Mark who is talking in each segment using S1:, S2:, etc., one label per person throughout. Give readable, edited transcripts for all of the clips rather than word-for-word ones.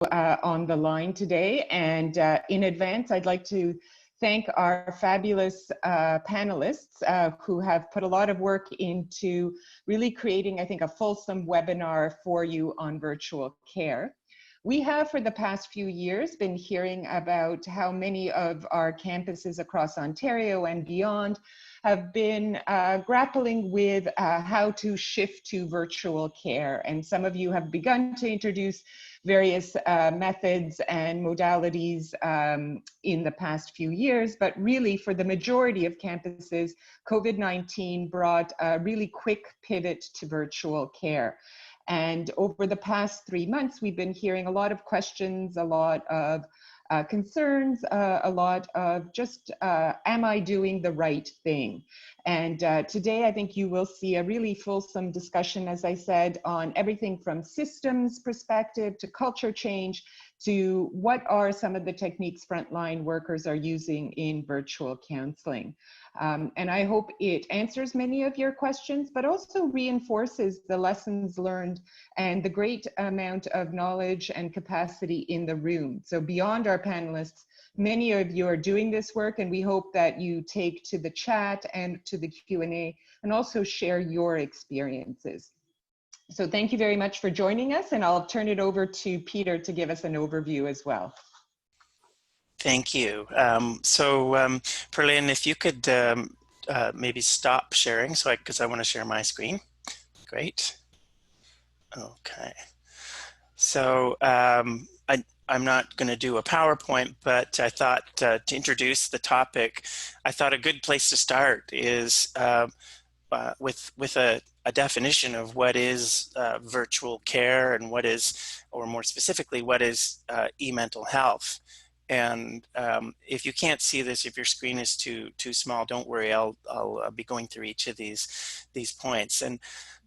S1: on the line today, and in advance I'd like to thank our fabulous panelists who have put a lot of work into really creating, I think, a fulsome webinar for you on virtual care. We have for the past few years been hearing about how many of our campuses across Ontario and beyond have been grappling with how to shift to virtual care. And some of you have begun to introduce various methods and modalities in the past few years, but really for the majority of campuses, COVID-19 brought a really quick pivot to virtual care. And over the past 3 months, we've been hearing a lot of questions, a lot of concerns, a lot of just, am I doing the right thing? And today, I think you will see a really fulsome discussion, as I said, on everything from systems perspective to culture change to what are some of the techniques frontline workers are using in virtual counseling. And I hope it answers many of your questions, but also reinforces the lessons learned and the great amount of knowledge and capacity in the room. So beyond our panelists, many of you are doing this work, and we hope that you take to the chat and to the Q&A and also share your experiences. So thank you very much for joining us, and I'll turn it over to Peter to give us an overview as well.
S2: Thank you. Perlin, if you could maybe stop sharing, because I want to share my screen. Great. Okay. So I'm not going to do a PowerPoint, but I thought to introduce the topic, I thought a good place to start is with a definition of what is virtual care and what is, or more specifically, what is e-mental health. And if you can't see this, if your screen is too small, don't worry. I'll be going through each of these points. And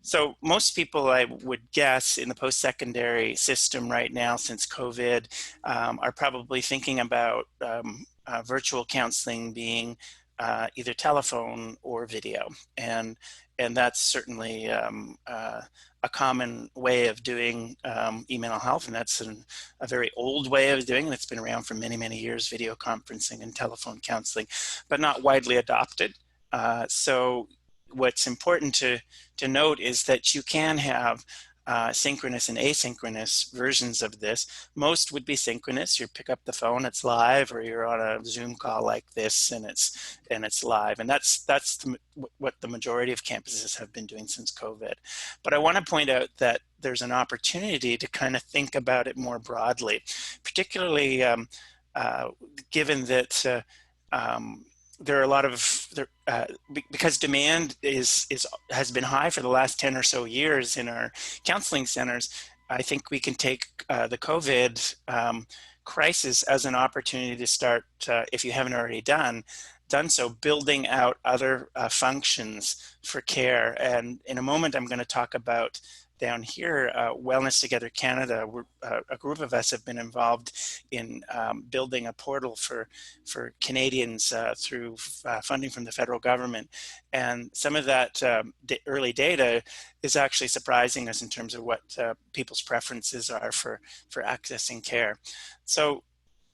S2: so most people, I would guess, in the post-secondary system right now, since COVID, are probably thinking about virtual counseling being either telephone or video, and that's certainly a common way of doing e-mental health, and that's a very old way of doing it. It's been around for many, many years, video conferencing and telephone counseling, but not widely adopted. So what's important to note is that you can have synchronous and asynchronous versions of this. Most would be synchronous. You pick up the phone, it's live, or you're on a Zoom call like this, and it's live. And that's what the majority of campuses have been doing since COVID. But I want to point out that there's an opportunity to kind of think about it more broadly, particularly given that there are a lot of, because demand has been high for the last 10 or so years in our counseling centers. I think we can take the COVID crisis as an opportunity to start, if you haven't already done so, building out other functions for care. And in a moment, I'm going to talk about down here, Wellness Together Canada. A group of us have been involved in building a portal for Canadians through funding from the federal government. And some of that early data is actually surprising us in terms of what people's preferences are for accessing care. So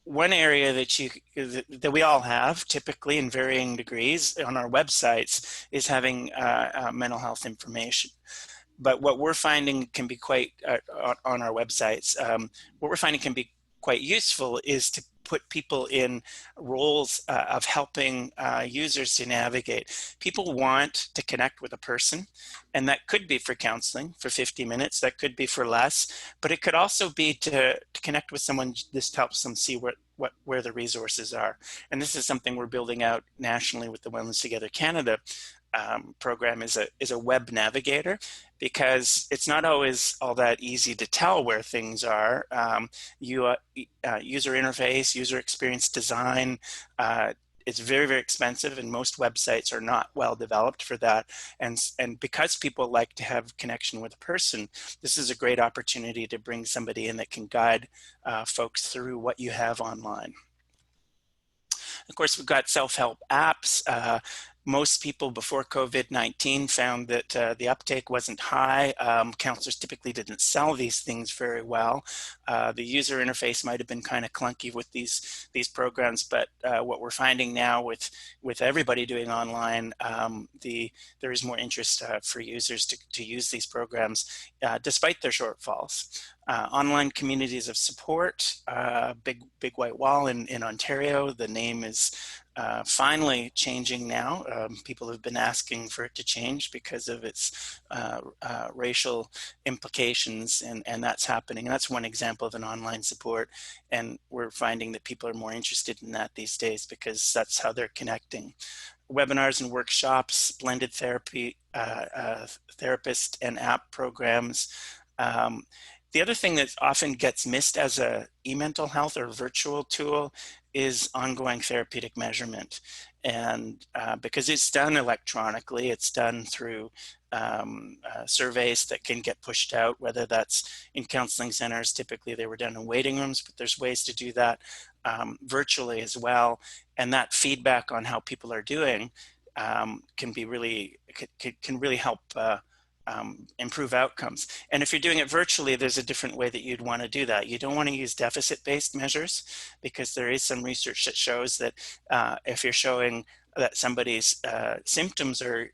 S2: one area that we all have, typically in varying degrees on our websites, is having mental health information. But what we're finding can be quite, on our websites, what we're finding can be quite useful is to put people in roles of helping users to navigate. People want to connect with a person, and that could be for counseling for 50 minutes, that could be for less, but it could also be to connect with someone. This helps them see where the resources are. And this is something we're building out nationally with the Wellness Together Canada program, is a web navigator, because it's not always all that easy to tell where things are. User interface, user experience design, it's very, very expensive, and most websites are not well developed for that. And because people like to have connection with a person, this is a great opportunity to bring somebody in that can guide folks through what you have online. Of course, we've got self-help apps. most people before COVID-19 found that the uptake wasn't high. Counselors typically didn't sell these things very well. The user interface might have been kind of clunky with these programs, but what we're finding now with everybody doing online, there is more interest for users to use these programs despite their shortfalls. Online communities of support, big white wall in Ontario. The name is finally changing now. People have been asking for it to change because of its racial implications, and that's happening. And that's one example of an online support, and we're finding that people are more interested in that these days because that's how they're connecting. Webinars and workshops, blended therapy, therapist and app programs. The other thing that often gets missed as a e-mental health or virtual tool is ongoing therapeutic measurement. And because it's done electronically, it's done through surveys that can get pushed out, whether that's in counseling centers. Typically they were done in waiting rooms, but there's ways to do that virtually as well. And that feedback on how people are doing can really help improve outcomes. And if you're doing it virtually, there's a different way that you'd want to do that. You don't want to use deficit-based measures, because there is some research that shows that if you're showing that somebody's symptoms are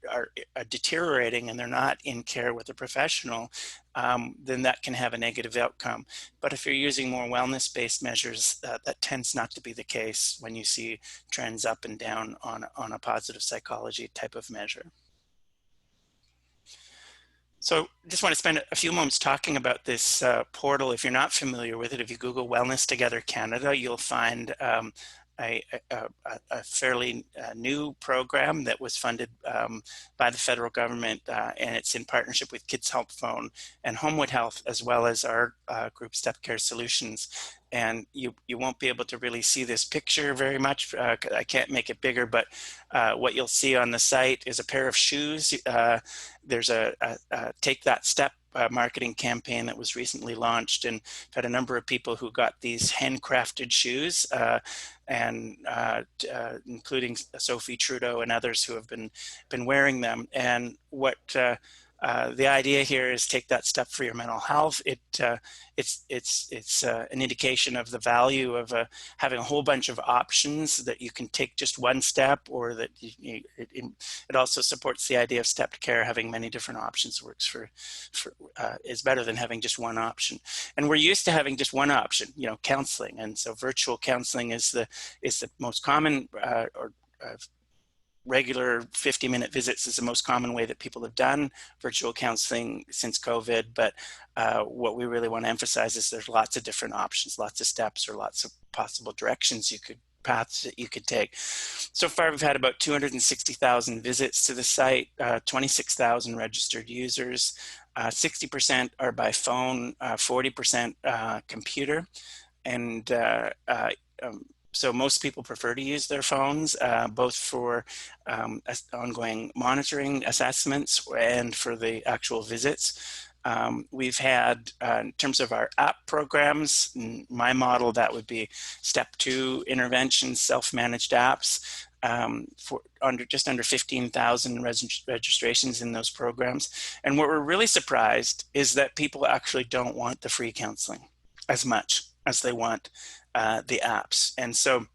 S2: deteriorating and they're not in care with a professional, then that can have a negative outcome. But if you're using more wellness-based measures, that tends not to be the case when you see trends up and down on a positive psychology type of measure. So just want to spend a few moments talking about this portal. If you're not familiar with it, if you Google Wellness Together Canada, you'll find a fairly new program that was funded by the federal government, and it's in partnership with Kids Help Phone and Homewood Health, as well as our group Step Care Solutions. And you won't be able to really see this picture very much. I can't make it bigger, but what you'll see on the site is a pair of shoes. There's a Take That Step marketing campaign that was recently launched, and had a number of people who got these handcrafted shoes, including Sophie Trudeau and others who have been wearing them. And what the idea here is take that step for your mental health. It's an indication of the value of having a whole bunch of options that you can take just one step, or that it also supports the idea of stepped care. Having many different options works is better than having just one option. And we're used to having just one option, counseling. And so virtual counseling is the most common, regular 50-minute visits is the most common way that people have done virtual counseling since COVID. But what we really want to emphasize is there's lots of different options, lots of steps, or lots of possible paths that you could take. So far, we've had about 260,000 visits to the site, 26,000 registered users. 60% are by phone, 40% computer. And so most people prefer to use their phones, both for ongoing monitoring assessments and for the actual visits. We've had, in terms of our app programs, in my model, that would be step 2 interventions, self-managed apps, for just under 15,000 registrations in those programs. And what we're really surprised is that people actually don't want the free counseling as much as they want the apps. And so,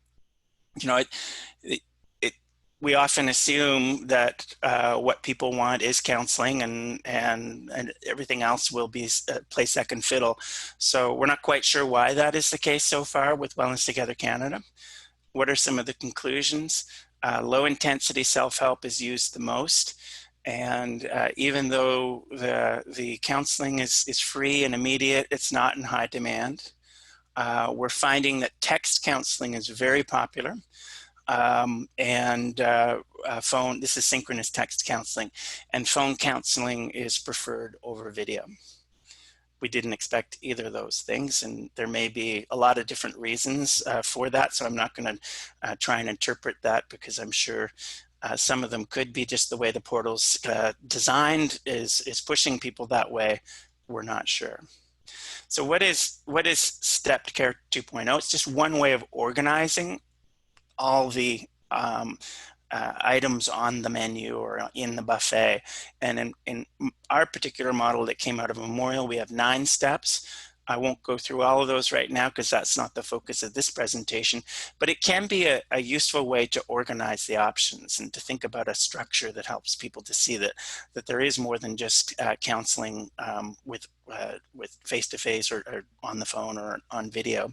S2: we often assume that what people want is counseling, and everything else will be play second fiddle. So we're not quite sure why that is the case so far with Wellness Together Canada. What are some of the conclusions? Low intensity self-help is used the most. And even though the counseling is free and immediate, it's not in high demand. We're finding that text counseling is very popular, phone, this is synchronous text counseling, and phone counseling is preferred over video. We didn't expect either of those things, and there may be a lot of different reasons for that, so I'm not going to try and interpret that, because I'm sure some of them could be just the way the portal's designed is pushing people that way. We're not sure. So what is Stepped Care 2.0? It's just one way of organizing all the items on the menu or in the buffet. And in our particular model that came out of Memorial, we have 9 steps. I won't go through all of those right now because that's not the focus of this presentation, but it can be a useful way to organize the options and to think about a structure that helps people to see that there is more than just counseling with face-to-face or on the phone or on video.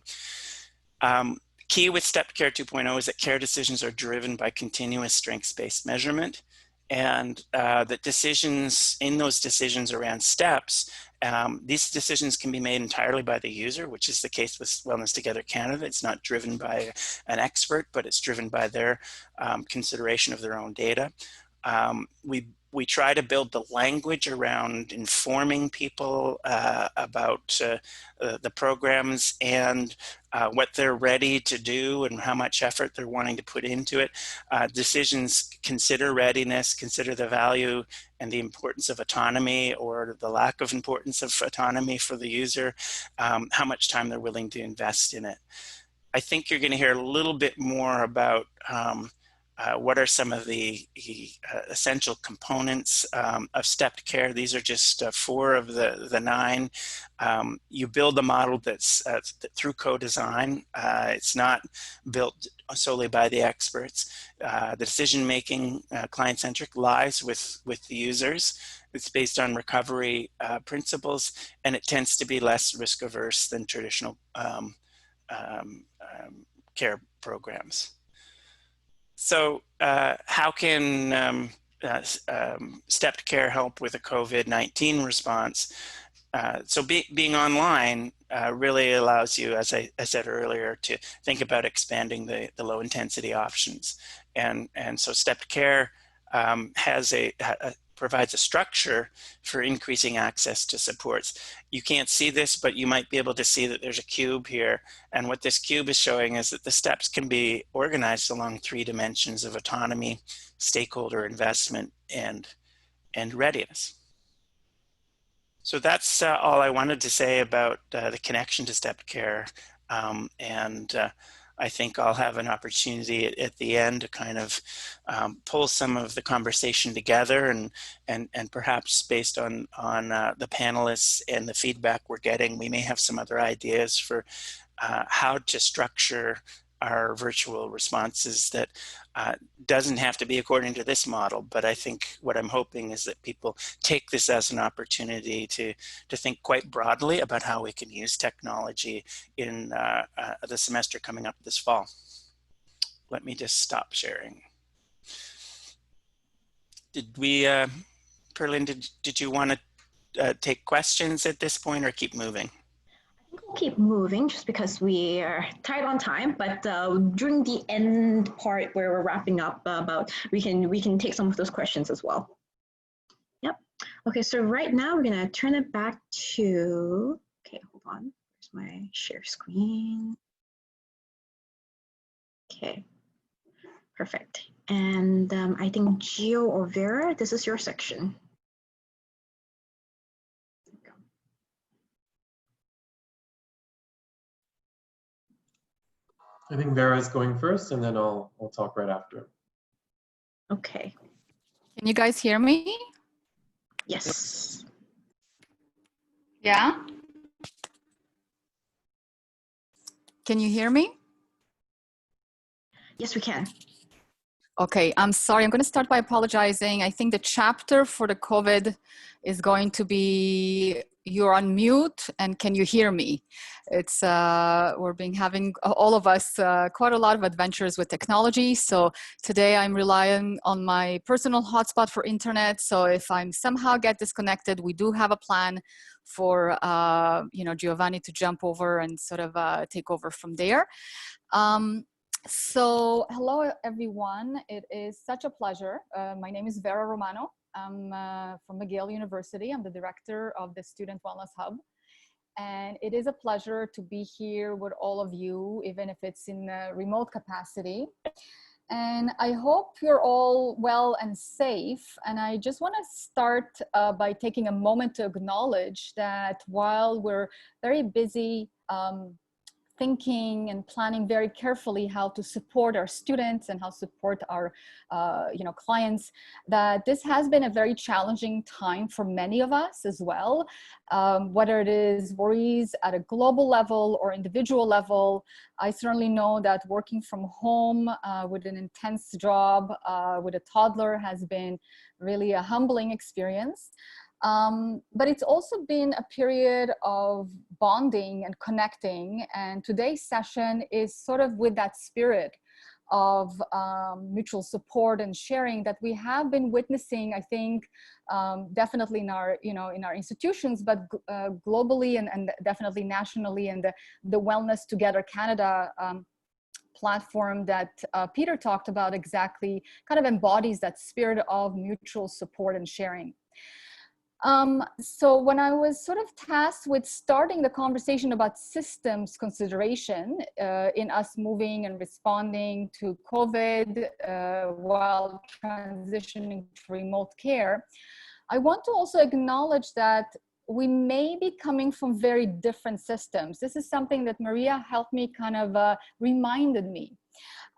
S2: Key with Stepped Care 2.0 is that care decisions are driven by continuous strengths-based measurement, and that decisions in those decisions around steps, these decisions can be made entirely by the user, which is the case with Wellness Together Canada. It's not driven by an expert, but it's driven by their consideration of their own data. We try to build the language around informing people about the programs and what they're ready to do and how much effort they're wanting to put into it. Decisions consider readiness, consider the value and the importance of autonomy or the lack of importance of autonomy for the user, how much time they're willing to invest in it. I think you're going to hear a little bit more about what are some of the essential components of stepped care. These are just 4 of the 9. You build a model that's through co-design. It's not built solely by the experts. The decision-making, client-centric, lies with the users. It's based on recovery principles, and it tends to be less risk-averse than traditional care programs. So how can stepped care help with a COVID-19 response? So being online really allows you, as I said earlier, to think about expanding the low intensity options. And so stepped care provides a structure for increasing access to supports. You can't see this, but you might be able to see that there's a cube here. And what this cube is showing is that the steps can be organized along 3 dimensions of autonomy, stakeholder investment, and readiness. So that's all I wanted to say about the connection to stepped care. I think I'll have an opportunity at the end to kind of pull some of the conversation together and perhaps based on the panelists and the feedback we're getting, we may have some other ideas for how to structure our virtual responses that doesn't have to be according to this model. But I think what I'm hoping is that people take this as an opportunity to think quite broadly about how we can use technology in the semester coming up this fall. Let me just stop sharing. Did we, Perlin, did you want to take questions at this point or keep moving?
S3: We'll keep moving just because we are tight on time, but during the end part where we're wrapping up we can take some of those questions as well. Yep. Okay, so right now we're gonna turn it back to, okay, hold on, here's my share screen. Okay, perfect. And I think Gio or Vera, this is your section.
S4: I think Vera's going first, and then I'll talk right after.
S3: Okay.
S5: Can you guys hear me?
S3: Yes.
S5: Yeah. Can you hear me?
S3: Yes, we can.
S5: Okay, I'm sorry. I'm going to start by apologizing. I think the chapter for the COVID is going to be you're on mute and can you hear me? It's having all of us quite a lot of adventures with technology. So today I'm relying on my personal hotspot for internet. So if I'm somehow get disconnected, we do have a plan for Giovanni to jump over and sort of take over from there. So hello everyone, it is such a pleasure. My name is Vera Romano. I'm from Mcgill University. I'm the director of the Student Wellness Hub. And it is a pleasure to be here with all of you, even if it's in a remote capacity. And I hope you're all well and safe. And I just want to start by taking a moment to acknowledge that while we're very busy thinking and planning very carefully how to support our students and how to support our clients, that this has been a very challenging time for many of us as well, whether it is worries at a global level or individual level. I certainly know that working from home with an intense job with a toddler has been really a humbling experience. But it's also been a period of bonding and connecting, and today's session is sort of with that spirit of mutual support and sharing that we have been witnessing, I think, definitely in our, in our institutions, but globally and definitely nationally, and the Wellness Together Canada platform that Peter talked about exactly kind of embodies that spirit of mutual support and sharing. So when I was sort of tasked with starting the conversation about systems consideration in us moving and responding to COVID while transitioning to remote care, I want to also acknowledge that we may be coming from very different systems. This is something that Maria helped me kind of reminded me.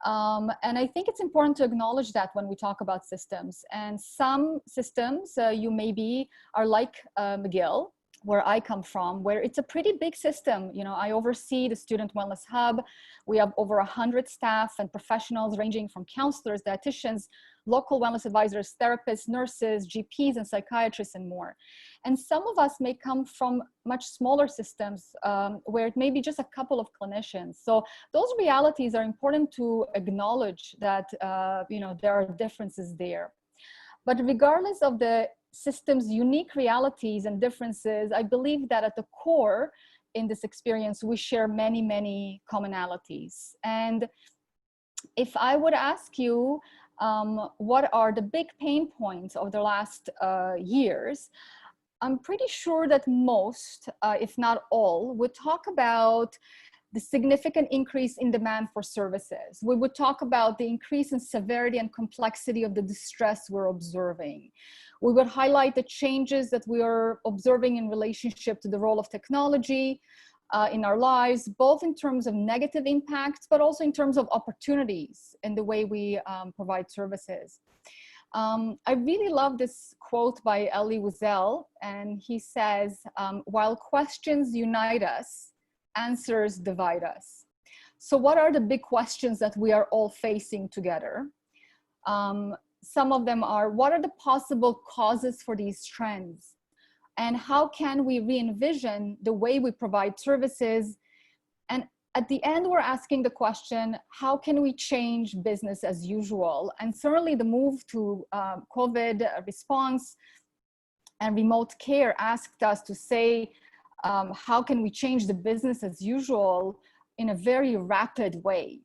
S5: And I think it's important to acknowledge that when we talk about systems. And some systems you maybe are like Mcgill, where I come from, where it's a pretty big system. I oversee the Student Wellness Hub. We have over 100 staff and professionals ranging from counselors, dietitians, local wellness advisors, therapists, nurses, GPs, and psychiatrists, and more. And some of us may come from much smaller systems where it may be just a couple of clinicians. So those realities are important to acknowledge that, there are differences there. But regardless of the system's unique realities and differences, I believe that at the core in this experience, we share many, many commonalities. And if I would ask you, what are the big pain points of the last years, I'm pretty sure that most, if not all, would talk about the significant increase in demand for services. We would talk about the increase in severity and complexity of the distress we're observing. We would highlight the changes that we are observing in relationship to the role of technology in our lives, both in terms of negative impacts, but also in terms of opportunities in the way we provide services. I really love this quote by Elie Wiesel, and he says, while questions unite us, answers divide us. So what are the big questions that we are all facing together? Some of them are, what are the possible causes for these trends? And how can we re-envision the way we provide services? And at the end, we're asking the question, how can we change business as usual? And certainly the move to COVID response and remote care asked us to say, how can we change the business as usual in a very rapid way?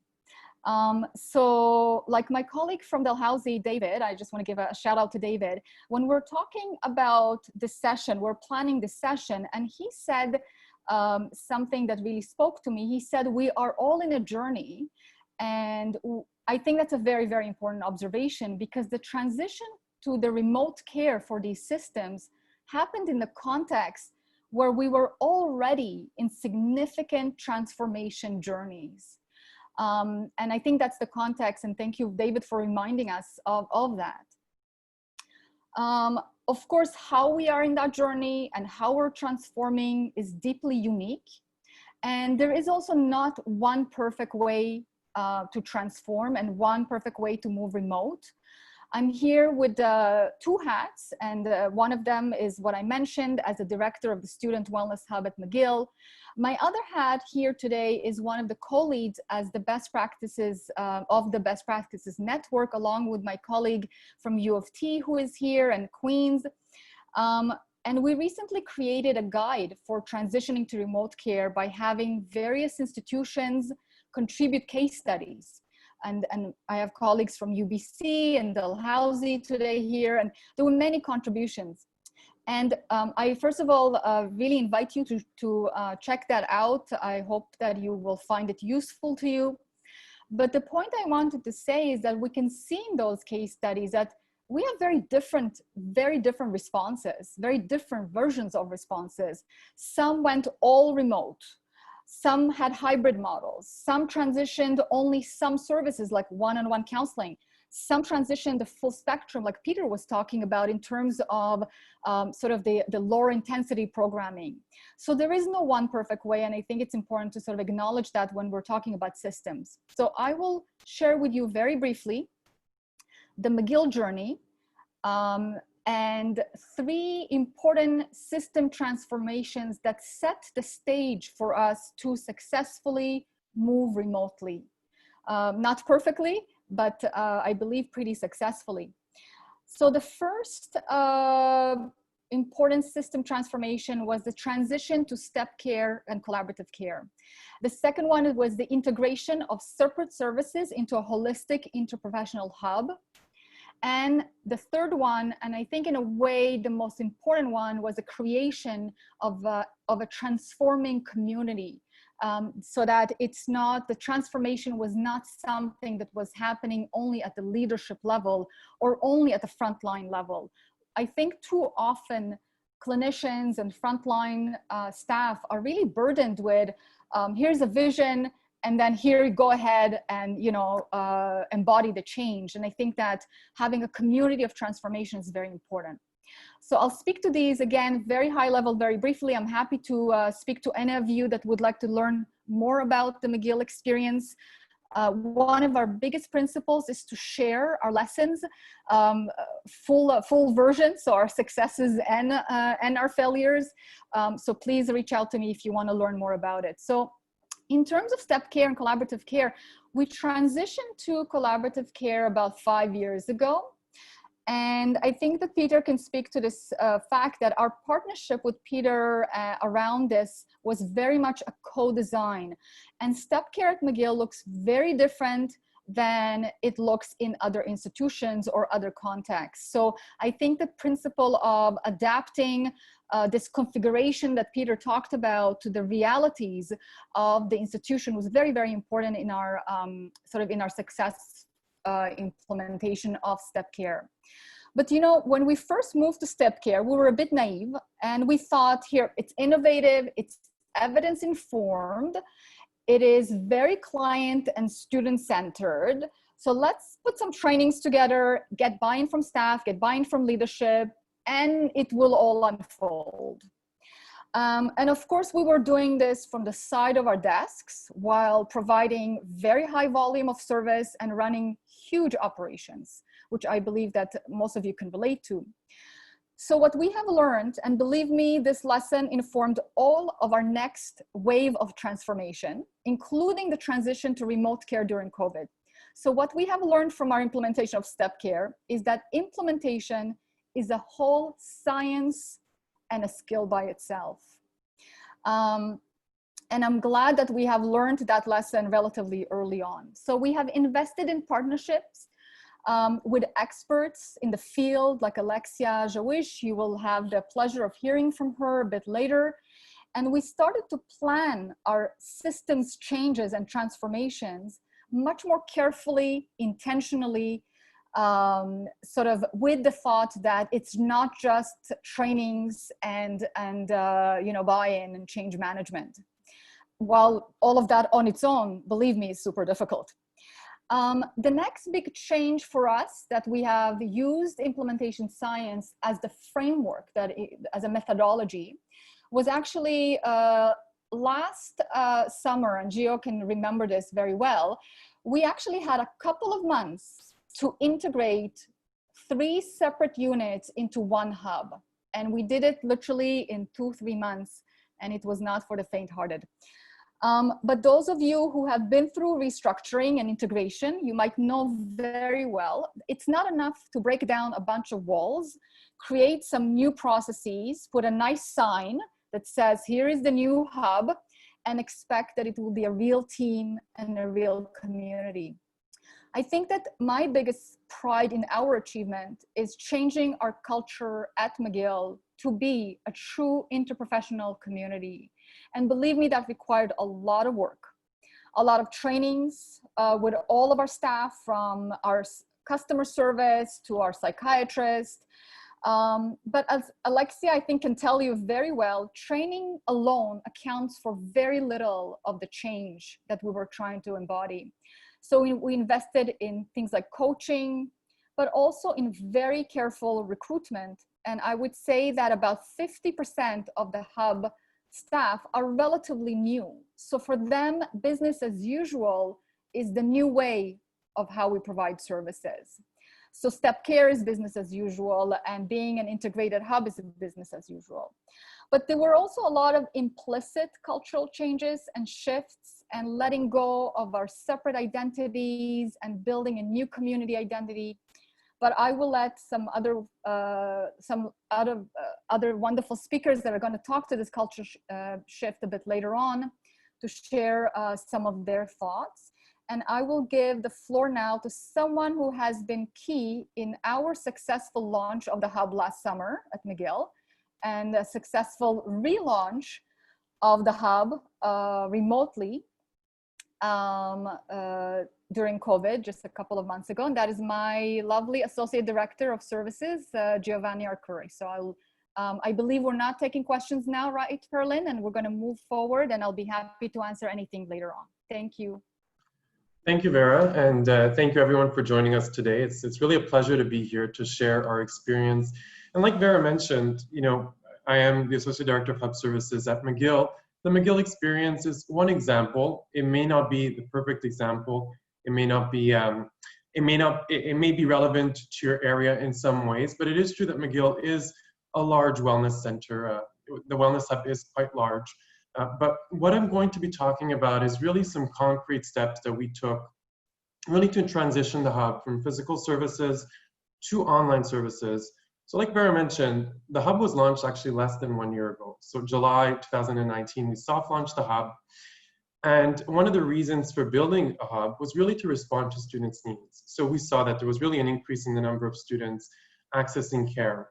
S5: So like my colleague from Dalhousie, David, I just want to give a shout out to David. When we're talking about this session, we're planning this session, and he said something that really spoke to me. He said, we are all in a journey. And I think that's a very, very important observation, because the transition to the remote care for these systems happened in the context where we were already in significant transformation journeys. And I think that's the context, and thank you, David, for reminding us of that. Of course, how we are in that journey and how we're transforming is deeply unique. And there is also not one perfect way to transform and one perfect way to move remote. I'm here with two hats, and one of them is what I mentioned as the director of the Student Wellness Hub at Mcgill. My other hat here today is one of the co-leads as the best practices of the Best Practices Network, along with my colleague from U of T who is here, and Queens. And we recently created a guide for transitioning to remote care by having various institutions contribute case studies. And I have colleagues from UBC and Dalhousie today here, and there were many contributions. And I, first of all, really invite you to check that out. I hope that you will find it useful to you. But the point I wanted to say is that we can see in those case studies that we have very different responses, very different versions of responses. Some went all remote. Some had hybrid models. Some transitioned only some services like one-on-one counseling. Some transitioned the full spectrum like Peter was talking about in terms of sort of the lower intensity programming. So there is no one perfect way, and I think it's important to sort of acknowledge that when we're talking about systems. So I will share with you very briefly the Mcgill journey and 3 important system transformations that set the stage for us to successfully move remotely. Not perfectly, but I believe pretty successfully. So the first important system transformation was the transition to step care and collaborative care. The second one was the integration of separate services into a holistic interprofessional hub. And the third one, and I think in a way the most important one, was the creation of a transforming community. So that it's not, the transformation was not something that was happening only at the leadership level or only at the frontline level. I think too often clinicians and frontline staff are really burdened with, here's a vision, and then here, go ahead and, you know, embody the change. And I think that having a community of transformation is very important. So I'll speak to these again, very high level, very briefly. I'm happy to speak to any of you that would like to learn more about the Mcgill experience. One of our biggest principles is to share our lessons, full version, so our successes and our failures. So please reach out to me if you want to learn more about it. So in terms of step care and collaborative care, we transitioned to collaborative care about 5 years ago. And I think that Peter can speak to this fact that our partnership with Peter around this was very much a co-design. And step care at Mcgill looks very different than it looks in other institutions or other contexts. So I think the principle of adapting this configuration that Peter talked about to the realities of the institution was very, very important in our sort of in our success implementation of step care. But you know, when we first moved to step care, we were a bit naive and we thought, here, it's innovative, it's evidence informed, it is very client and student centered. So let's put some trainings together, get buy-in from staff, get buy-in from leadership, and it will all unfold. And of course, we were doing this from the side of our desks while providing very high volume of service and running huge operations, which I believe that most of you can relate to. So what we have learned, and believe me, this lesson informed all of our next wave of transformation, including the transition to remote care during COVID. So what we have learned from our implementation of step care is that implementation is a whole science and a skill by itself. And I'm glad that we have learned that lesson relatively early on. So we have invested in partnerships with experts in the field like Alexia Jawish. You will have the pleasure of hearing from her a bit later. And we started to plan our systems changes and transformations much more carefully, intentionally, sort of with the thought that it's not just trainings and you know, buy-in and change management. While all of that on its own, believe me, is super difficult. The next big change for us that we have used implementation science as the framework, as a methodology, was actually last summer, and Gio can remember this very well, we actually had a couple of months to integrate 3 separate units into one hub. And we did it literally in 2-3 months, and it was not for the faint-hearted. But those of you who have been through restructuring and integration, you might know very well, it's not enough to break down a bunch of walls, create some new processes, put a nice sign that says, here is the new hub, and expect that it will be a real team and a real community. I think that my biggest pride in our achievement is changing our culture at Mcgill to be a true interprofessional community. And believe me, that required a lot of work, a lot of trainings with all of our staff, from our customer service to our psychiatrist, But as Alexia, I think, can tell you very well, training alone accounts for very little of the change that we were trying to embody. So we invested in things like coaching, but also in very careful recruitment. And I would say that about 50% of the Hub staff are relatively new. So for them, business as usual is the new way of how we provide services. So step care is business as usual, and being an integrated hub is business as usual. But there were also a lot of implicit cultural changes and shifts, and letting go of our separate identities and building a new community identity. But I will let some other wonderful speakers that are going to talk to this culture shift a bit later on to share some of their thoughts. And I will give the floor now to someone who has been key in our successful launch of the Hub last summer at McGill, and a successful relaunch of the Hub remotely during COVID just a couple of months ago. And that is my lovely Associate Director of Services, Giovanni Arcuri. So I believe we're not taking questions now, right, Perlin? And we're going to move forward, and I'll be happy to answer anything later on. Thank you.
S4: Thank you, Vera, and thank you everyone for joining us today. It's really a pleasure to be here to share our experience. And like Vera mentioned, you know, I am the Associate Director of Hub Services at McGill. The McGill experience is one example. It may not be the perfect example. It may not be. It may be relevant to your area in some ways, but it is true that McGill is a large wellness center. The wellness hub is quite large. But what I'm going to be talking about is really some concrete steps that we took really to transition the hub from physical services to online services. So like Vera mentioned, the hub was launched actually less than 1 year ago. So July 2019, we soft launched the hub. And one of the reasons for building a hub was really to respond to students' needs. So we saw that there was really an increase in the number of students accessing care.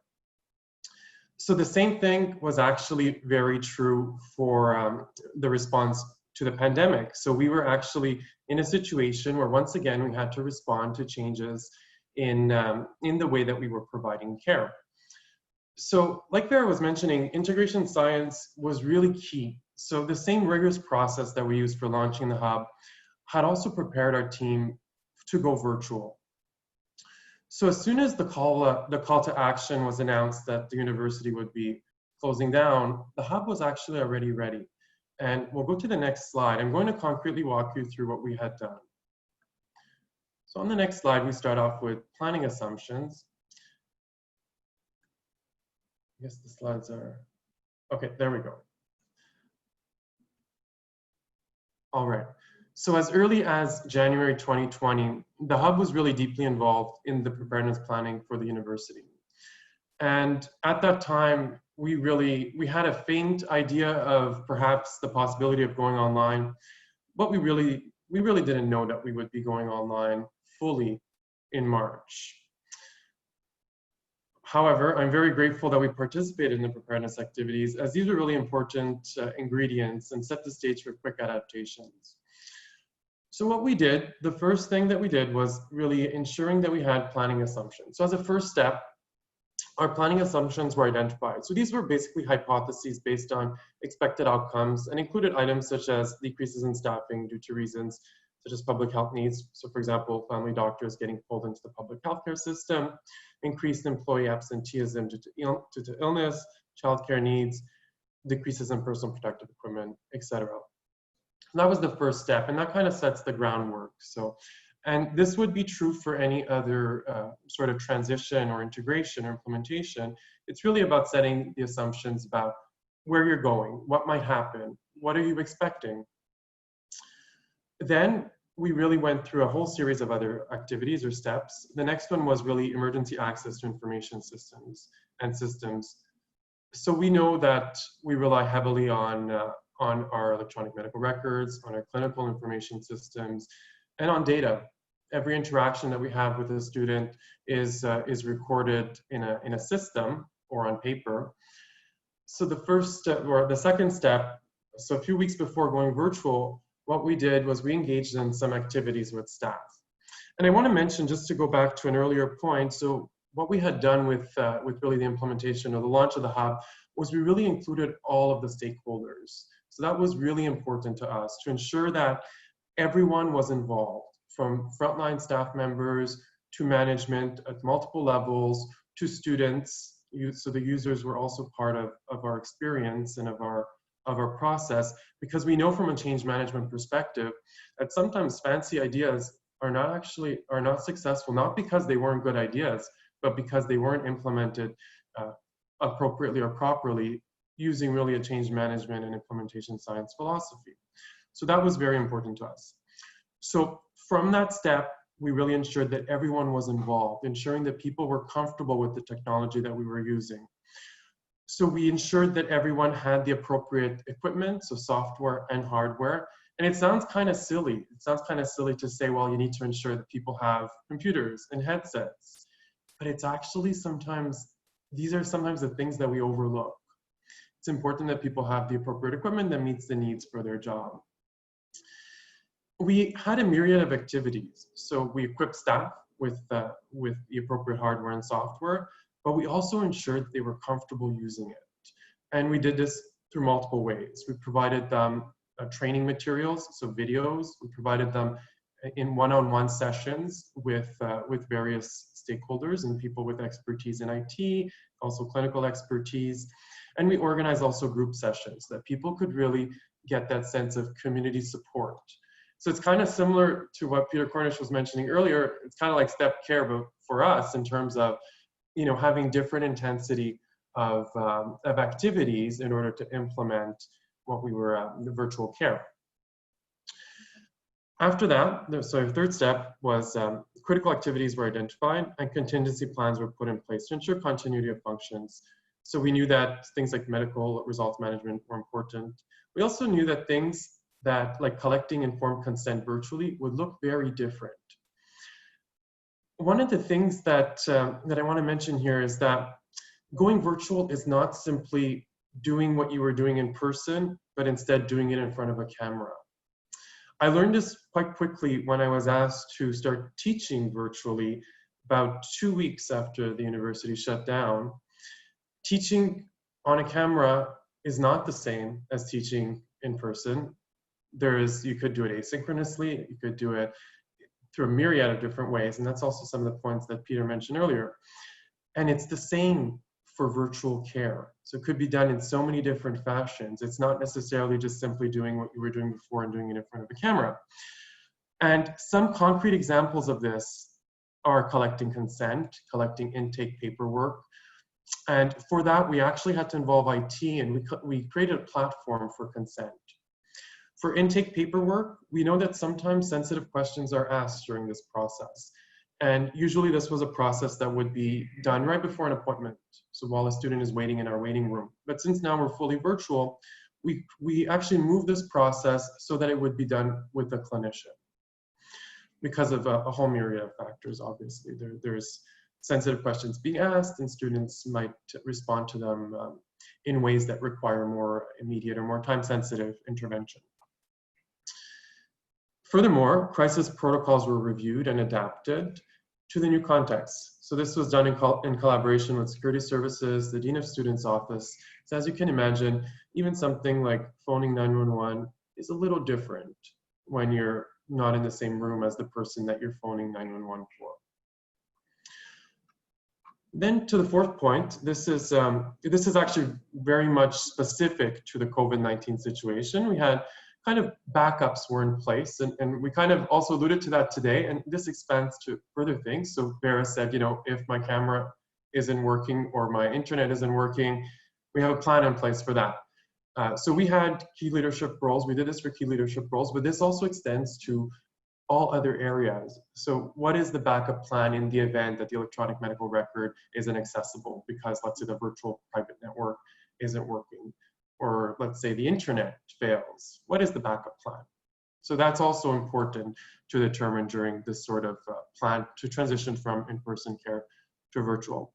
S4: So the same thing was actually very true for the response to the pandemic. So we were actually in a situation where once again, we had to respond to changes in the way that we were providing care. So like Vera was mentioning, integration science was really key. So the same rigorous process that we used for launching the hub had also prepared our team to go virtual. So as soon as the call to action was announced that the university would be closing down, the hub was actually already ready. And we'll go to the next slide. I'm going to concretely walk you through what we had done. So on the next slide, we start off with planning assumptions. I guess the slides are, okay, there we go. All right. So as early as January 2020, the hub was really deeply involved in the preparedness planning for the university. And at that time, we had a faint idea of perhaps the possibility of going online, but we really didn't know that we would be going online fully in March. However, I'm very grateful that we participated in the preparedness activities, as these are really important ingredients and set the stage for quick adaptations. So what we did, the first thing that we did was really ensuring that we had planning assumptions. So as a first step, our planning assumptions were identified. So these were basically hypotheses based on expected outcomes and included items such as decreases in staffing due to reasons such as public health needs. So for example, family doctors getting pulled into the public healthcare system, increased employee absenteeism due to illness, childcare needs, decreases in personal protective equipment, etc. That was the first step, and that kind of sets the groundwork. So, and this would be true for any other sort of transition or integration or implementation. It's really about setting the assumptions about where you're going, what might happen, what are you expecting. Then we really went through a whole series of other activities or steps. The next one was really emergency access to information systems and systems. So we know that we rely heavily on our electronic medical records, on our clinical information systems, and on data. Every interaction that we have with a student is recorded in a system or on paper. So the first step, or the second step, so a few weeks before going virtual, what we did was we engaged in some activities with staff. And I want to mention, just to go back to an earlier point, so what we had done with really the implementation or the launch of the Hub was we really included all of the stakeholders. So that was really important to us to ensure that everyone was involved, from frontline staff members to management at multiple levels to students. So the users were also part of our experience and of our process, because we know from a change management perspective that sometimes fancy ideas are not successful, not because they weren't good ideas, but because they weren't implemented appropriately or properly using really a change management and implementation science philosophy. So that was very important to us. So from that step, we really ensured that everyone was involved, ensuring that people were comfortable with the technology that we were using. So we ensured that everyone had the appropriate equipment, so software and hardware. And it sounds kind of silly. It sounds kind of silly to say, well, you need to ensure that people have computers and headsets. But it's actually these are sometimes the things that we overlook. It's important that people have the appropriate equipment that meets the needs for their job. We had a myriad of activities. So we equipped staff with the appropriate hardware and software, but we also ensured they were comfortable using it. And we did this through multiple ways. We provided them training materials, so videos. We provided them in one-on-one sessions with various stakeholders and people with expertise in IT, also clinical expertise. And we organized also group sessions that people could really get that sense of community support. So it's kind of similar to what Peter Cornish was mentioning earlier. It's kind of like step care, but for us in terms of, having different intensity of activities in order to implement what we were the virtual care. After that, so the third step was critical activities were identified and contingency plans were put in place to ensure continuity of functions. So we knew that things like medical results management were important. We also knew that things that like collecting informed consent virtually would look very different. One of the things that I want to mention here is that going virtual is not simply doing what you were doing in person, but instead doing it in front of a camera. I learned this quite quickly when I was asked to start teaching virtually about 2 weeks after the university shut down. Teaching on a camera is not the same as teaching in person. You could do it asynchronously, you could do it through a myriad of different ways, and that's also some of the points that Peter mentioned earlier. And it's the same for virtual care. So it could be done in so many different fashions. It's not necessarily just simply doing what you were doing before and doing it in front of a camera. And some concrete examples of this are collecting consent, collecting intake paperwork. And for that, we actually had to involve IT, and we created a platform for consent. For intake paperwork, we know that sometimes sensitive questions are asked during this process. And usually this was a process that would be done right before an appointment. So while a student is waiting in our waiting room. But since now we're fully virtual, we actually moved this process so that it would be done with a clinician. Because of a whole myriad of factors, obviously. There's sensitive questions being asked, and students might respond to them in ways that require more immediate or more time-sensitive intervention. Furthermore, crisis protocols were reviewed and adapted to the new context. So this was done in collaboration with security services, the Dean of Students' office. So as you can imagine, even something like phoning 911 is a little different when you're not in the same room as the person that you're phoning 911 for. Then to the fourth point, this is actually very much specific to the COVID-19 situation. We had kind of backups were in place, and we kind of also alluded to that today, and this expands to further things. So Vera said, if my camera isn't working or my internet isn't working, we have a plan in place for that. So we had key leadership roles. We did this for key leadership roles, but this also extends to all other areas. So what is the backup plan in the event that the electronic medical record isn't accessible because, let's say, the virtual private network isn't working? Or let's say the internet fails. What is the backup plan? So that's also important to determine during this sort of plan to transition from in-person care to virtual.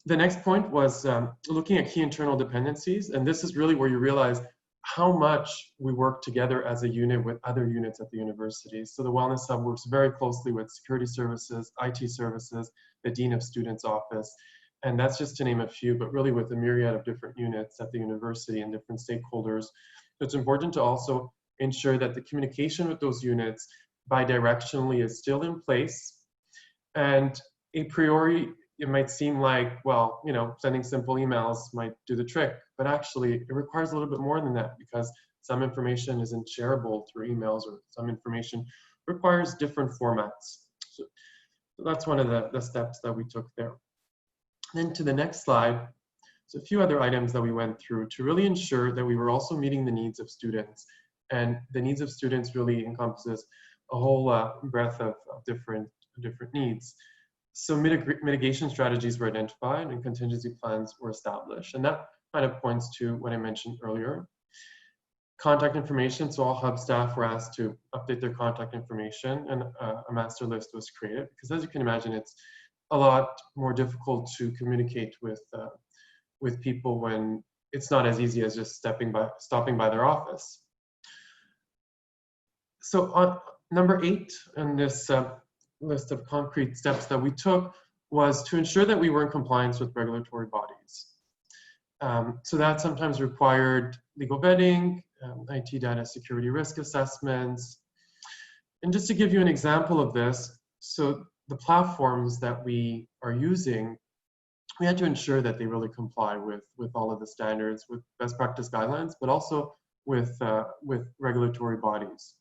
S4: The next point was looking at key internal dependencies. And this is really where you realize how much we work together as a unit with other units at the university. So the Wellness Hub works very closely with security services, IT services, the Dean of Students Office, and that's just to name a few, but really with a myriad of different units at the university and different stakeholders. It's important to also ensure that the communication with those units bidirectionally is still in place. And a priori, it might seem like, well, you know, sending simple emails might do the trick, but actually it requires a little bit more than that, because some information isn't shareable through emails, or some information requires different formats. So that's one of the steps that we took there. Then to the next slide, so a few other items that we went through to really ensure that we were also meeting the needs of students. And the needs of students really encompasses a whole breadth of different needs. So mitigation strategies were identified and contingency plans were established. And that kind of points to what I mentioned earlier. Contact information, so all Hub staff were asked to update their contact information, and a master list was created, because as you can imagine, it's a lot more difficult to communicate with people when it's not as easy as just stopping by their office. So on number 8 in this list of concrete steps that we took was to ensure that we were in compliance with regulatory bodies. So that sometimes required legal vetting, IT data security risk assessments. And just to give you an example of this, so the platforms that we are using, we had to ensure that they really comply with all of the standards, with best practice guidelines, but also with regulatory bodies.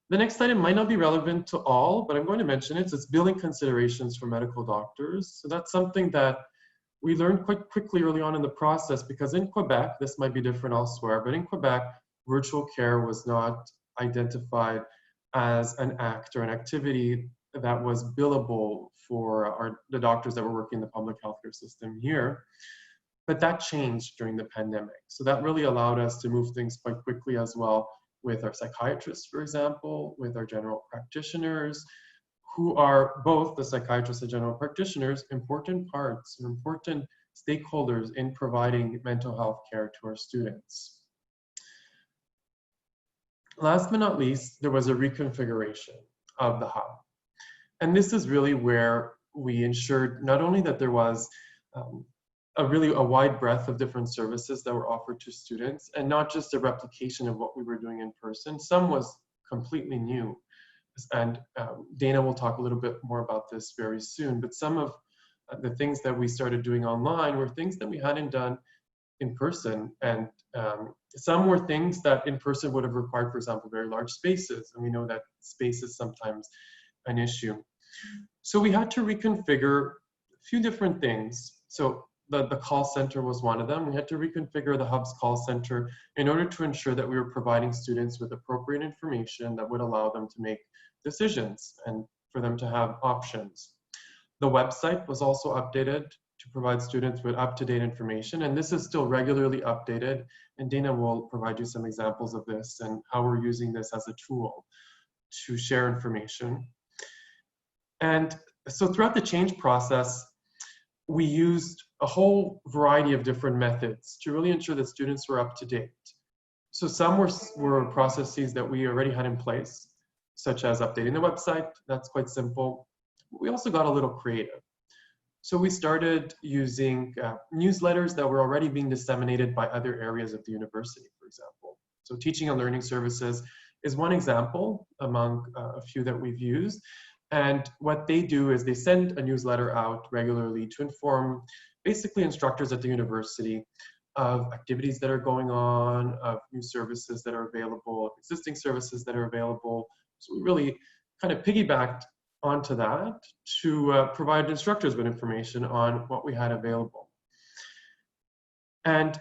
S4: The next item might not be relevant to all, but I'm going to mention it. It's billing considerations for medical doctors. So that's something that we learned quite quickly early on in the process, because in Quebec, this might be different elsewhere, but in Quebec, virtual care was not identified as an act or an activity that was billable for the doctors that were working in the public healthcare system here. But that changed during the pandemic. So that really allowed us to move things quite quickly as well, with our psychiatrists, for example, with our general practitioners, who are both, the psychiatrists and general practitioners, important parts and important stakeholders in providing mental health care to our students. Last but not least, there was a reconfiguration of the hub. And this is really where we ensured not only that there was a wide breadth of different services that were offered to students, and not just a replication of what we were doing in person. Some was completely new. And Dana will talk a little bit more about this very soon, but some of the things that we started doing online were things that we hadn't done in person. And some were things that in person would have required, for example, very large spaces. And we know that space is sometimes an issue. So we had to reconfigure a few different things. So the call center was one of them. We had to reconfigure the Hub's call center in order to ensure that we were providing students with appropriate information that would allow them to make decisions and for them to have options. The website was also updated to provide students with up-to-date information, and this is still regularly updated, and Dana will provide you some examples of this and how we're using this as a tool to share information. And so throughout the change process, we used a whole variety of different methods to really ensure that students were up to date. So some were processes that we already had in place, such as updating the website. That's quite simple. We also got a little creative. So we started using newsletters that were already being disseminated by other areas of the university, for example. So teaching and learning services is one example among a few that we've used. And what they do is they send a newsletter out regularly to inform basically instructors at the university of activities that are going on, of new services that are available, of existing services that are available. So we really kind of piggybacked onto that to provide instructors with information on what we had available. And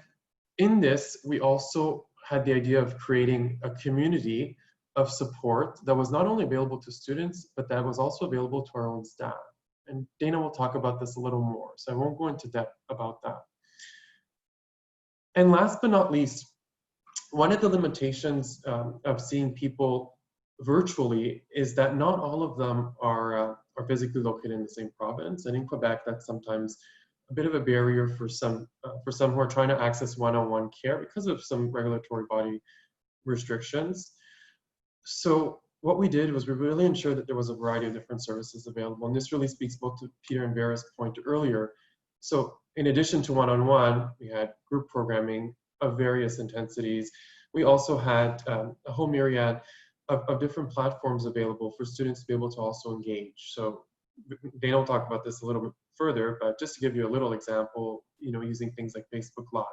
S4: in this, we also had the idea of creating a community of support that was not only available to students, but that was also available to our own staff. And Dana will talk about this a little more, so I won't go into depth about that. And last but not least, one of the limitations of seeing people virtually is that not all of them are physically located in the same province. And in Quebec, that's sometimes a bit of a barrier for some who are trying to access one-on-one care because of some regulatory body restrictions. So what we did was we really ensured that there was a variety of different services available. And this really speaks both to Peter and Vera's point earlier. So in addition to one-on-one, we had group programming of various intensities. We also had a whole myriad of different platforms available for students to be able to also engage. So they don't talk about this a little bit further, but just to give you a little example, using things like Facebook Live.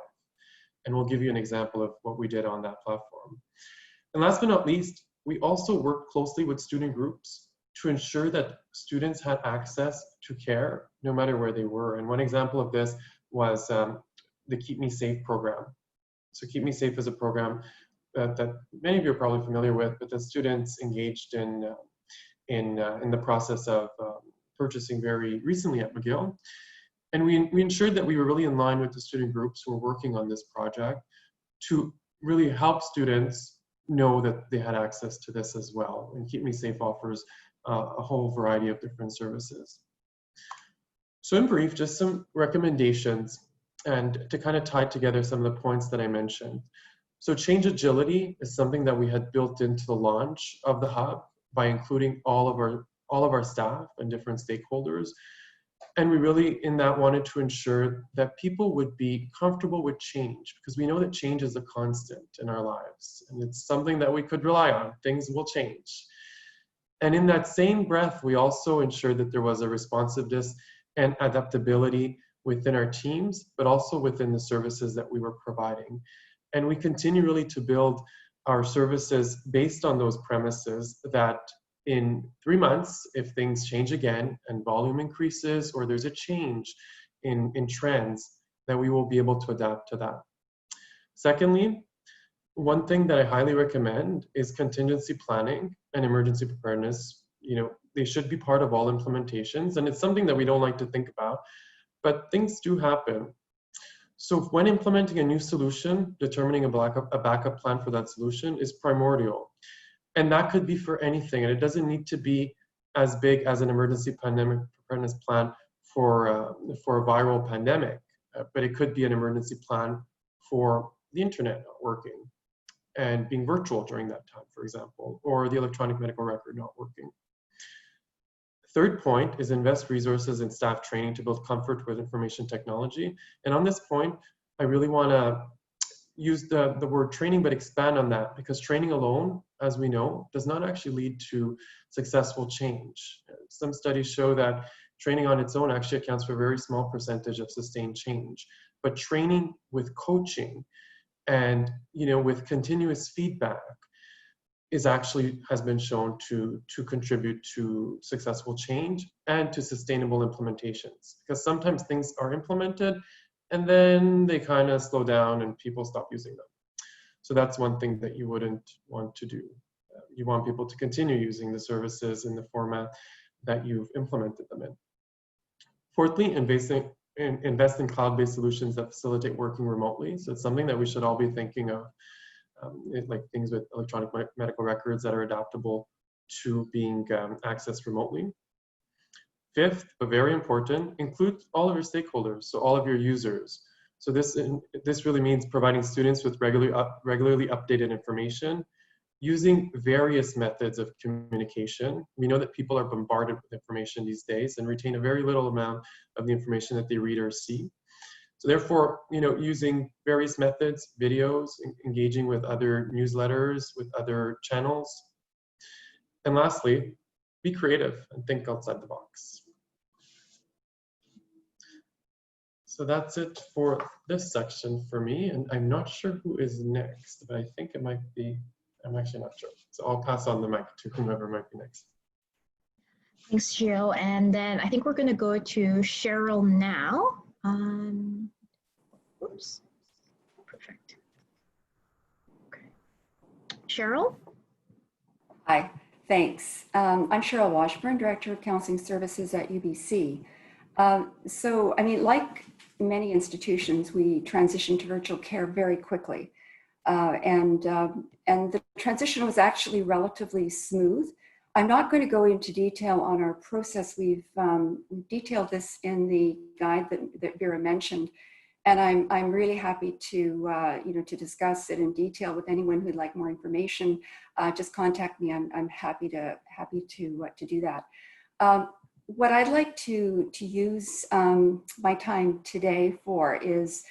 S4: And we'll give you an example of what we did on that platform. And last but not least, we also worked closely with student groups to ensure that students had access to care no matter where they were. And one example of this was the Keep Me Safe program. So Keep Me Safe is a program that many of you are probably familiar with, but the students engaged in the process of purchasing very recently at Mcgill. And we ensured that we were really in line with the student groups who were working on this project to really help students know that they had access to this as well. And Keep Me Safe offers a whole variety of different services. So in brief, just some recommendations and to kind of tie together some of the points that I mentioned. So change agility is something that we had built into the launch of the hub by including all of our staff and different stakeholders. And we really, in that, wanted to ensure that people would be comfortable with change, because we know that change is a constant in our lives, and it's something that we could rely on. Things will change. And in that same breath, we also ensured that there was a responsiveness and adaptability within our teams, but also within the services that we were providing. And we continue really to build our services based on those premises that in 3 months, if things change again and volume increases or there's a change in trends, that we will be able to adapt to that. Secondly, one thing that I highly recommend is contingency planning and emergency preparedness. They should be part of all implementations, and it's something that we don't like to think about, but things do happen. So when implementing a new solution, determining a backup plan for that solution is primordial. And that could be for anything, and it doesn't need to be as big as an emergency pandemic preparedness plan for a viral pandemic, but it could be an emergency plan for the internet not working and being virtual during that time, for example, or the electronic medical record not working. Third point is invest resources in staff training to build comfort with information technology. And on this point, I really want to use the word training, but expand on that, because training alone, as we know, does not actually lead to successful change. Some studies show that training on its own actually accounts for a very small percentage of sustained change. But training with coaching and with continuous feedback has been shown to contribute to successful change and to sustainable implementations. Because sometimes things are implemented and then they kind of slow down and people stop using them. So that's one thing that you wouldn't want to do. You want people to continue using the services in the format that you've implemented them in. Fourthly, invest in cloud-based solutions that facilitate working remotely. So it's something that we should all be thinking of, like things with electronic medical records that are adaptable to being accessed remotely. Fifth, but very important, include all of your stakeholders, so all of your users. So this really means providing students with regularly updated information, using various methods of communication. We know that people are bombarded with information these days and retain a very little amount of the information that they read or see. So therefore, using various methods, videos, engaging with other newsletters, with other channels. And lastly, be creative and think outside the box. So that's it for this section for me, and I'm not sure who is next, but I think it might be, I'm actually not sure. So I'll pass on the mic to whomever might be next.
S3: Thanks, Jill. And then I think we're going to go to Cheryl now. Oops. Perfect. Okay. Cheryl?
S6: Hi, thanks. I'm Cheryl Washburn, Director of Counseling Services at UBC. So, like many institutions, we transitioned to virtual care very quickly. And the transition was actually relatively smooth. I'm not going to go into detail on our process. We've detailed this in the guide that Vera mentioned, and I'm really happy to to discuss it in detail with anyone who'd like more information. Just contact me. I'm happy to do that. What I'd like to use my time today for is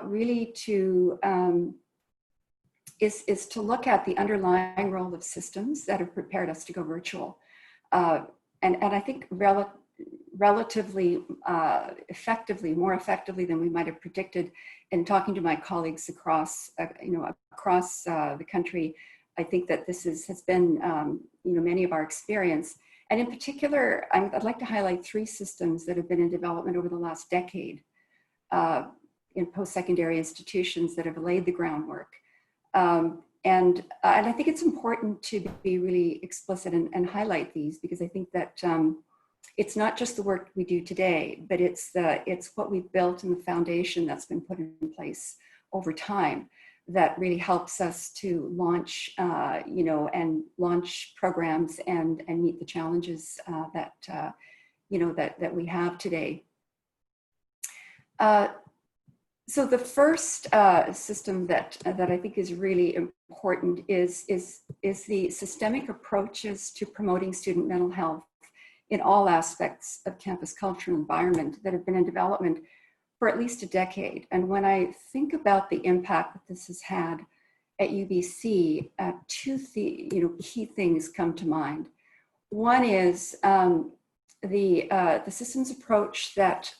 S6: really to is to look at the underlying role of systems that have prepared us to go virtual, and I think relatively more effectively than we might have predicted. In talking to my colleagues across the country, I think that this has been many of our experience. And in particular, I'd like to highlight 3 systems that have been in development over the last decade in post-secondary institutions that have laid the groundwork. And I think it's important to be really explicit and highlight these, because I think that it's not just the work we do today, but it's what we've built and the foundation that's been put in place over time that really helps us to launch, and launch programs and meet the challenges that we have today. So the first system that I think is really important is the systemic approaches to promoting student mental health in all aspects of campus culture and environment that have been in development for at least a decade. And when I think about the impact that this has had at UBC, 2 key things come to mind. One is the systems approach that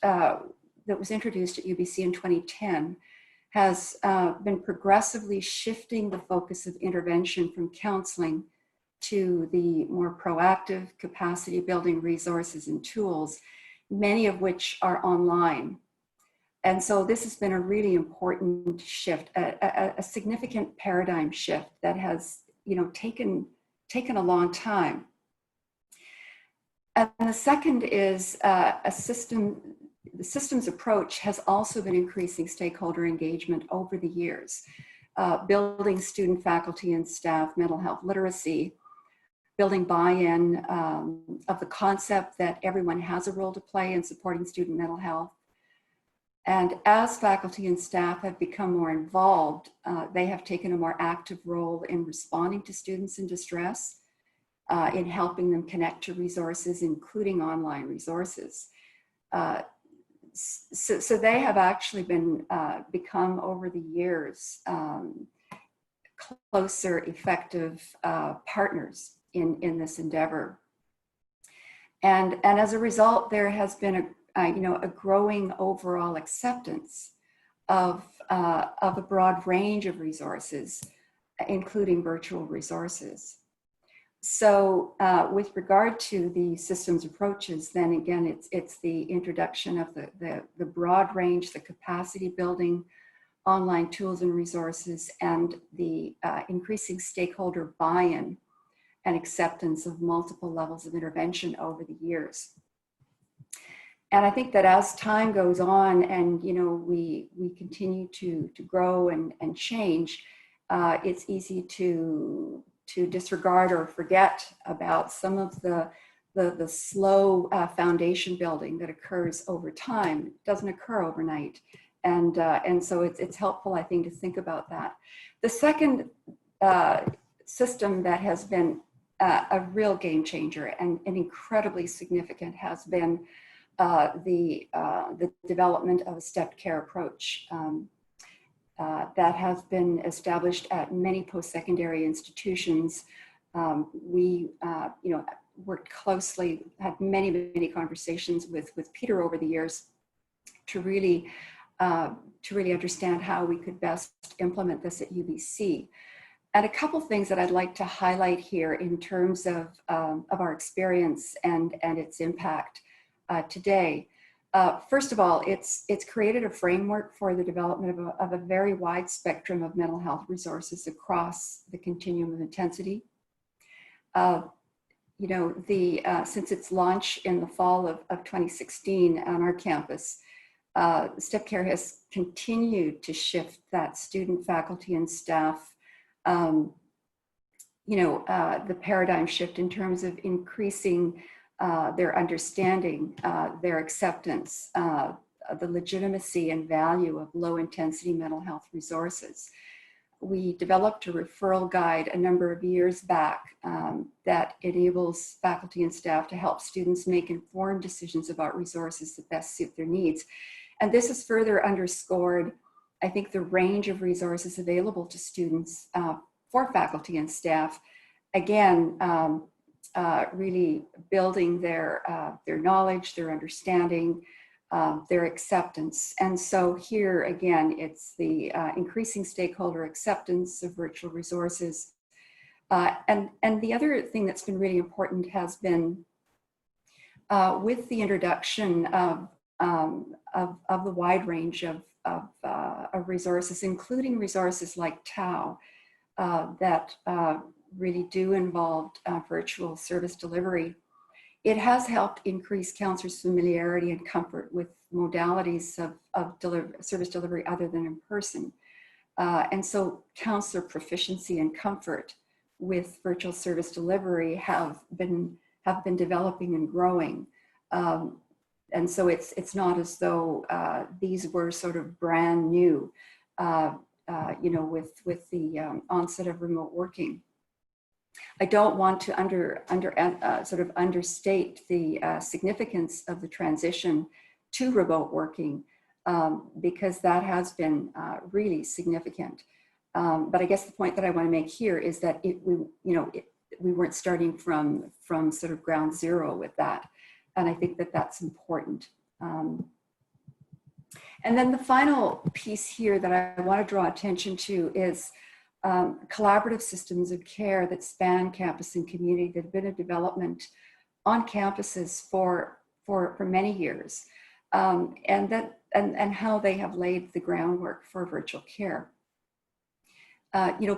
S6: was introduced at UBC in 2010 has been progressively shifting the focus of intervention from counseling to the more proactive capacity building resources and tools, many of which are online. And so this has been a really important shift, a significant paradigm shift that has taken a long time. And the second is the systems approach has also been increasing stakeholder engagement over the years, building student, faculty, and staff mental health literacy, building buy-in of the concept that everyone has a role to play in supporting student mental health. And as faculty and staff have become more involved, they have taken a more active role in responding to students in distress, in helping them connect to resources, including online resources. So they have actually become over the years closer, effective partners in this endeavor. And as a result, there has been a growing overall acceptance of a broad range of resources, including virtual resources. So with regard to the systems approaches, then again, it's the introduction of the broad range, the capacity building, online tools and resources, and the increasing stakeholder buy-in and acceptance of multiple levels of intervention over the years. And I think that as time goes on and we continue to grow and change, it's easy to disregard or forget about some of the slow foundation building that occurs over time. It doesn't occur overnight. And so it's helpful, I think, to think about that. The second system that has been a real game changer and incredibly significant has been the development of a stepped care approach that has been established at many post-secondary institutions. We worked closely, had many conversations with Peter over the years to really understand how we could best implement this at UBC. And a couple things that I'd like to highlight here in terms of our experience and its impact today. First of all, it's created a framework for the development of a very wide spectrum of mental health resources across the continuum of intensity. Since its launch in the fall of 2016 on our campus, Step Care has continued to shift that student, faculty, and staff the paradigm shift in terms of increasing their understanding, their acceptance, the legitimacy and value of low intensity mental health resources. We developed a referral guide a number of years back that enables faculty and staff to help students make informed decisions about resources that best suit their needs. And this has further underscored, I think, the range of resources available to students for faculty and staff. Again, really building their knowledge, their understanding, their acceptance. And so here again, it's the increasing stakeholder acceptance of virtual resources. And the other thing that's been really important has been with the introduction of the wide range of resources, including resources like TAO that really do involve virtual service delivery. It has helped increase counselors' familiarity and comfort with modalities of service delivery other than in person. And so counselor proficiency and comfort with virtual service delivery have been developing and growing. And so it's not as though these were sort of brand new, with the onset of remote working. I don't want to sort of understate the significance of the transition to remote working because that has been really significant. But I guess the point that I want to make here is that we weren't starting from sort of ground zero with that, and I think that that's important. And then the final piece here that I want to draw attention to is collaborative systems of care that span campus and community that have been in development on campuses for many years, and how they have laid the groundwork for virtual care.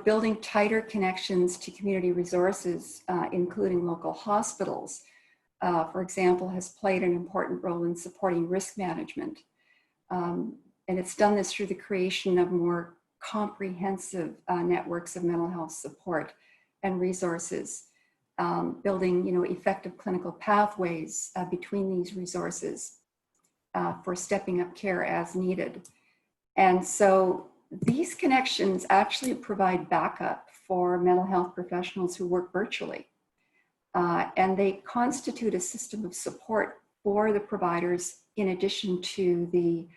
S6: Building tighter connections to community resources, including local hospitals, for example, has played an important role in supporting risk management. And it's done this through the creation of more comprehensive networks of mental health support and resources, building effective clinical pathways between these resources for stepping up care as needed. And so these connections actually provide backup for mental health professionals who work virtually. And they constitute a system of support for the providers in addition to the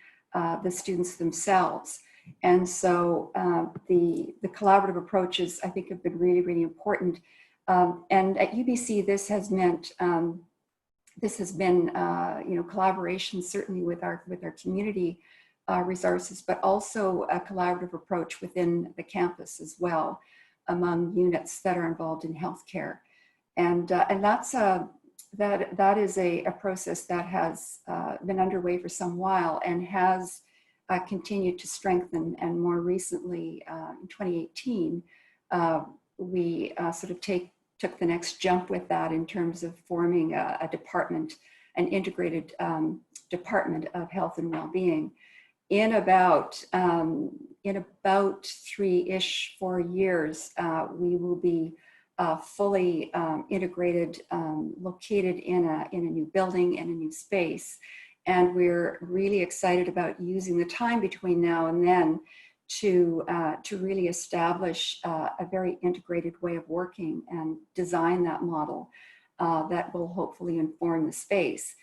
S6: students themselves. And so the collaborative approaches, I think, have been really, really important. And at UBC, this has been collaboration certainly with our community resources, but also a collaborative approach within the campus as well among units that are involved in healthcare. And that is a process that has been underway for some while and has continued to strengthen. And more recently, in 2018, we sort of took the next jump with that in terms of forming a department, an integrated department of health and well-being. In about 3-ish, 4 years, we will be fully integrated, located in a new building and a new space. And we're really excited about using the time between now and then to really establish a very integrated way of working and design that model that will hopefully inform the space.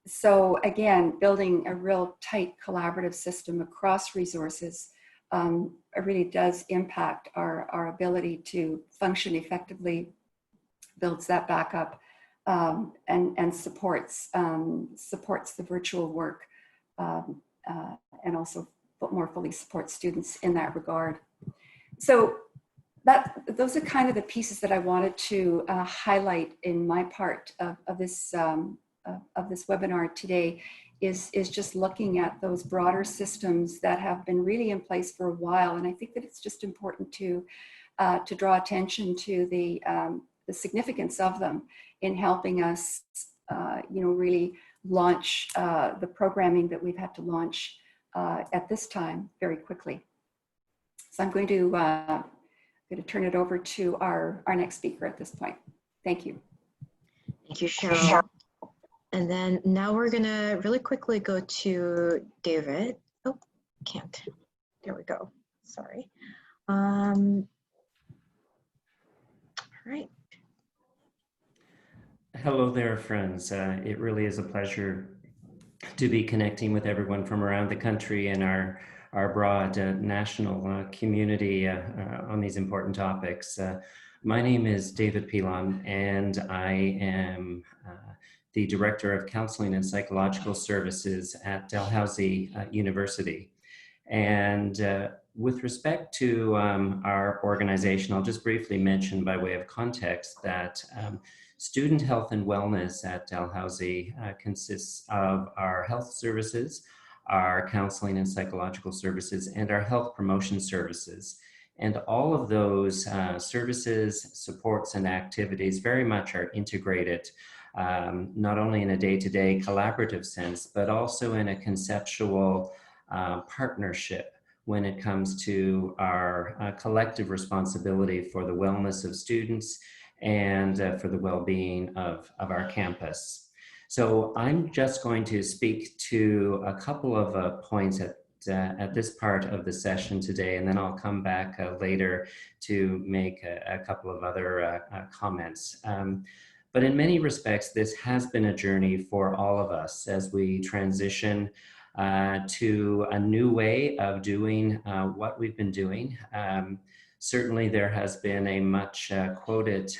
S6: So again, building a real tight collaborative system across resources really does impact our ability to function effectively, builds that backup, and supports the virtual work, and also more fully supports students in that regard. So those are kind of the pieces that I wanted to highlight in my part of this webinar today. Is just looking at those broader systems that have been really in place for a while, and I think that it's just important to draw attention to the significance of them in helping us, really launch the programming that we've had to launch at this time very quickly. So I'm going to going to turn it over to our next speaker at this point. Thank you.
S3: Thank you, Cheryl. And then now we're gonna really quickly go to David. Oh, can't. There we go. Sorry. All right.
S7: Hello there, friends. It really is a pleasure to be connecting with everyone from around the country and our broad national community on these important topics. My name is David Pellom, and I am the Director of Counseling and Psychological Services at Dalhousie University. And with respect to our organization, I'll just briefly mention by way of context that student health and wellness at Dalhousie consists of our health services, our counseling and psychological services, and our health promotion services. And all of those services, supports, and activities very much are integrated, not only in a day-to-day collaborative sense, but also in a conceptual partnership when it comes to our collective responsibility for the wellness of students and for the well-being of our campus. So I'm just going to speak to a couple of points at this part of the session today, and then I'll come back later to make a couple of other comments. But in many respects, this has been a journey for all of us as we transition to a new way of doing what we've been doing. Certainly there has been a much quoted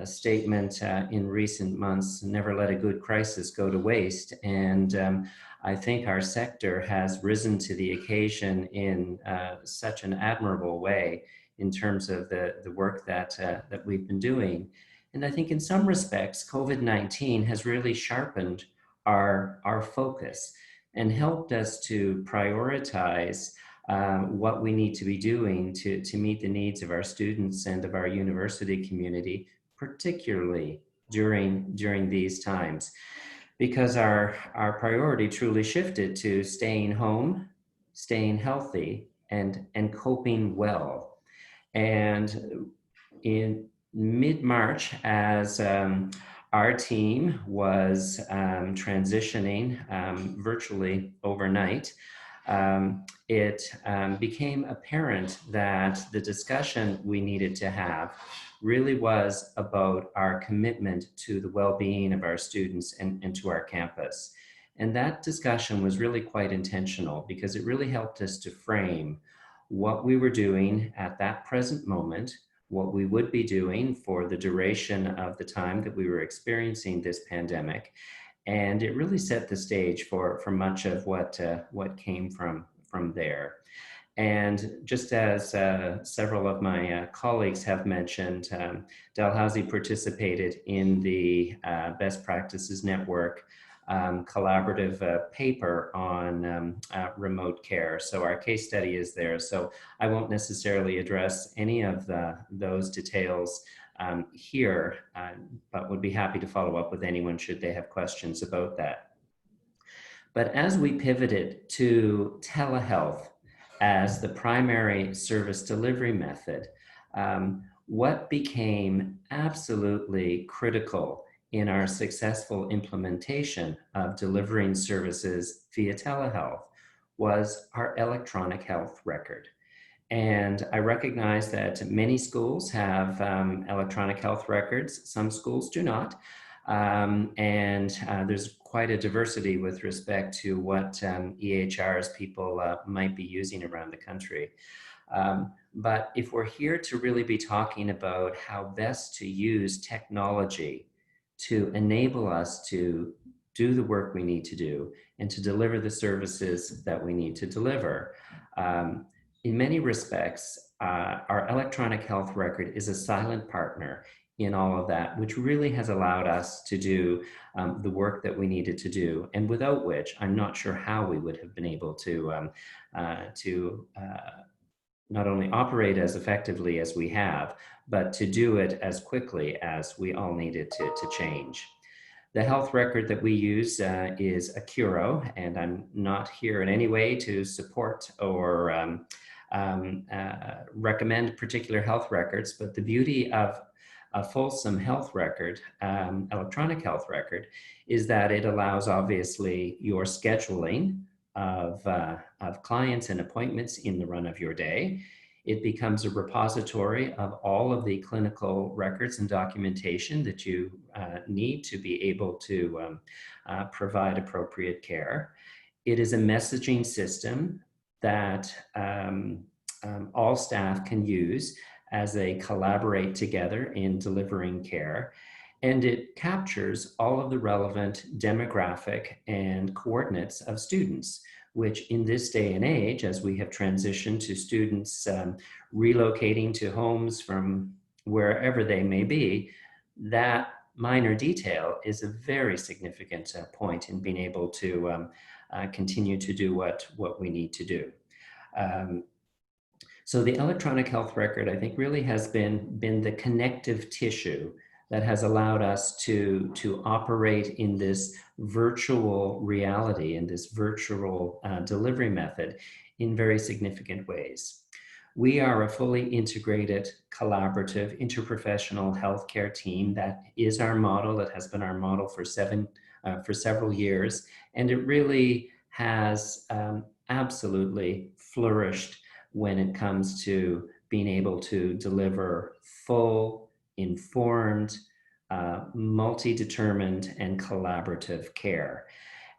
S7: statement in recent months, never let a good crisis go to waste. And I think our sector has risen to the occasion in such an admirable way in terms of the work that we've been doing. And I think in some respects, COVID-19 has really sharpened our focus and helped us to prioritize what we need to be doing to meet the needs of our students and of our university community, particularly during these times, because our priority truly shifted to staying home, staying healthy, and coping well. And in mid-March, as our team was transitioning virtually overnight, it became apparent that the discussion we needed to have really was about our commitment to the well-being of our students and to our campus. And that discussion was really quite intentional because it really helped us to frame what we were doing at that present moment, what we would be doing for the duration of the time that we were experiencing this pandemic. And it really set the stage for much of what came from there. And just as several of my colleagues have mentioned, Dalhousie participated in the Best Practices Network collaborative paper on remote care. So our case study is there. So I won't necessarily address any of those details here, but would be happy to follow up with anyone should they have questions about that. But as we pivoted to telehealth as the primary service delivery method, what became absolutely critical in our successful implementation of delivering services via telehealth was our electronic health record. And I recognize that many schools have electronic health records, some schools do not. And there's quite a diversity with respect to what EHRs people might be using around the country. But if we're here to really be talking about how best to use technology to enable us to do the work we need to do and to deliver the services that we need to deliver, in many respects, our electronic health record is a silent partner in all of that, which really has allowed us to do the work that we needed to do, and without which I'm not sure how we would have been able to not only operate as effectively as we have, but to do it as quickly as we all needed to change. The health record that we use is Accuro, and I'm not here in any way to support or recommend particular health records, but the beauty of a fulsome health record, electronic health record, is that it allows obviously your scheduling of clients and appointments in the run of your day. It becomes a repository of all of the clinical records and documentation that you need to be able to provide appropriate care. It is a messaging system that all staff can use as they collaborate together in delivering care. And it captures all of the relevant demographic and coordinates of students, which in this day and age, as we have transitioned to students relocating to homes from wherever they may be, that minor detail is a very significant point in being able to continue to do what we need to do. So the electronic health record, I think, really has been the connective tissue that has allowed us to operate in this virtual reality, in this virtual delivery method in very significant ways. We are a fully integrated, collaborative, interprofessional healthcare team. That is our model. It has been our model for several years, and it really has absolutely flourished when it comes to being able to deliver full, informed, multi-determined, and collaborative care.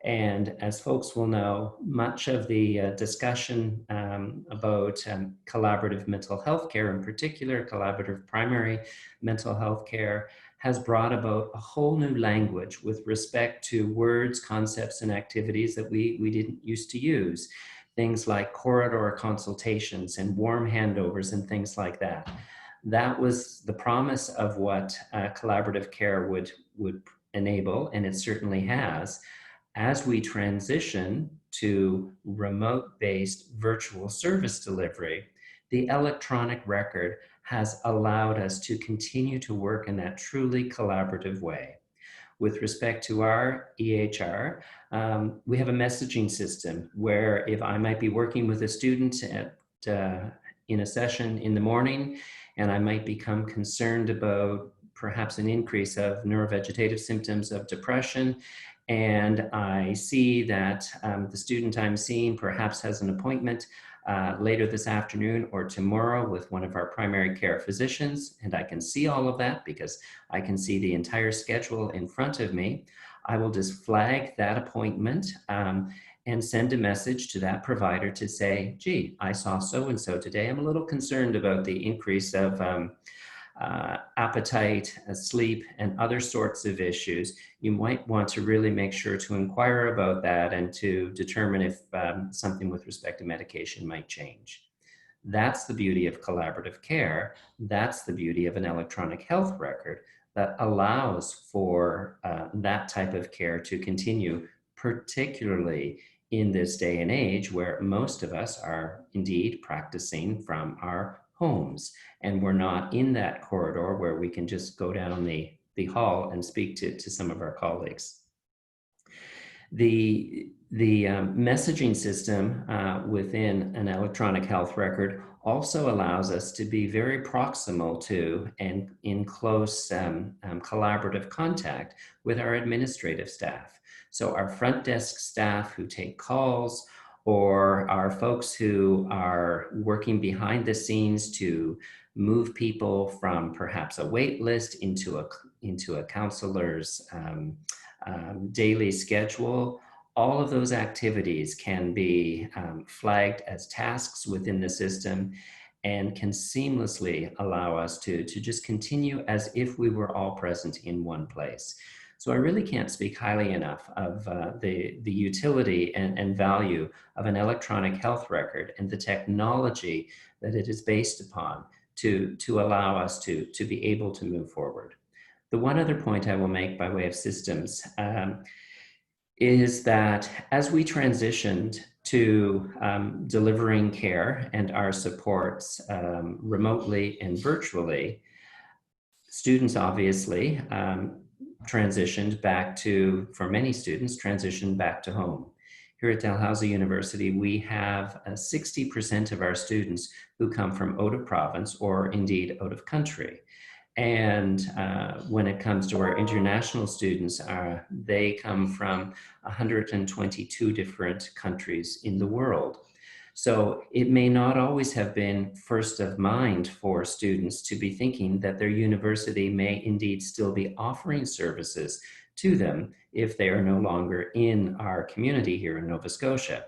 S7: And as folks will know, much of the discussion about collaborative mental health care, in particular collaborative primary mental health care, has brought about a whole new language with respect to words, concepts, and activities that we didn't used to use. Things like corridor consultations and warm handovers and things like that. That was the promise of what collaborative care would enable, and it certainly has. As we transition to remote-based virtual service delivery, the electronic record has allowed us to continue to work in that truly collaborative way. With respect to our EHR, we have a messaging system where if I might be working with a student in a session in the morning, and I might become concerned about perhaps an increase of neurovegetative symptoms of depression, and I see that the student I'm seeing perhaps has an appointment later this afternoon or tomorrow with one of our primary care physicians, and I can see all of that because I can see the entire schedule in front of me. I will just flag that appointment and send a message to that provider to say, gee, I saw so-and-so today. I'm a little concerned about the increase of appetite, sleep, and other sorts of issues. You might want to really make sure to inquire about that and to determine if something with respect to medication might change. That's the beauty of collaborative care. That's the beauty of an electronic health record that allows for that type of care to continue, particularly in this day and age where most of us are indeed practicing from our homes, and we're not in that corridor where we can just go down the hall and speak to some of our colleagues. The messaging system within an electronic health record also allows us to be very proximal to and in close collaborative contact with our administrative staff. So our front desk staff who take calls, or our folks who are working behind the scenes to move people from perhaps a wait list into a counselor's daily schedule. All of those activities can be flagged as tasks within the system and can seamlessly allow us to just continue as if we were all present in one place. So I really can't speak highly enough of the utility and value of an electronic health record and the technology that it is based upon to allow us to be able to move forward. The one other point I will make by way of systems is that as we transitioned to delivering care and our supports remotely and virtually, students obviously transitioned back to, for many students, transitioned back to home. Here at Dalhousie University, we have 60% of our students who come from out of province or indeed out of country. And when it comes to our international students, they come from 122 different countries in the world. So it may not always have been first of mind for students to be thinking that their university may indeed still be offering services to them if they are no longer in our community here in Nova Scotia.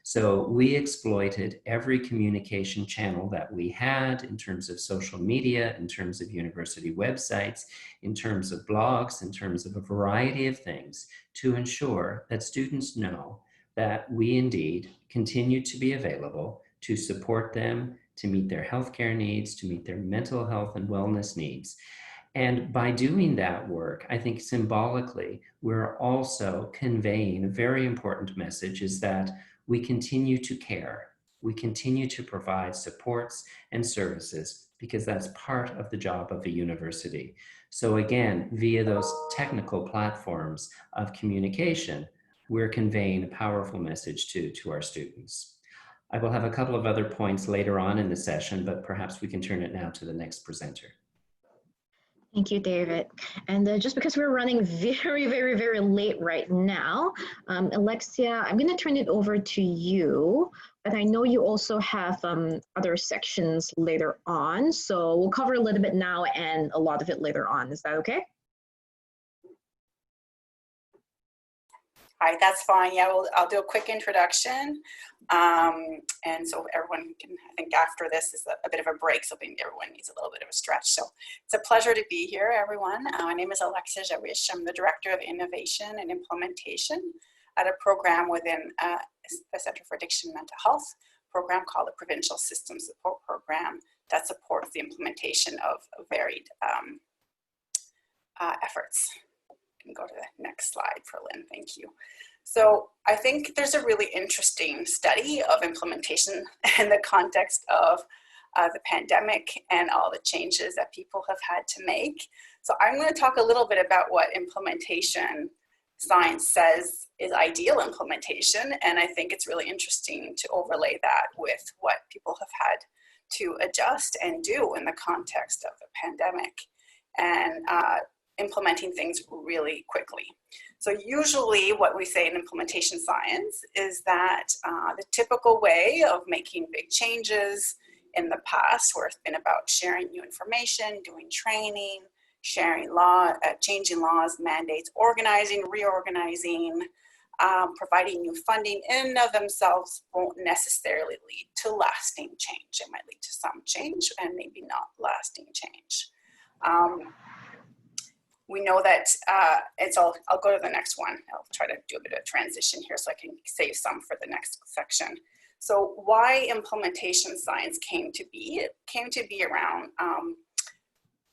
S7: So we exploited every communication channel that we had in terms of social media, in terms of university websites, in terms of blogs, in terms of a variety of things to ensure that students know that we indeed continue to be available to support them, to meet their healthcare needs, to meet their mental health and wellness needs. And by doing that work, I think symbolically, we're also conveying a very important message, is that we continue to care. We continue to provide supports and services because that's part of the job of a university. So again, via those technical platforms of communication, we're conveying a powerful message to our students. I will have a couple of other points later on in the session, but perhaps we can turn it now to the next presenter.
S3: Thank you, David. And just because we're running very, very, very late right now, Alexia, I'm going to turn it over to you, but I know you also have other sections later on, so we'll cover a little bit now and a lot of it later on. Is that okay?
S8: All right, that's fine. Yeah, I'll do a quick introduction. And so everyone can, I think after this is a bit of a break, so maybe everyone needs a little bit of a stretch. So it's a pleasure to be here, everyone. My name is Alexia Jawish. I'm the Director of Innovation and Implementation at a program within the Center for Addiction and Mental Health, program called the Provincial System Support Program that supports the implementation of varied efforts. Can go to the next slide for Lynn, thank you. So I think there's a really interesting study of implementation in the context of the pandemic and all the changes that people have had to make. So I'm going to talk a little bit about what implementation science says is ideal implementation, and I think it's really interesting to overlay that with what people have had to adjust and do in the context of the pandemic, and implementing things really quickly. So usually what we say in implementation science is that the typical way of making big changes in the past, where it's been about sharing new information, doing training, sharing law, changing laws, mandates, organizing, reorganizing, providing new funding in and of themselves won't necessarily lead to lasting change. It might lead to some change and maybe not lasting change. We know that, and so I'll go to the next one. I'll try to do a bit of transition here so I can save some for the next section. So why implementation science came to be? It came to be around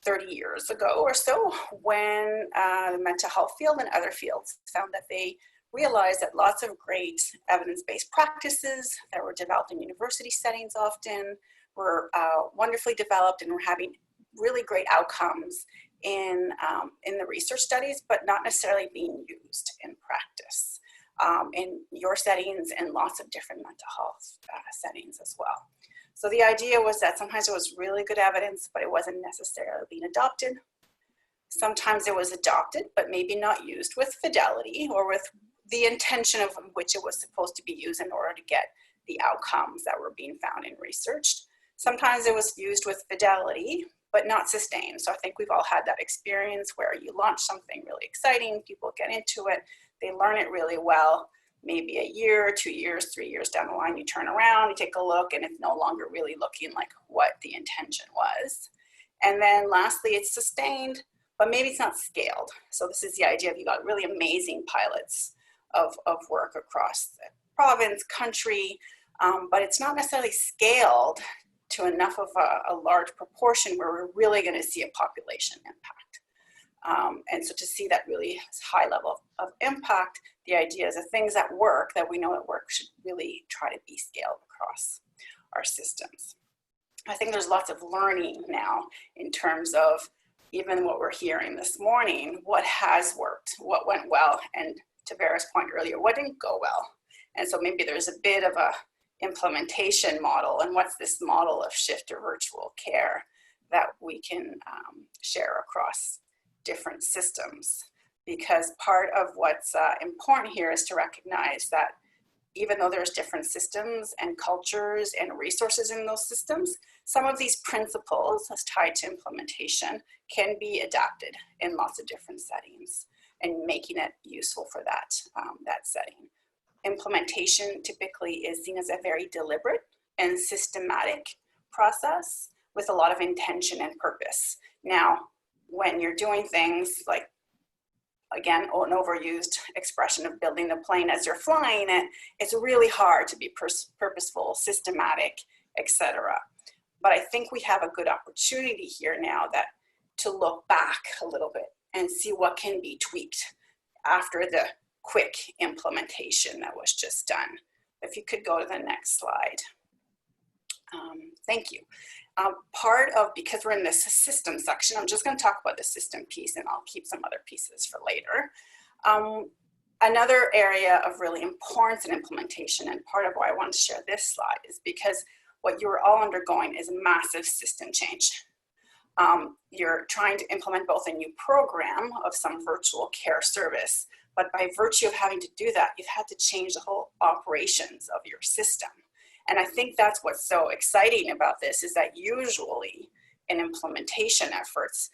S8: 30 years ago or so, when the mental health field and other fields found that they realized that lots of great evidence-based practices that were developed in university settings often were wonderfully developed and were having really great outcomes in the research studies, but not necessarily being used in practice in your settings and lots of different mental health settings as well. So the idea was that sometimes it was really good evidence, but it wasn't necessarily being adopted. Sometimes it was adopted, but maybe not used with fidelity or with the intention of which it was supposed to be used in order to get the outcomes that were being found and researched. Sometimes it was used with fidelity, but not sustained. So I think we've all had that experience where you launch something really exciting, people get into it, they learn it really well, maybe a year, 2 years, 3 years down the line, you turn around, you take a look, and it's no longer really looking like what the intention was. And then lastly, it's sustained, but maybe it's not scaled. So this is the idea of you got really amazing pilots of work across the province, country, but it's not necessarily scaled to enough of a large proportion where we're really going to see a population impact. And so to see that really high level of impact, the idea is the things that work, that we know at work, should really try to be scaled across our systems. I think there's lots of learning now in terms of even what we're hearing this morning, what has worked, what went well, and to Vera's point earlier, what didn't go well. And so maybe there's a bit of a implementation model, and what's this model of shift to virtual care that we can share across different systems. Because part of what's important here is to recognize that even though there's different systems and cultures and resources in those systems, some of these principles as tied to implementation can be adapted in lots of different settings and making it useful for that, that setting. Implementation typically is seen as a very deliberate and systematic process with a lot of intention and purpose. Now, when you're doing things like, again, an overused expression of building the plane as you're flying it, it's really hard to be purposeful, systematic, etc. But I think we have a good opportunity here now that to look back a little bit and see what can be tweaked after the quick implementation that was just done. If you could go to the next slide. Thank you. Part of, because we're in this system section, I'm just going to talk about the system piece, and I'll keep some other pieces for later. Another area of really importance in implementation, and part of why I wanted to share this slide, is because what you're all undergoing is massive system change. You're trying to implement both a new program of some virtual care service, but by virtue of having to do that, you've had to change the whole operations of your system. And I think that's what's so exciting about this, is that usually in implementation efforts,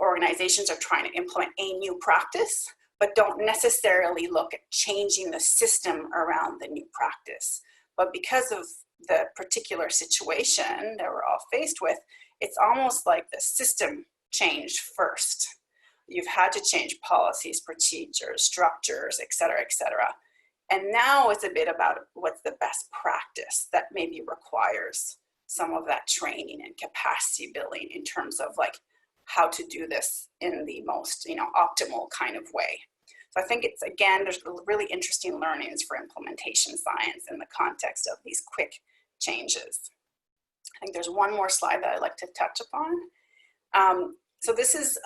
S8: organizations are trying to implement a new practice, but don't necessarily look at changing the system around the new practice. But because of the particular situation that we're all faced with, it's almost like the system changed first. You've had to change policies, procedures, structures, et cetera, et cetera. And now it's a bit about what's the best practice that maybe requires some of that training and capacity building in terms of like how to do this in the most, optimal kind of way. So I think it's, again, there's really interesting learnings for implementation science in the context of these quick changes. I think there's one more slide that I'd like to touch upon. So this is,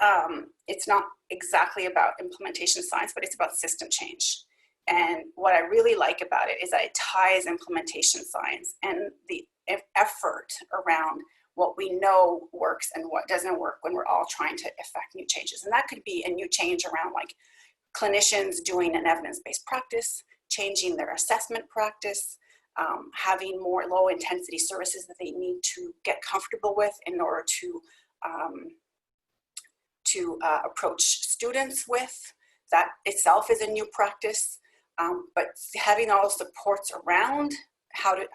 S8: it's not exactly about implementation science, but it's about system change. And what I really like about it is that it ties implementation science and the effort around what we know works and what doesn't work when we're all trying to effect new changes. And that could be a new change around like clinicians doing an evidence-based practice, changing their assessment practice, having more low intensity services that they need to get comfortable with in order to approach students with. That itself is a new practice. But having all the supports around how to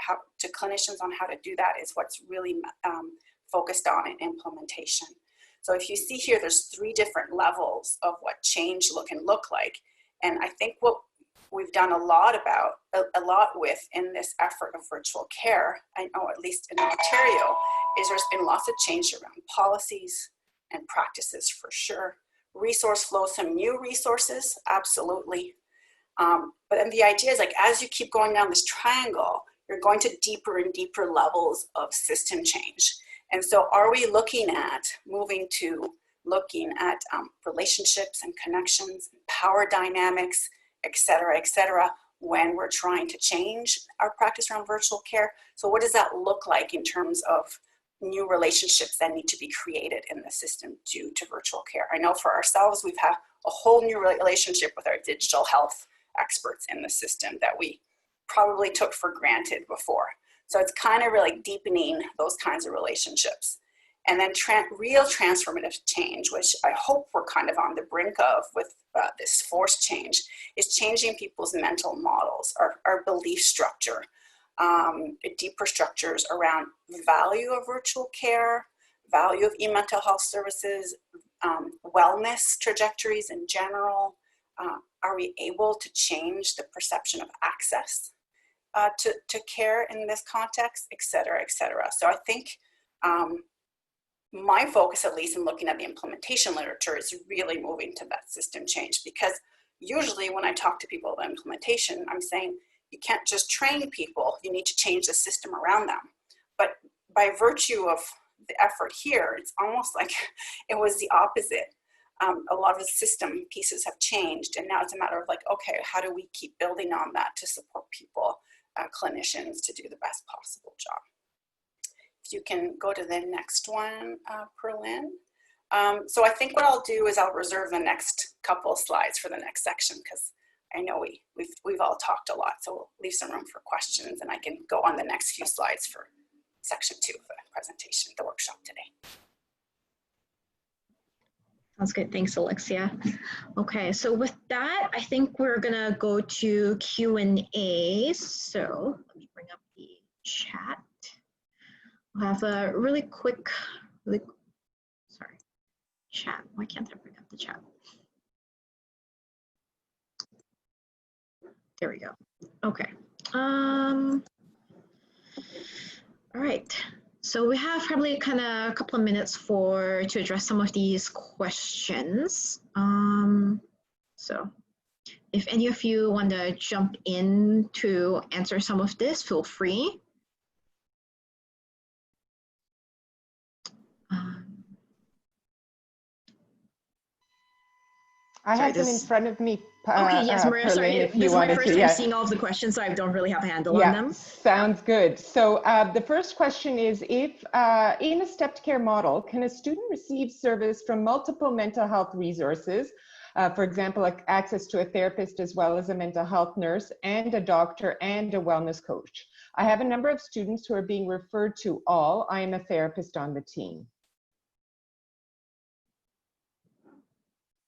S8: clinicians on how to do that is what's really focused on in implementation. So if you see here, there's 3 different levels of what change can look like. And I think what we've done a lot with in this effort of virtual care, I know at least in Ontario, is there's been lots of change around policies and practices for sure. Resource flow, some new resources, absolutely. But then the idea is like, as you keep going down this triangle, you're going to deeper and deeper levels of system change. And so are we looking at relationships and connections, power dynamics, et cetera, when we're trying to change our practice around virtual care? So what does that look like in terms of new relationships that need to be created in the system due to virtual care? I know for ourselves, we've had a whole new relationship with our digital health experts in the system that we probably took for granted before. So it's kind of really deepening those kinds of relationships. And then real transformative change, which I hope we're kind of on the brink of with this forced change, is changing people's mental models, our belief structure, deeper structures around value of virtual care, value of e-mental health services, wellness trajectories in general. Are we able to change the perception of access to care in this context, et cetera, et cetera. So I think my focus, at least in looking at the implementation literature, is really moving to that system change, because usually when I talk to people about implementation, I'm saying you can't just train people, you need to change the system around them. But by virtue of the effort here, it's almost like it was the opposite. a lot of the system pieces have changed, and now it's a matter of like, okay, how do we keep building on that to support people, clinicians, to do the best possible job? If you can go to the next one, Perlin. So I think what I'll do is I'll reserve the next couple of slides for the next section, because I know we've all talked a lot, so we'll leave some room for questions, and I can go on the next few slides for section 2 of the presentation, the workshop today.
S3: Sounds good. Thanks, Alexia. Okay, so with that, I think we're gonna go to Q&A. So let me bring up the chat. We'll have a really quick, chat. Why can't I bring up the chat? There we go. Okay. All right. So we have probably kind of a couple of minutes to address some of these questions. So if any of you want to jump in to answer some of this, feel free.
S1: I have them in front of me.
S3: Okay, yes, Maria, sorry.
S1: If
S3: This
S1: you
S3: is my
S1: wanted
S3: first
S1: to,
S3: time seeing all of the questions, so I don't really have a handle on them.
S1: Sounds good. So the first question is, if in a stepped care model, can a student receive service from multiple mental health resources, for example, like access to a therapist as well as a mental health nurse and a doctor and a wellness coach? I have a number of students who are being referred to all. I am a therapist on the team.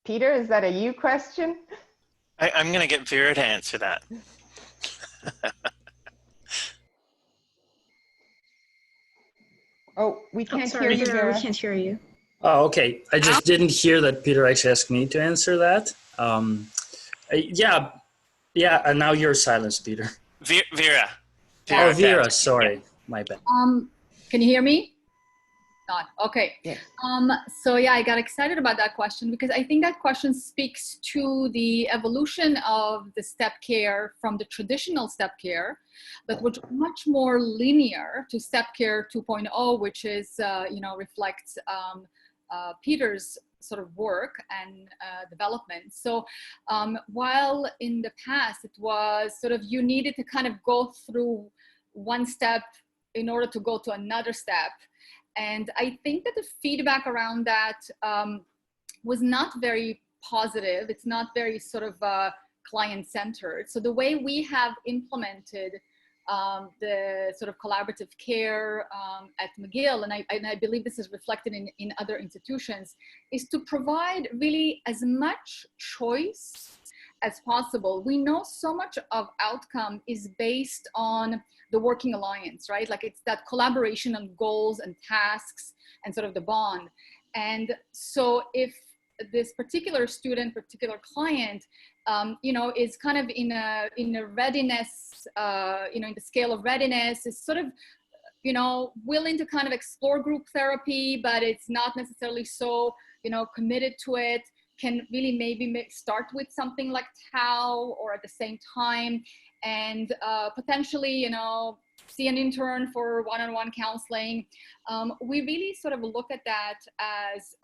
S1: Peter, is that a you question?
S2: I'm going to get Vera to answer that.
S1: Oh, we can't hear you, Vera.
S3: We can't hear you.
S9: Oh, okay. I just didn't hear that Peter actually asked me to answer that. Yeah, and now you're silenced, Peter.
S2: Vera.
S9: Oh, Vera, sorry. Yeah. My bad.
S5: Can you hear me? Not. Okay.
S1: Yes.
S5: So yeah, I got excited about that question because I think that question speaks to the evolution of the step care from the traditional step care that was much more linear to step care 2.0, which is, reflects Peter's sort of work and development. So while in the past it was sort of, you needed to kind of go through one step in order to go to another step. And I think that the feedback around that was not very positive. It's not very sort of client-centered. So the way we have implemented the sort of collaborative care at Mcgill, and I believe this is reflected in other institutions, is to provide really as much choice as possible. We know so much of outcome is based on the working alliance, right? Like it's that collaboration on goals and tasks and sort of the bond. And so if this particular student, particular client, is kind of in a readiness, in the scale of readiness, is sort of, willing to kind of explore group therapy, but it's not necessarily so, committed to it, can really maybe start with something like TAO or at the same time, and potentially, see an intern for one-on-one counseling. We really sort of look at that as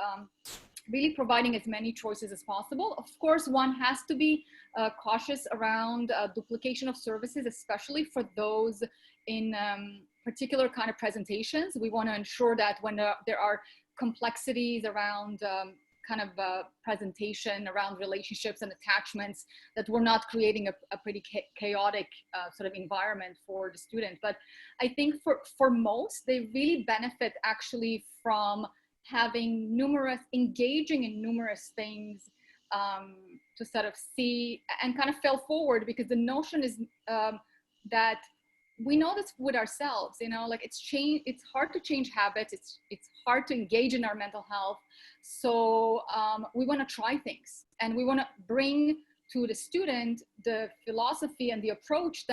S5: really providing as many choices as possible. Of course, one has to be cautious around duplication of services, especially for those in particular kind of presentations. We want to ensure that when there are complexities around presentation around relationships and attachments, that we're not creating a pretty chaotic sort of environment for the student. But I think for most, they really benefit actually from having engaging in numerous things to sort of see and kind of fail forward, because the notion is that we know this with ourselves, like it's hard to change habits. It's hard to engage in our mental health. So we want to try things, and we want to bring to the student the philosophy and the approach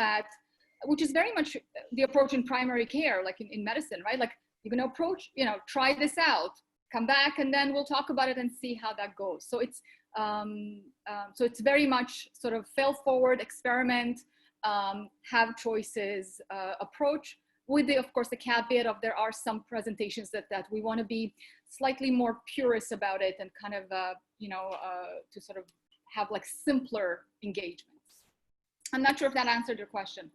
S5: which is very much the approach in primary care, like in medicine, right? Like you're going to approach, try this out, come back, and then we'll talk about it and see how that goes. So it's very much sort of fail forward, experiment, have choices approach, with the, of course, the caveat of there are some presentations that we want to be slightly more purist about it and kind of, you know, to sort of have like simpler engagements. I'm not sure if that answered your question.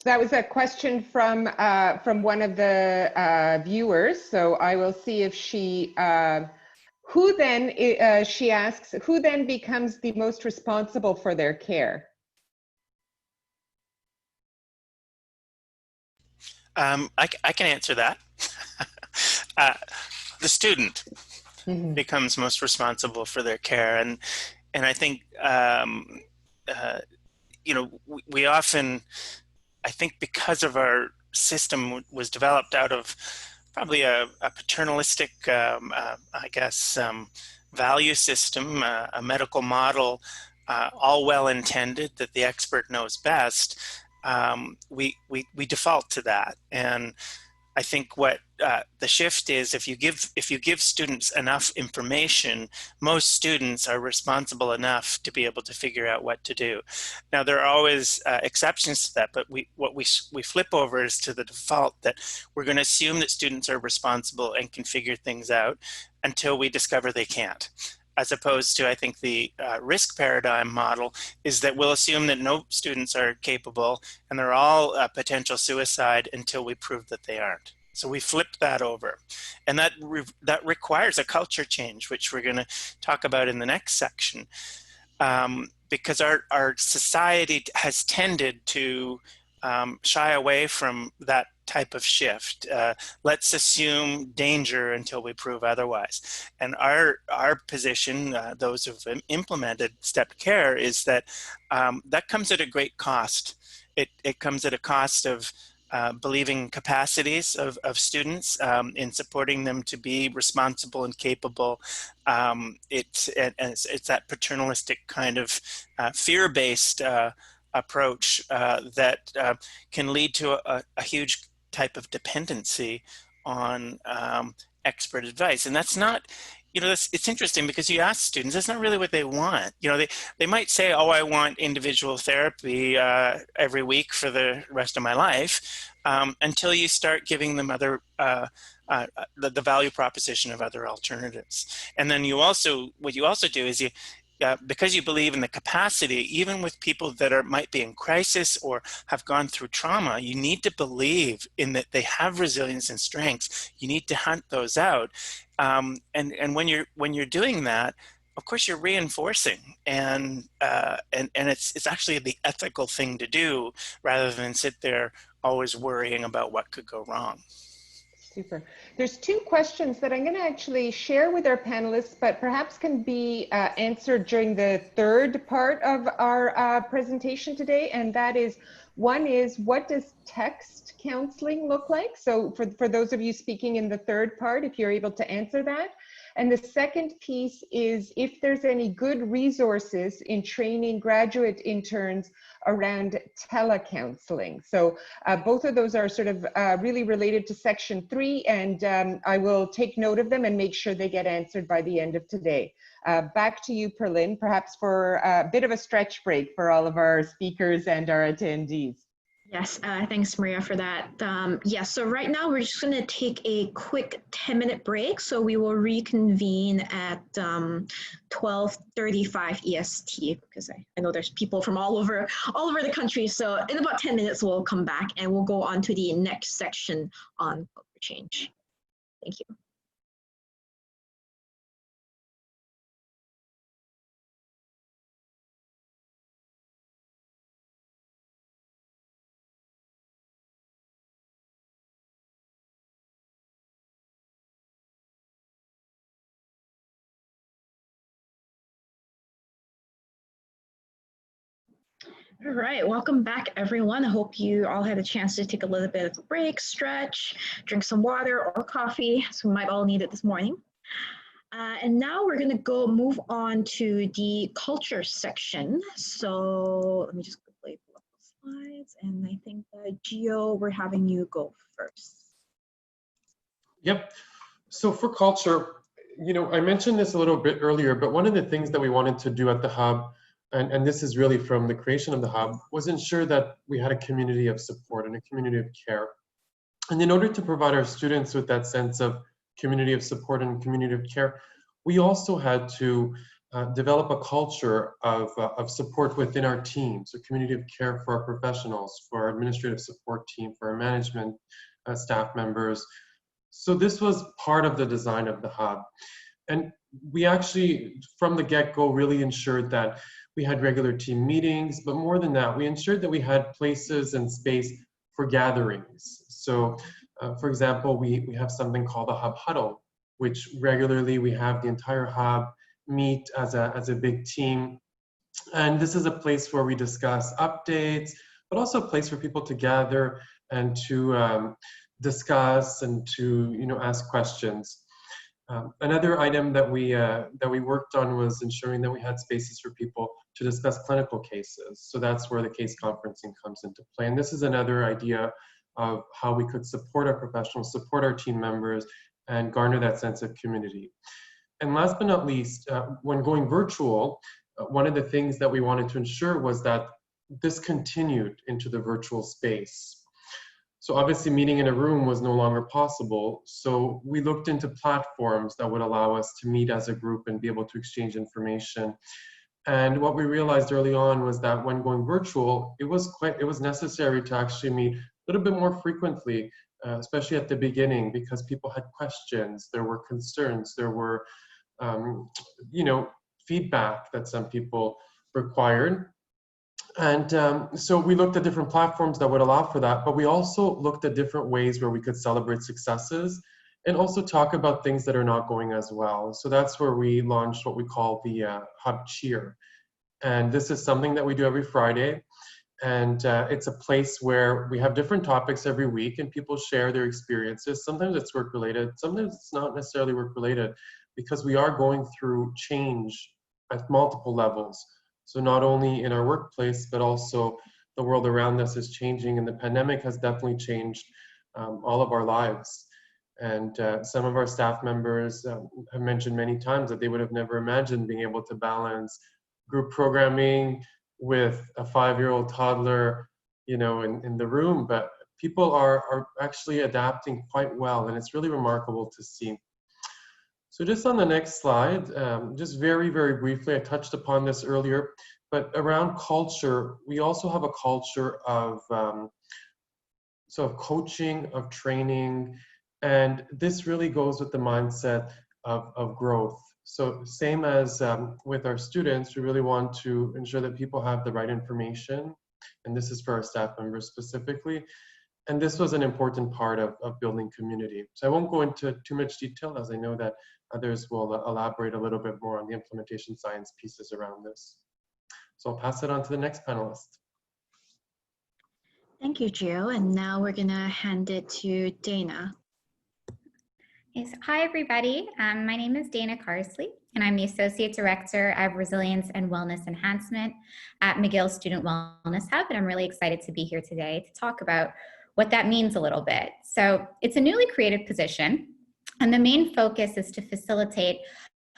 S1: That was a question from one of the viewers. So I will see if she, who then, she asks, who then becomes the most responsible for their care?
S2: I can answer that. The student becomes most responsible for their care, and I think you know, we often, I think because of our system was developed out of probably a paternalistic, I guess, value system, a medical model, all well intended that the expert knows best. We default to that, and I think what the shift is, if you give students enough information, most students are responsible enough to be able to figure out what to do. Now there are always exceptions to that, but what we flip over is to the default that we're going to assume that students are responsible and can figure things out until we discover they can't. As opposed to, I think, the risk paradigm model is that we'll assume that no students are capable and they're all potential suicide until we prove that they aren't. So we flipped that over. And that requires a culture change, which we're going to talk about in the next section. Because our society has tended to shy away from that type of shift. Let's assume danger until we prove otherwise. And our position, those who've implemented stepped care, is that that comes at a great cost. It comes at a cost of believing capacities of students in supporting them to be responsible and capable. It's that paternalistic kind of fear-based approach that can lead to a huge type of dependency on expert advice. And that's not, you know, it's interesting because you ask students, that's not really what they want. You know, they might say, oh, I want individual therapy every week for the rest of my life, until you start giving them other, the value proposition of other alternatives. And then what you also do is because you believe in the capacity, even with people that might be in crisis or have gone through trauma, you need to believe in that they have resilience and strengths. You need to hunt those out. And when you're doing that, of course, you're reinforcing, and it's actually the ethical thing to do rather than sit there always worrying about what could go wrong.
S1: Super. There's two questions that I'm going to actually share with our panelists, but perhaps can be answered during the third part of our presentation today. And that is, one is, what does text counseling look like? So for those of you speaking in the third part, if you're able to answer that. And the second piece is if there's any good resources in training graduate interns around telecounseling. So both of those are sort of really related to section 3, and I will take note of them and make sure they get answered by the end of today. Back to you, Perlin, perhaps for a bit of a stretch break for all of our speakers and our attendees.
S3: Yes, thanks, Maria, for that. Yes, so right now we're just going to take a quick 10-minute break. So we will reconvene at 12:35 EST, because I know there's people from all over the country. So in about 10 minutes, we'll come back and we'll go on to the next section on culture change. Thank you. All right, welcome back, everyone. I hope you all had a chance to take a little bit of a break, stretch, drink some water or coffee, so we might all need it this morning. And now we're going to move on to the culture section. So let me just quickly pull up the slides, and I think Gio, we're having you go first.
S4: Yep. So for culture, you know, I mentioned this a little bit earlier, but one of the things that we wanted to do at the Hub and this is really from the creation of the Hub, was ensure that we had a community of support and a community of care. And in order to provide our students with that sense of community of support and community of care, we also had to develop a culture of support within our teams, a community of care for our professionals, for our administrative support team, for our management staff members. So this was part of the design of the Hub. And we actually, from the get-go, really ensured that we had regular team meetings, but more than that, we ensured that we had places and space for gatherings. So, for example, we have something called a Hub Huddle, which regularly we have the entire Hub meet as a big team. And this is a place where we discuss updates, but also a place for people to gather and to discuss and to ask questions. Another item that we worked on was ensuring that we had spaces for people to discuss clinical cases. So that's where the case conferencing comes into play. And this is another idea of how we could support our professionals, support our team members, and garner that sense of community. And last but not least, when going virtual, one of the things that we wanted to ensure was that this continued into the virtual space. So obviously meeting in a room was no longer possible. So we looked into platforms that would allow us to meet as a group and be able to exchange information. And what we realized early on was that when going virtual, it was necessary to actually meet a little bit more frequently, especially at the beginning, because people had questions, there were concerns, there were feedback that some people required. And so we looked at different platforms that would allow for that, but we also looked at different ways where we could celebrate successes and also talk about things that are not going as well. So that's where we launched what we call the Hub Cheer. And this is something that we do every Friday. And it's a place where we have different topics every week and people share their experiences. Sometimes it's work related, sometimes it's not necessarily work related, because we are going through change at multiple levels. So not only in our workplace, but also the world around us is changing, and the pandemic has definitely changed all of our lives. And some of our staff members have mentioned many times that they would have never imagined being able to balance group programming with a 5-year-old toddler, in the room. But people are actually adapting quite well, and it's really remarkable to see. So just on the next slide, just very, very briefly, I touched upon this earlier, but around culture, we also have a culture of coaching, of training, and this really goes with the mindset of growth. So same as with our students, we really want to ensure that people have the right information, and this is for our staff members specifically. And this was an important part of building community. So I won't go into too much detail, as I know that others will elaborate a little bit more on the implementation science pieces around this. So I'll pass it on to the next panelist.
S3: Thank you, Gio. And now we're gonna hand it to Dana.
S10: Yes. Hi, everybody. My name is Dana Carsley, and I'm the Associate Director of Resilience and Wellness Enhancement at Mcgill Student Wellness Hub, and I'm really excited to be here today to talk about what that means a little bit. So it's a newly created position, and the main focus is to facilitate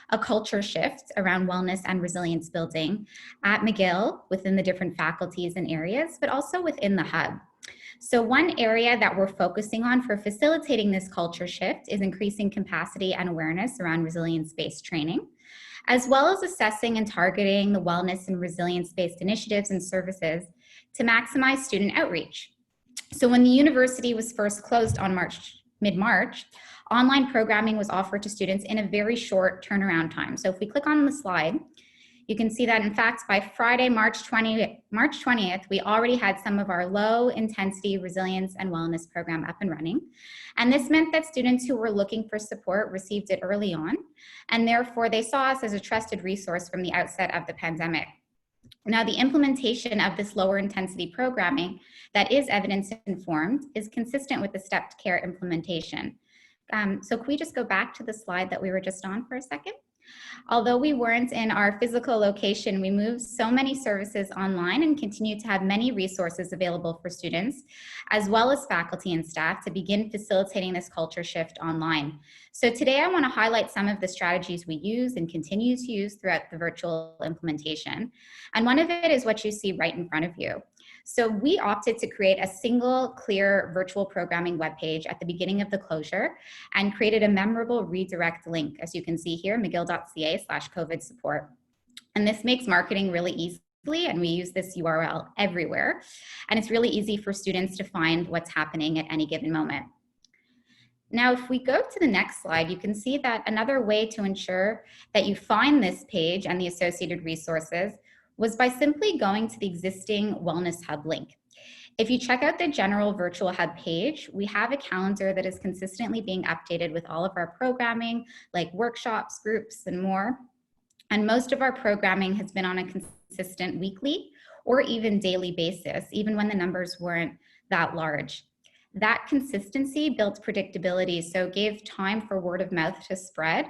S10: a culture shift around wellness and resilience building at Mcgill within the different faculties and areas, but also within the hub. So one area that we're focusing on for facilitating this culture shift is increasing capacity and awareness around resilience-based training, as well as assessing and targeting the wellness and resilience-based initiatives and services to maximize student outreach. So when the university was first closed on mid-March, online programming was offered to students in a very short turnaround time. So if we click on the slide, you can see that in fact by Friday, March 20th, we already had some of our low intensity resilience and wellness program up and running. And this meant that students who were looking for support received it early on, and therefore they saw us as a trusted resource from the outset of the pandemic. Now, the implementation of this lower intensity programming that is evidence informed is consistent with the stepped care implementation. So can we just go back to the slide that we were just on for a second? Although we weren't in our physical location, we moved so many services online and continue to have many resources available for students, as well as faculty and staff, to begin facilitating this culture shift online. So today I want to highlight some of the strategies we use and continue to use throughout the virtual implementation. And one of it is what you see right in front of you. So we opted to create a single, clear virtual programming webpage at the beginning of the closure and created a memorable redirect link, as you can see here, mcgill.ca/COVID support. And this makes marketing really easy, and we use this URL everywhere. And it's really easy for students to find what's happening at any given moment. Now, if we go to the next slide, you can see that another way to ensure that you find this page and the associated resources was by simply going to the existing Wellness Hub link. If you check out the general virtual hub page, we have a calendar that is consistently being updated with all of our programming, like workshops, groups, and more. And most of our programming has been on a consistent weekly or even daily basis, even when the numbers weren't that large. That consistency built predictability, so gave time for word of mouth to spread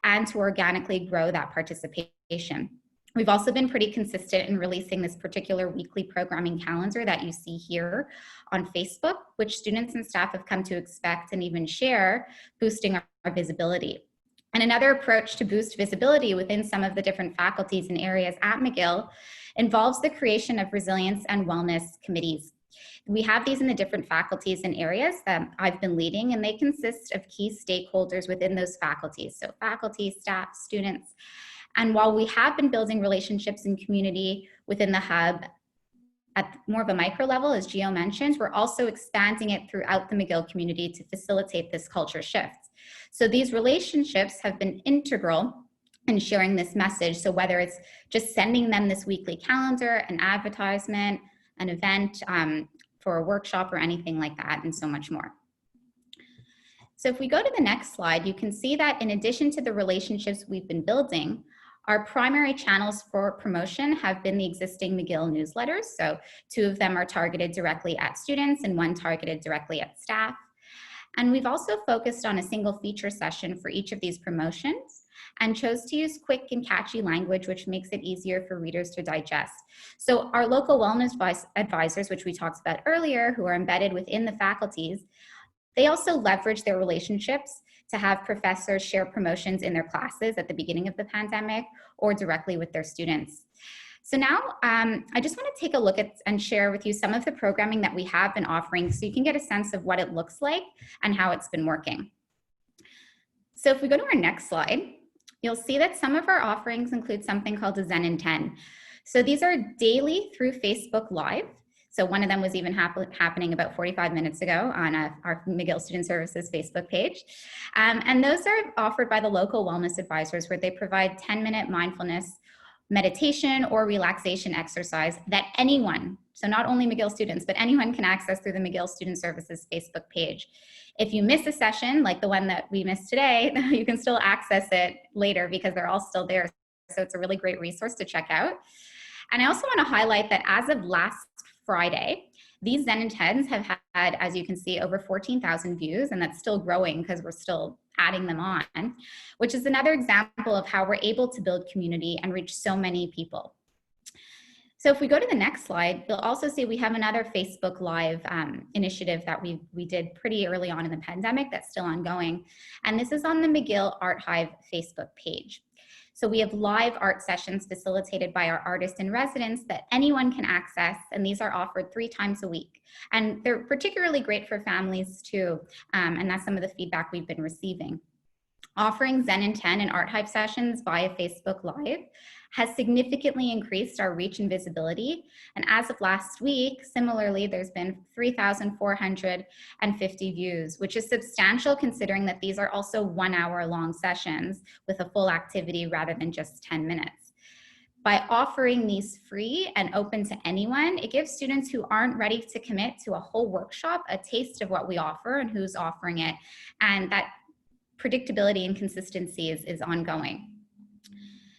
S10: and to organically grow that participation. We've also been pretty consistent in releasing this particular weekly programming calendar that you see here on Facebook, which students and staff have come to expect and even share, boosting our visibility. And another approach to boost visibility within some of the different faculties and areas at McGill involves the creation of resilience and wellness committees. We have these in the different faculties and areas that I've been leading, and they consist of key stakeholders within those faculties. So faculty, staff, students. And while we have been building relationships and community within the hub at more of a micro level, as Gio mentioned, we're also expanding it throughout the McGill community to facilitate this culture shift. So these relationships have been integral in sharing this message. So whether it's just sending them this weekly calendar, an advertisement, an event for a workshop or anything like that, and so much more. So if we go to the next slide, you can see that in addition to the relationships we've been building, our primary channels for promotion have been the existing Mcgill Newsletters. So 2 of them are targeted directly at students and 1 targeted directly at staff. And we've also focused on a single feature session for each of these promotions and chose to use quick and catchy language, which makes it easier for readers to digest. So our local wellness advisors, which we talked about earlier, who are embedded within the faculties, they also leverage their relationships to have professors share promotions in their classes at the beginning of the pandemic or directly with their students. So now I just want to take a look at and share with you some of the programming that we have been offering so you can get a sense of what it looks like and how it's been working. So if we go to our next slide, you'll see that some of our offerings include something called a Zen in 10. So these are daily through Facebook Live. So one of them was even happening about 45 minutes ago on our McGill Student Services Facebook page. And those are offered by the local wellness advisors, where they provide 10-minute mindfulness meditation or relaxation exercise that anyone, so not only McGill students, but anyone can access through the McGill Student Services Facebook page. If you miss a session, like the one that we missed today, you can still access it later because they're all still there. So it's a really great resource to check out. And I also want to highlight that as of last Friday, these Zen and 10s have had, as you can see, over 14,000 views, and that's still growing because we're still adding them on, which is another example of how we're able to build community and reach so many people. So if we go to the next slide, you'll also see we have another Facebook Live initiative that we did pretty early on in the pandemic that's still ongoing, and this is on the McGill Art Hive Facebook page. So we have live art sessions facilitated by our artists in residence that anyone can access, and these are offered 3 times a week. And they're particularly great for families too, and that's some of the feedback we've been receiving. Offering Zen in 10 and Art Hive sessions via Facebook Live has significantly increased our reach and visibility. And as of last week, similarly, there's been 3,450 views, which is substantial considering that these are also 1-hour-long sessions with a full activity rather than just 10 minutes. By offering these free and open to anyone, it gives students who aren't ready to commit to a whole workshop a taste of what we offer and who's offering it. And that predictability and consistency is ongoing.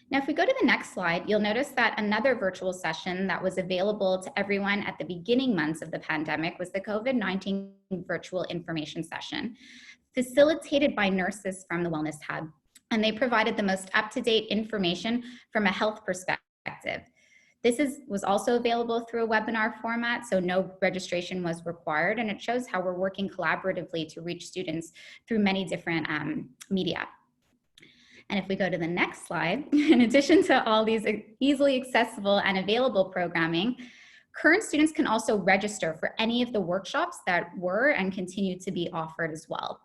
S10: Now, if we go to the next slide, you'll notice that another virtual session that was available to everyone at the beginning months of the pandemic was the COVID-19 virtual information session, facilitated by nurses from the Wellness Hub. and they provided the most up-to-date information from a health perspective. This was also available through a webinar format, so no registration was required, and it shows how we're working collaboratively to reach students through many different media. And if we go to the next slide, in addition to all these easily accessible and available programming, current students can also register for any of the workshops that were and continue to be offered as well.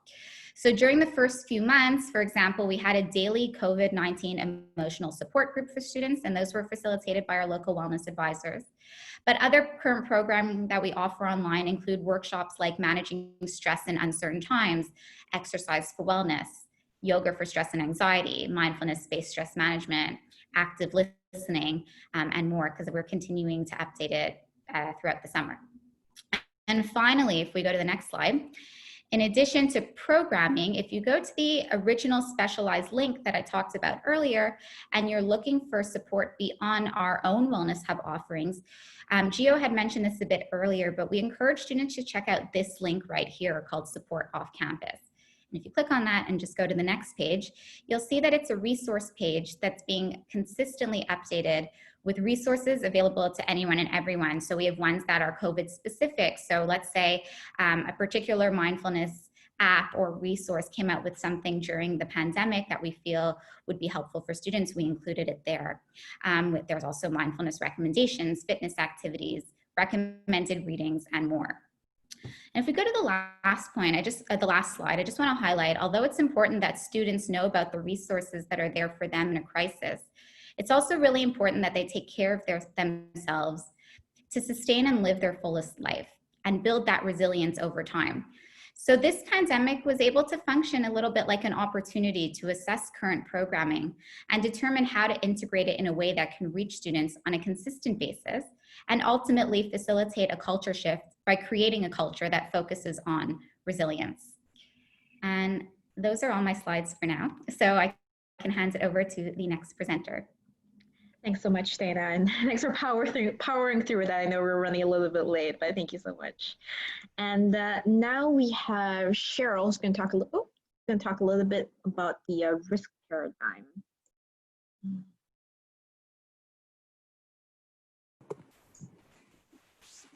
S10: So during the first few months, for example, we had a daily COVID-19 emotional support group for students, and those were facilitated by our local wellness advisors. But other current programming that we offer online include workshops like managing stress in uncertain times, exercise for wellness, yoga for stress and anxiety, mindfulness-based stress management, active listening, and more, because we're continuing to update it throughout the summer. And finally, if we go to the next slide, in addition to programming, if you go to the original specialized link that I talked about earlier, and you're looking for support beyond our own Wellness Hub offerings, Gio had mentioned this a bit earlier, but we encourage students to check out this link right here called Support Off Campus. And if you click on that and just go to the next page, you'll see that it's a resource page that's being consistently updated with resources available to anyone and everyone. So we have ones that are COVID specific. So let's say a particular mindfulness app or resource came out with something during the pandemic that we feel would be helpful for students, we included it there. There's also mindfulness recommendations, fitness activities, recommended readings, and more. And if we go to the last point, the last slide, I just want to highlight, although it's important that students know about the resources that are there for them in a crisis, it's also really important that they take care of themselves to sustain and live their fullest life and build that resilience over time. So this pandemic was able to function a little bit like an opportunity to assess current programming and determine how to integrate it in a way that can reach students on a consistent basis and ultimately facilitate a culture shift by creating a culture that focuses on resilience. And those are all my slides for now. So I can hand it over to the next presenter.
S3: Thanks so much, Dana, and thanks for powering through that. I know we're running a little bit late, but thank you so much. And now we have Cheryl who's going to talk a little bit about the risk paradigm.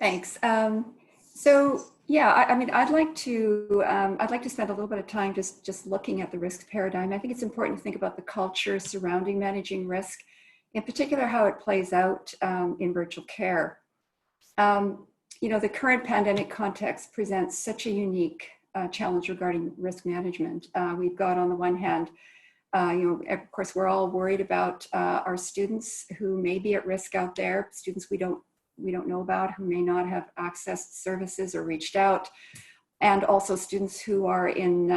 S6: Thanks. So yeah, I mean, I'd like to spend a little bit of time just looking at the risk paradigm. I think it's important to think about the culture surrounding managing risk, in particular how it plays out in virtual care. You know, the current pandemic context presents such a unique challenge regarding risk management. We've got, on the one hand, you know, of course, we're all worried about our students who may be at risk out there, students we don't know about, who may not have accessed services or reached out, and also students who are in,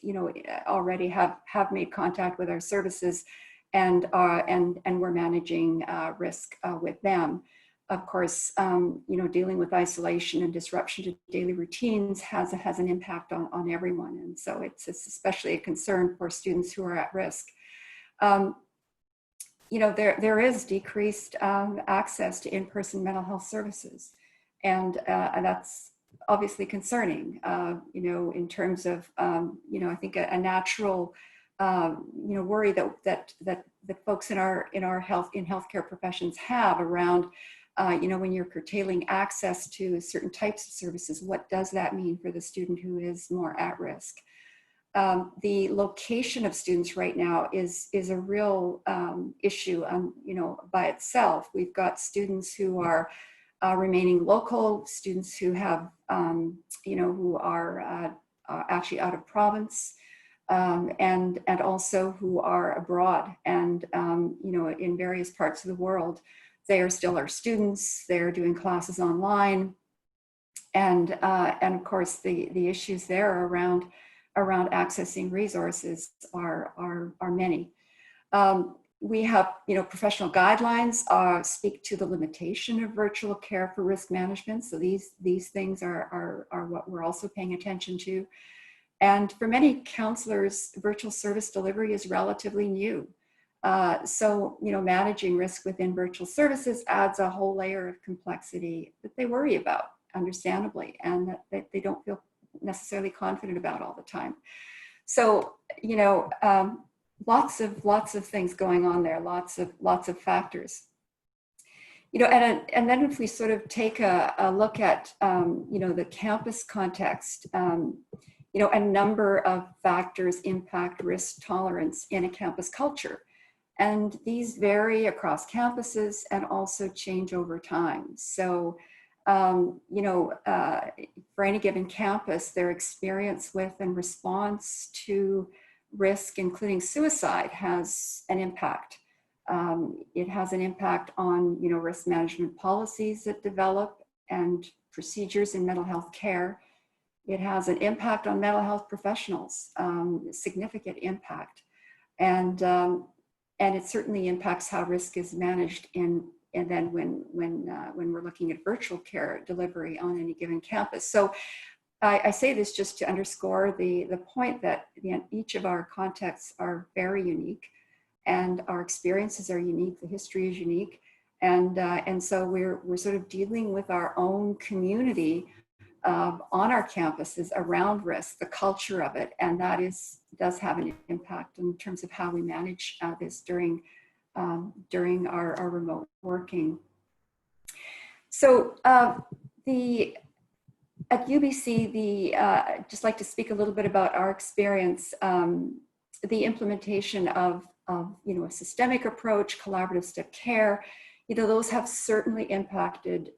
S6: you know, already have made contact with our services, and we're managing risk with them. Of course, you know, dealing with isolation and disruption to daily routines has an impact on everyone, and so it's especially a concern for students who are at risk. You know, there is decreased access to in-person mental health services, and that's obviously concerning. You know, in terms of you know, I think a natural you know, worry that folks in healthcare professions have around you know, when you're curtailing access to certain types of services, what does that mean for the student who is more at risk? The location of students right now is a real issue, you know, by itself. We've got students who are remaining local, students who have, you know, who are actually out of province, and also who are abroad and, you know, in various parts of the world. They are still our students. They're doing classes online, and of course the issues there around accessing resources are many. We have, you know, professional guidelines speak to the limitation of virtual care for risk management. So these things are what we're also paying attention to. And for many counselors, virtual service delivery is relatively new. So, you know, managing risk within virtual services adds a whole layer of complexity that they worry about, understandably, and that they don't feel necessarily confident about all the time. So, you know, lots of things going on there, lots of factors. You know, and then if we sort of take a look at, you know, the campus context, you know, a number of factors impact risk tolerance in a campus culture. And these vary across campuses and also change over time. So, you know, for any given campus, their experience with and response to risk, including suicide, has an impact. It has an impact on, you know, risk management policies that develop and procedures in mental health care. It has an impact on mental health professionals, significant impact. And it certainly impacts how risk is managed and then when we're looking at virtual care delivery on any given campus. So I say this just to underscore the point that each of our contexts are very unique, and our experiences are unique, the history is unique, and so we're sort of dealing with our own community on our campuses around risk, the culture of it, and that does have an impact in terms of how we manage this during our remote working. So at UBC, just like to speak a little bit about our experience, the implementation of you know, a systemic approach, collaborative step care, you know, those have certainly impacted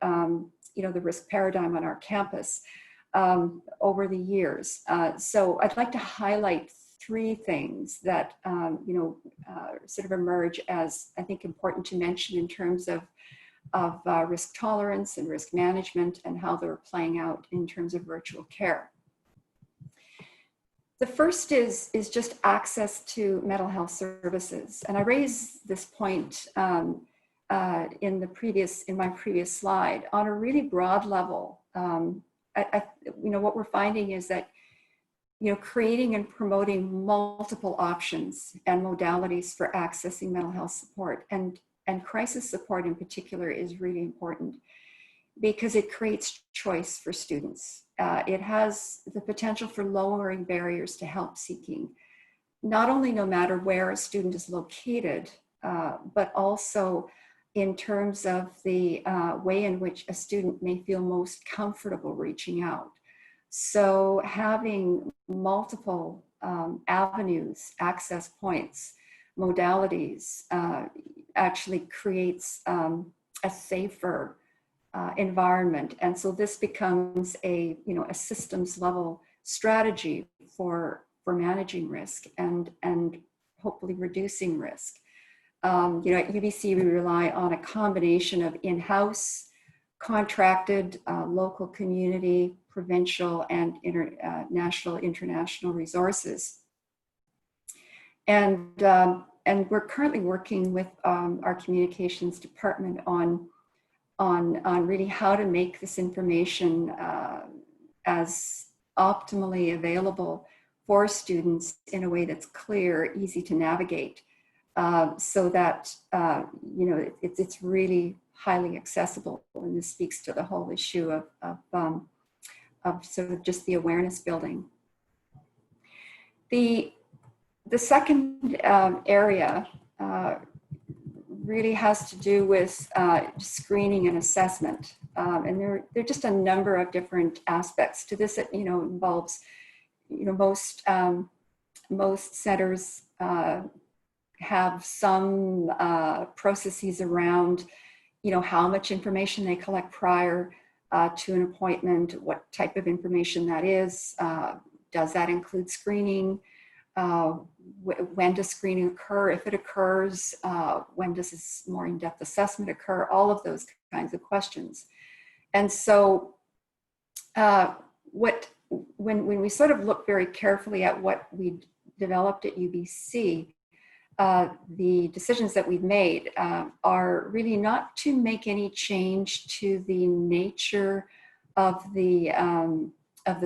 S6: you know, the risk paradigm on our campus over the years. So I'd like to highlight 3 things that you know, sort of emerge as, I think, important to mention in terms of risk tolerance and risk management and how they're playing out in terms of virtual care. The first is just access to mental health services. And I raised this point in my previous slide. On a really broad level, you know, what we're finding is that, you know, creating and promoting multiple options and modalities for accessing mental health support and crisis support in particular is really important because it creates choice for students. It has the potential for lowering barriers to help seeking, not only no matter where a student is located, but also in terms of the way in which a student may feel most comfortable reaching out. So having multiple avenues, access points, modalities actually creates a safer environment. And so this becomes a systems level strategy for managing risk and hopefully reducing risk. You know, at UBC, we rely on a combination of in-house, contracted, local community, provincial, and international resources. And we're currently working with our communications department on really how to make this information as optimally available for students in a way that's clear, easy to navigate, so that you know, it's really highly accessible. And this speaks to the whole issue of sort of just the awareness building. The second area really has to do with screening and assessment. And there are just a number of different aspects to this that, you know, involves, you know, most centers have some processes around, you know, how much information they collect prior to an appointment, what type of information that is, does that include screening, when does screening occur, if it occurs, when does this more in-depth assessment occur, all of those kinds of questions. And so when we sort of look very carefully at what we developed at UBC, the decisions that we've made are really not to make any change to the nature of the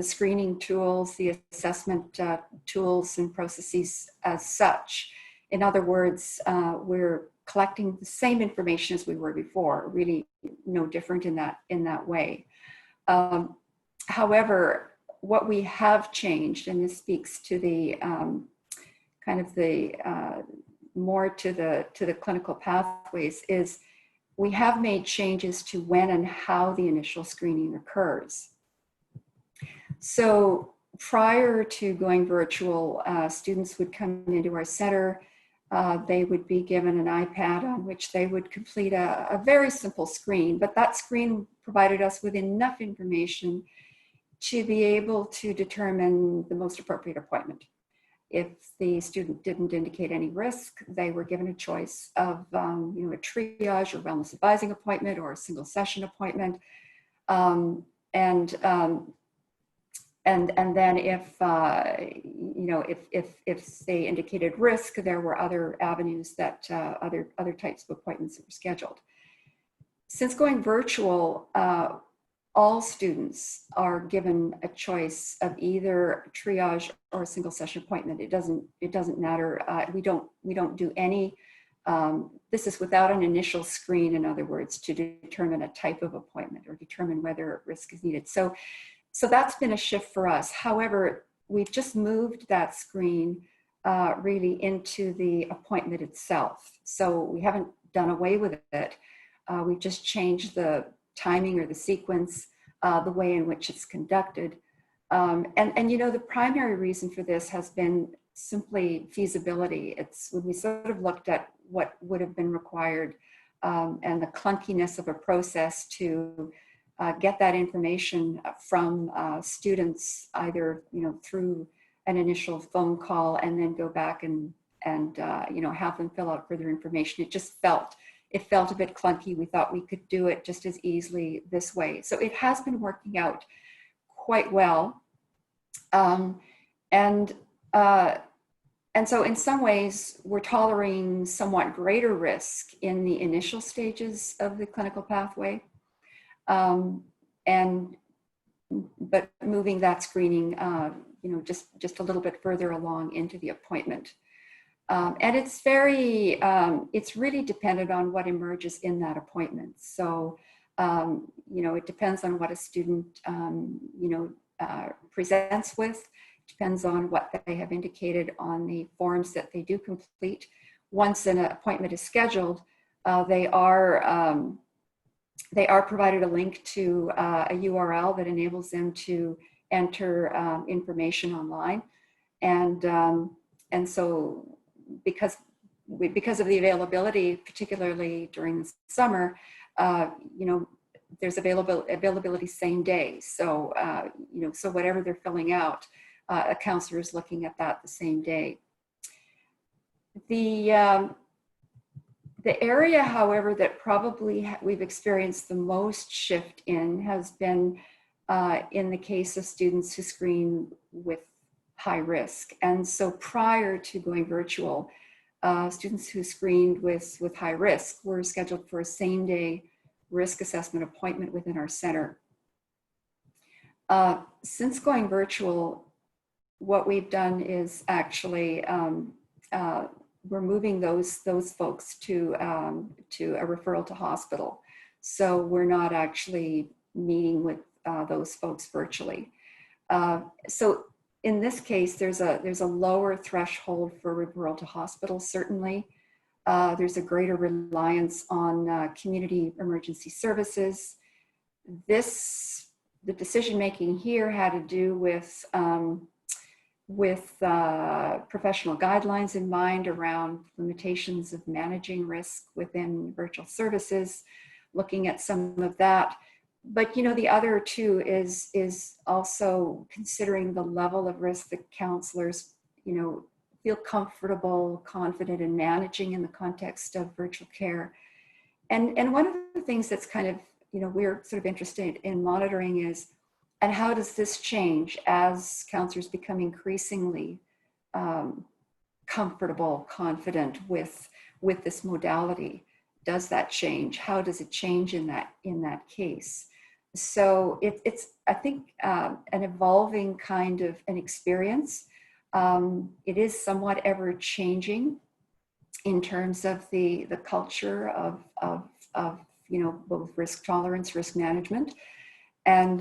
S6: screening tools, the assessment tools and processes as such. In other words, we're collecting the same information as we were before, really no different in that way. However, what we have changed, and this speaks to the kind of the more to the clinical pathways is we have made changes to when and how the initial screening occurs. So prior to going virtual, students would come into our center. They would be given an iPad on which they would complete a very simple screen, but that screen provided us with enough information to be able to determine the most appropriate appointment. If the student didn't indicate any risk, they were given a choice of a triage or wellness advising appointment or a single session appointment. And then if if they indicated risk, there were other avenues that other types of appointments that were scheduled. Since going virtual, all students are given a choice of either triage or a single session appointment. It doesn't matter. We don't do any. This is without an initial screen, in other words, to determine a type of appointment or determine whether risk is needed. So that's been a shift for us. However, we've just moved that screen really into the appointment itself. So we haven't done away with it. We've just changed the timing or the sequence, the way in which it's conducted. And the primary reason for this has been simply feasibility. It's when we sort of looked at what would have been required and the clunkiness of a process to get that information from students, either through an initial phone call and then go back and have them fill out further information. It felt a bit clunky. We thought we could do it just as easily this way. So it has been working out quite well. And so in some ways, we're tolerating somewhat greater risk in the initial stages of the clinical pathway. But moving that screening, just a little bit further along into the appointment. And it's really dependent on what emerges in that appointment. So, it depends on what a student, presents with. It depends on what they have indicated on the forms that they do complete. Once an appointment is scheduled, they are provided a link to a URL that enables them to enter information online. And so because of the availability, particularly during the summer, there's availability same day. So, so whatever they're filling out, a counselor is looking at that the same day. The area, however, that probably we've experienced the most shift in has been in the case of students who screen with high risk. And so prior to going virtual, students who screened with high risk were scheduled for a same-day risk assessment appointment within our center. Since going virtual, what we've done is actually we're moving those folks to a referral to hospital. So we're not actually meeting with those folks virtually. So in this case, there's a lower threshold for referral to hospital, certainly. There's a greater reliance on community emergency services. The decision-making here had to do with professional guidelines in mind around limitations of managing risk within virtual services, looking at some of that. But the other too is also considering the level of risk that counselors feel comfortable, confident in managing in the context of virtual care. And one of the things that's kind of we're sort of interested in monitoring is, and how does this change as counselors become increasingly comfortable, confident with this modality? Does that change? How does it change in that case? So it's I think an evolving kind of an experience. It is somewhat ever changing in terms of the culture of both risk tolerance, risk management, and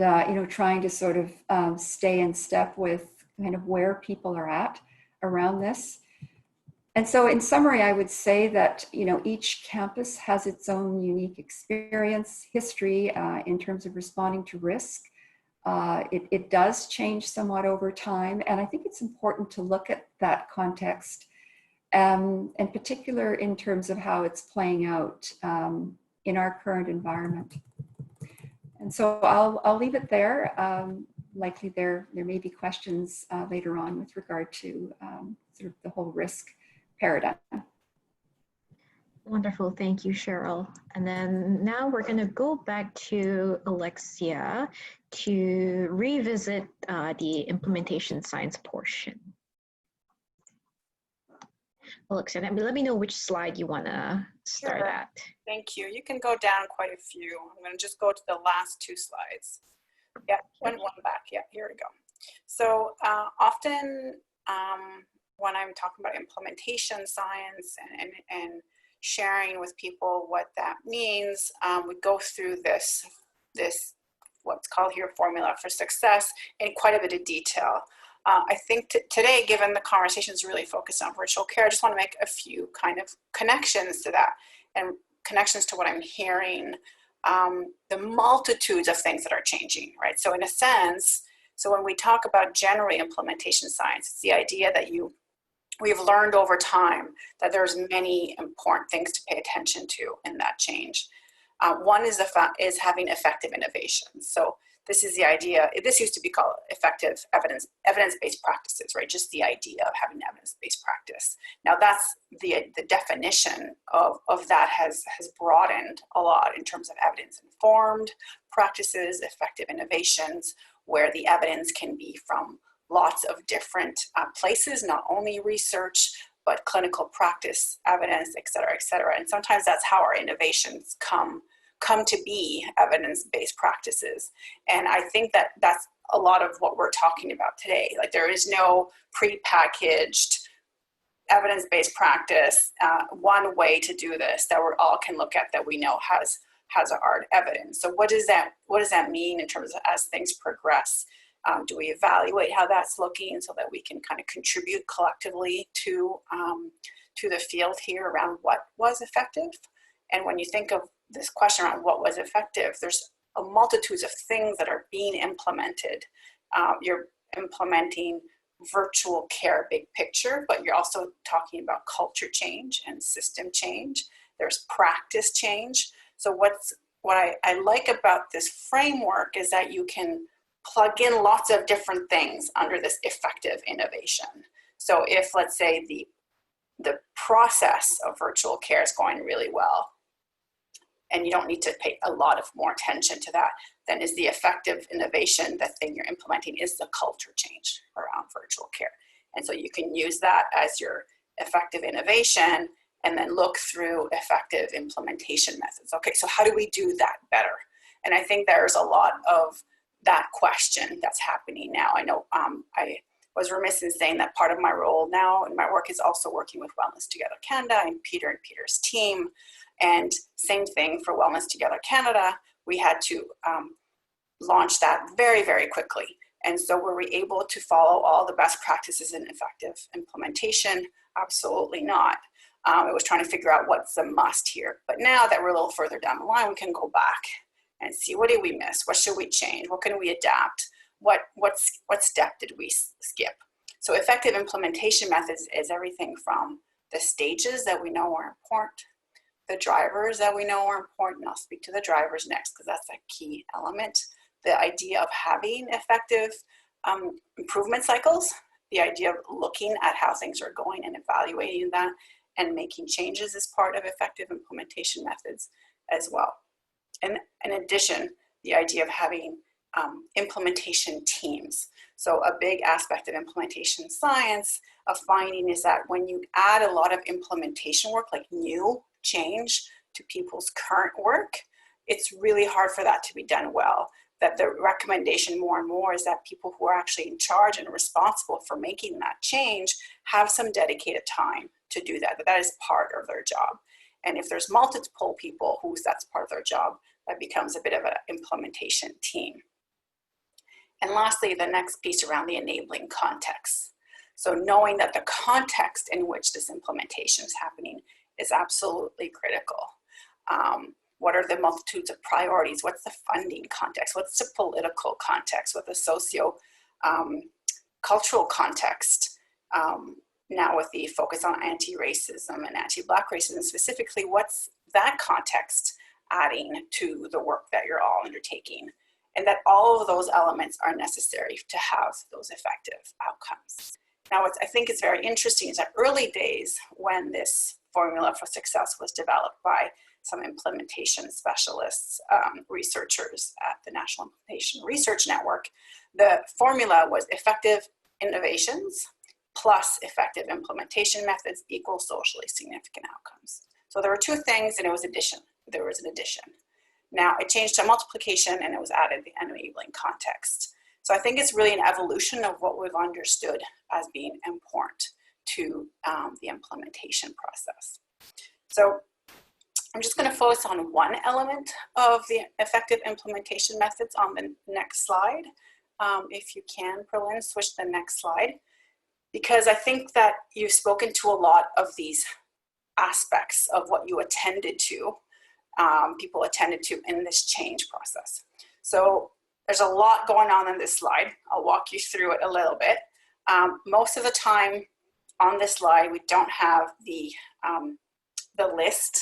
S6: trying to sort of stay in step with kind of where people are at around this. And so in summary, I would say that, you know, each campus has its own unique experience, history in terms of responding to risk. It does change somewhat over time. And I think it's important to look at that context, in particular in terms of how it's playing out in our current environment. And so I'll leave it there. Likely there may be questions later on with regard to sort of the whole risk paradigm.
S3: Wonderful, thank you, Cheryl. And then now we're going to go back to Alexia to revisit the implementation science portion. Alexia, let me know which slide you want to start at.
S8: Thank you. You can go down quite a few. I'm going to just go to the last 2 slides. Yeah, one back. Yeah, here we go. So often when I'm talking about implementation science and sharing with people what that means, we go through this what's called here formula for success in quite a bit of detail. I think today, given the conversation is really focused on virtual care, I just want to make a few kind of connections to that and connections to what I'm hearing, the multitudes of things that are changing, right? So in a sense, so when we talk about generally implementation science, it's the idea that we've learned over time that there's many important things to pay attention to in that change. One is having effective innovation. So this is the idea, this used to be called effective evidence-based practices, right? Just the idea of having evidence-based practice. Now that's the definition of that has broadened a lot in terms of evidence-informed practices, effective innovations, where the evidence can be from lots of different places, not only research, but clinical practice evidence, et cetera, et cetera. And sometimes that's how our innovations come to be, evidence-based practices. And I think that that's a lot of what we're talking about today. Like there is no pre-packaged evidence-based practice, one way to do this that we all can look at that we know has a hard evidence. So what does that mean in terms of as things progress? Do we evaluate how that's looking so that we can kind of contribute collectively to the field here around what was effective? And when you think of this question around what was effective, there's a multitude of things that are being implemented. You're implementing virtual care big picture, but you're also talking about culture change and system change. There's practice change. So what I like about this framework is that you can plug in lots of different things under this effective innovation. So if, let's say, the process of virtual care is going really well, and you don't need to pay a lot of more attention to that, then is the effective innovation, the thing you're implementing is the culture change around virtual care. And so you can use that as your effective innovation and then look through effective implementation methods. Okay, so how do we do that better? And I think there's a lot of that question that's happening now. I know I was remiss in saying that part of my role now in my work is also working with Wellness Together Canada and Peter's team. And same thing for Wellness Together Canada, we had to launch that very, very quickly. And so were we able to follow all the best practices in effective implementation? Absolutely not. It was trying to figure out what's the must here. But now that we're a little further down the line, we can go back and see what did we miss? What should we change? What can we adapt? What step did we skip? So effective implementation methods is everything from the stages that we know are important, the drivers that we know are important. I'll speak to the drivers next because that's a key element. The idea of having effective improvement cycles, the idea of looking at how things are going and evaluating that and making changes is part of effective implementation methods as well. And in addition, the idea of having implementation teams. So a big aspect of implementation science of finding is that when you add a lot of implementation work, like new change to people's current work, it's really hard for that to be done well. That the recommendation more and more is that people who are actually in charge and responsible for making that change have some dedicated time to do that, that is part of their job. And if there's multiple people who that's part of their job, that becomes a bit of an implementation team. And lastly, the next piece around the enabling context. So knowing that the context in which this implementation is happening is absolutely critical. What are the multitudes of priorities? What's the funding context? What's the political context? What's the socio-cultural context? Now with the focus on anti-racism and anti-Black racism specifically, what's that context adding to the work that you're all undertaking? And that all of those elements are necessary to have those effective outcomes. Now, what I think is very interesting is that early days when this formula for success was developed by some implementation specialists, researchers at the National Implementation Research Network, the formula was effective innovations plus effective implementation methods equal socially significant outcomes. So there were two things, and it was addition. There was an addition. Now it changed to multiplication, and it was added the enabling context. So I think it's really an evolution of what we've understood as being important to the implementation process. So I'm just going to focus on one element of the effective implementation methods on the next slide. If you can, Perlin, switch to the next slide. Because I think that you've spoken to a lot of these aspects of what you attended to, people attended to in this change process. So there's a lot going on in this slide. I'll walk you through it a little bit. Most of the time on this slide, we don't have the list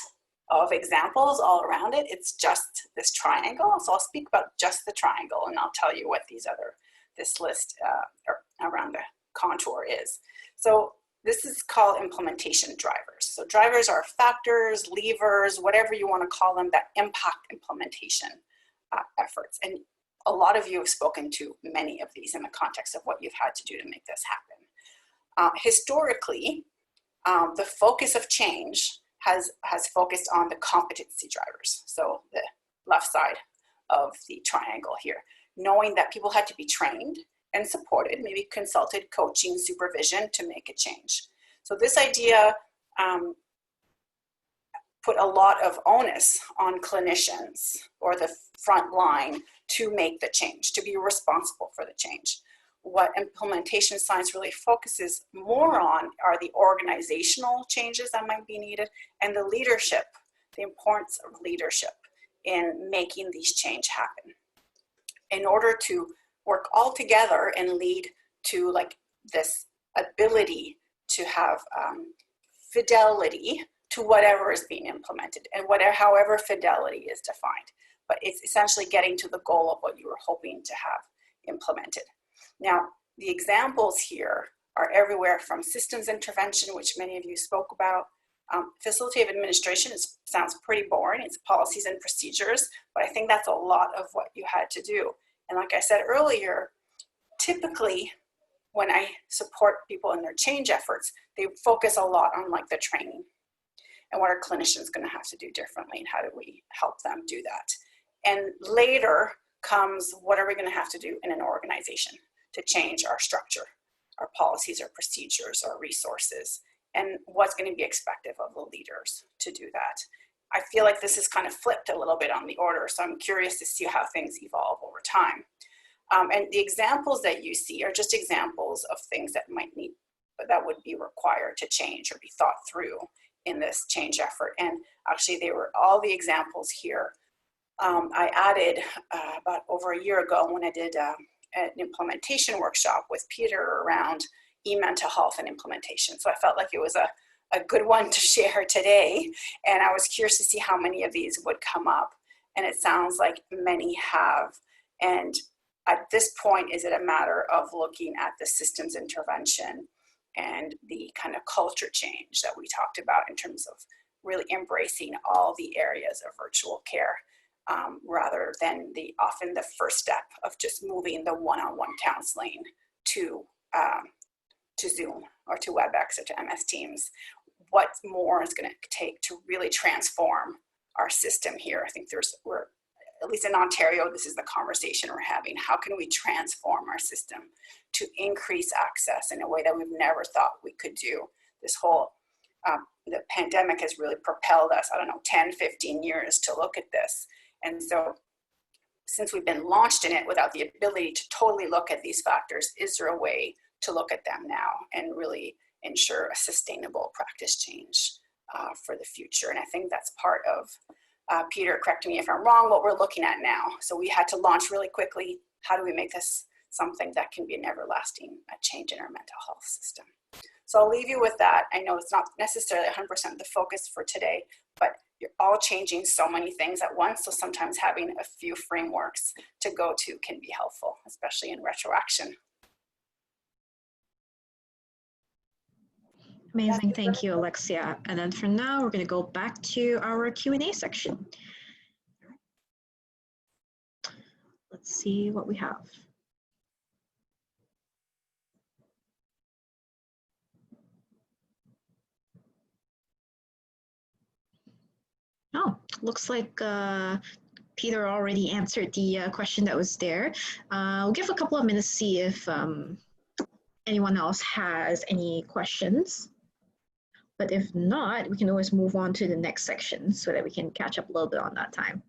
S8: of examples all around it. It's just this triangle. So I'll speak about just the triangle, and I'll tell you what this list around the contour is. So this is called implementation drivers. So drivers are factors, levers, whatever you want to call them, that impact implementation efforts. And a lot of you have spoken to many of these in the context of what you've had to do to make this happen. Historically, the focus of change has focused on the competency drivers. So the left side of the triangle here, knowing that people had to be trained and supported, maybe consulted, coaching, supervision to make a change. So this idea put a lot of onus on clinicians or the front line to make the change, to be responsible for the change. What implementation science really focuses more on are the organizational changes that might be needed and the leadership, the importance of leadership in making these change happen. In order to work all together and lead to like this ability to have fidelity to whatever is being implemented and however fidelity is defined. But it's essentially getting to the goal of what you were hoping to have implemented. Now, the examples here are everywhere from systems intervention, which many of you spoke about. Facilitative administration sounds pretty boring. It's policies and procedures, but I think that's a lot of what you had to do. And like I said earlier, typically when I support people in their change efforts, they focus a lot on like the training and what are clinicians going to have to do differently and how do we help them do that. And later comes what are we going to have to do in an organization to change our structure, our policies, our procedures, our resources, and what's going to be expected of the leaders to do that. I feel like this is kind of flipped a little bit on the order, so I'm curious to see how things evolve over time. And the examples that you see are just examples of things that that would be required to change or be thought through in this change effort. And actually, they were all the examples here. I added about over a year ago when I did an implementation workshop with Peter around e-mental health and implementation. So I felt like it was a good one to share today. And I was curious to see how many of these would come up. And it sounds like many have. And at this point, is it a matter of looking at the systems intervention and the kind of culture change that we talked about in terms of really embracing all the areas of virtual care, rather than often the first step of just moving the one-on-one counseling to Zoom or to WebEx or to MS Teams. What more is going to take to really transform our system here? I think we're at least in Ontario, this is the conversation we're having. How can we transform our system to increase access in a way that we've never thought we could do? This whole, the pandemic has really propelled us, 10, 15 years to look at this. And so since we've been launched in it without the ability to totally look at these factors, is there a way to look at them now and really ensure a sustainable practice change for the future. And I think that's part of, Peter, correct me if I'm wrong, what we're looking at now. So we had to launch really quickly. How do we make this something that can be an everlasting change in our mental health system? So I'll leave you with that. I know it's not necessarily 100% the focus for today, but you're all changing so many things at once. So sometimes having a few frameworks to go to can be helpful, especially in retroaction.
S3: Amazing, thank you, Alexia. And then for now, we're going to go back to our Q&A section. Let's see what we have. Oh, looks like Peter already answered the question that was there. We'll give a couple of minutes to see if anyone else has any questions. But if not, we can always move on to the next section so that we can catch up a little bit on that time.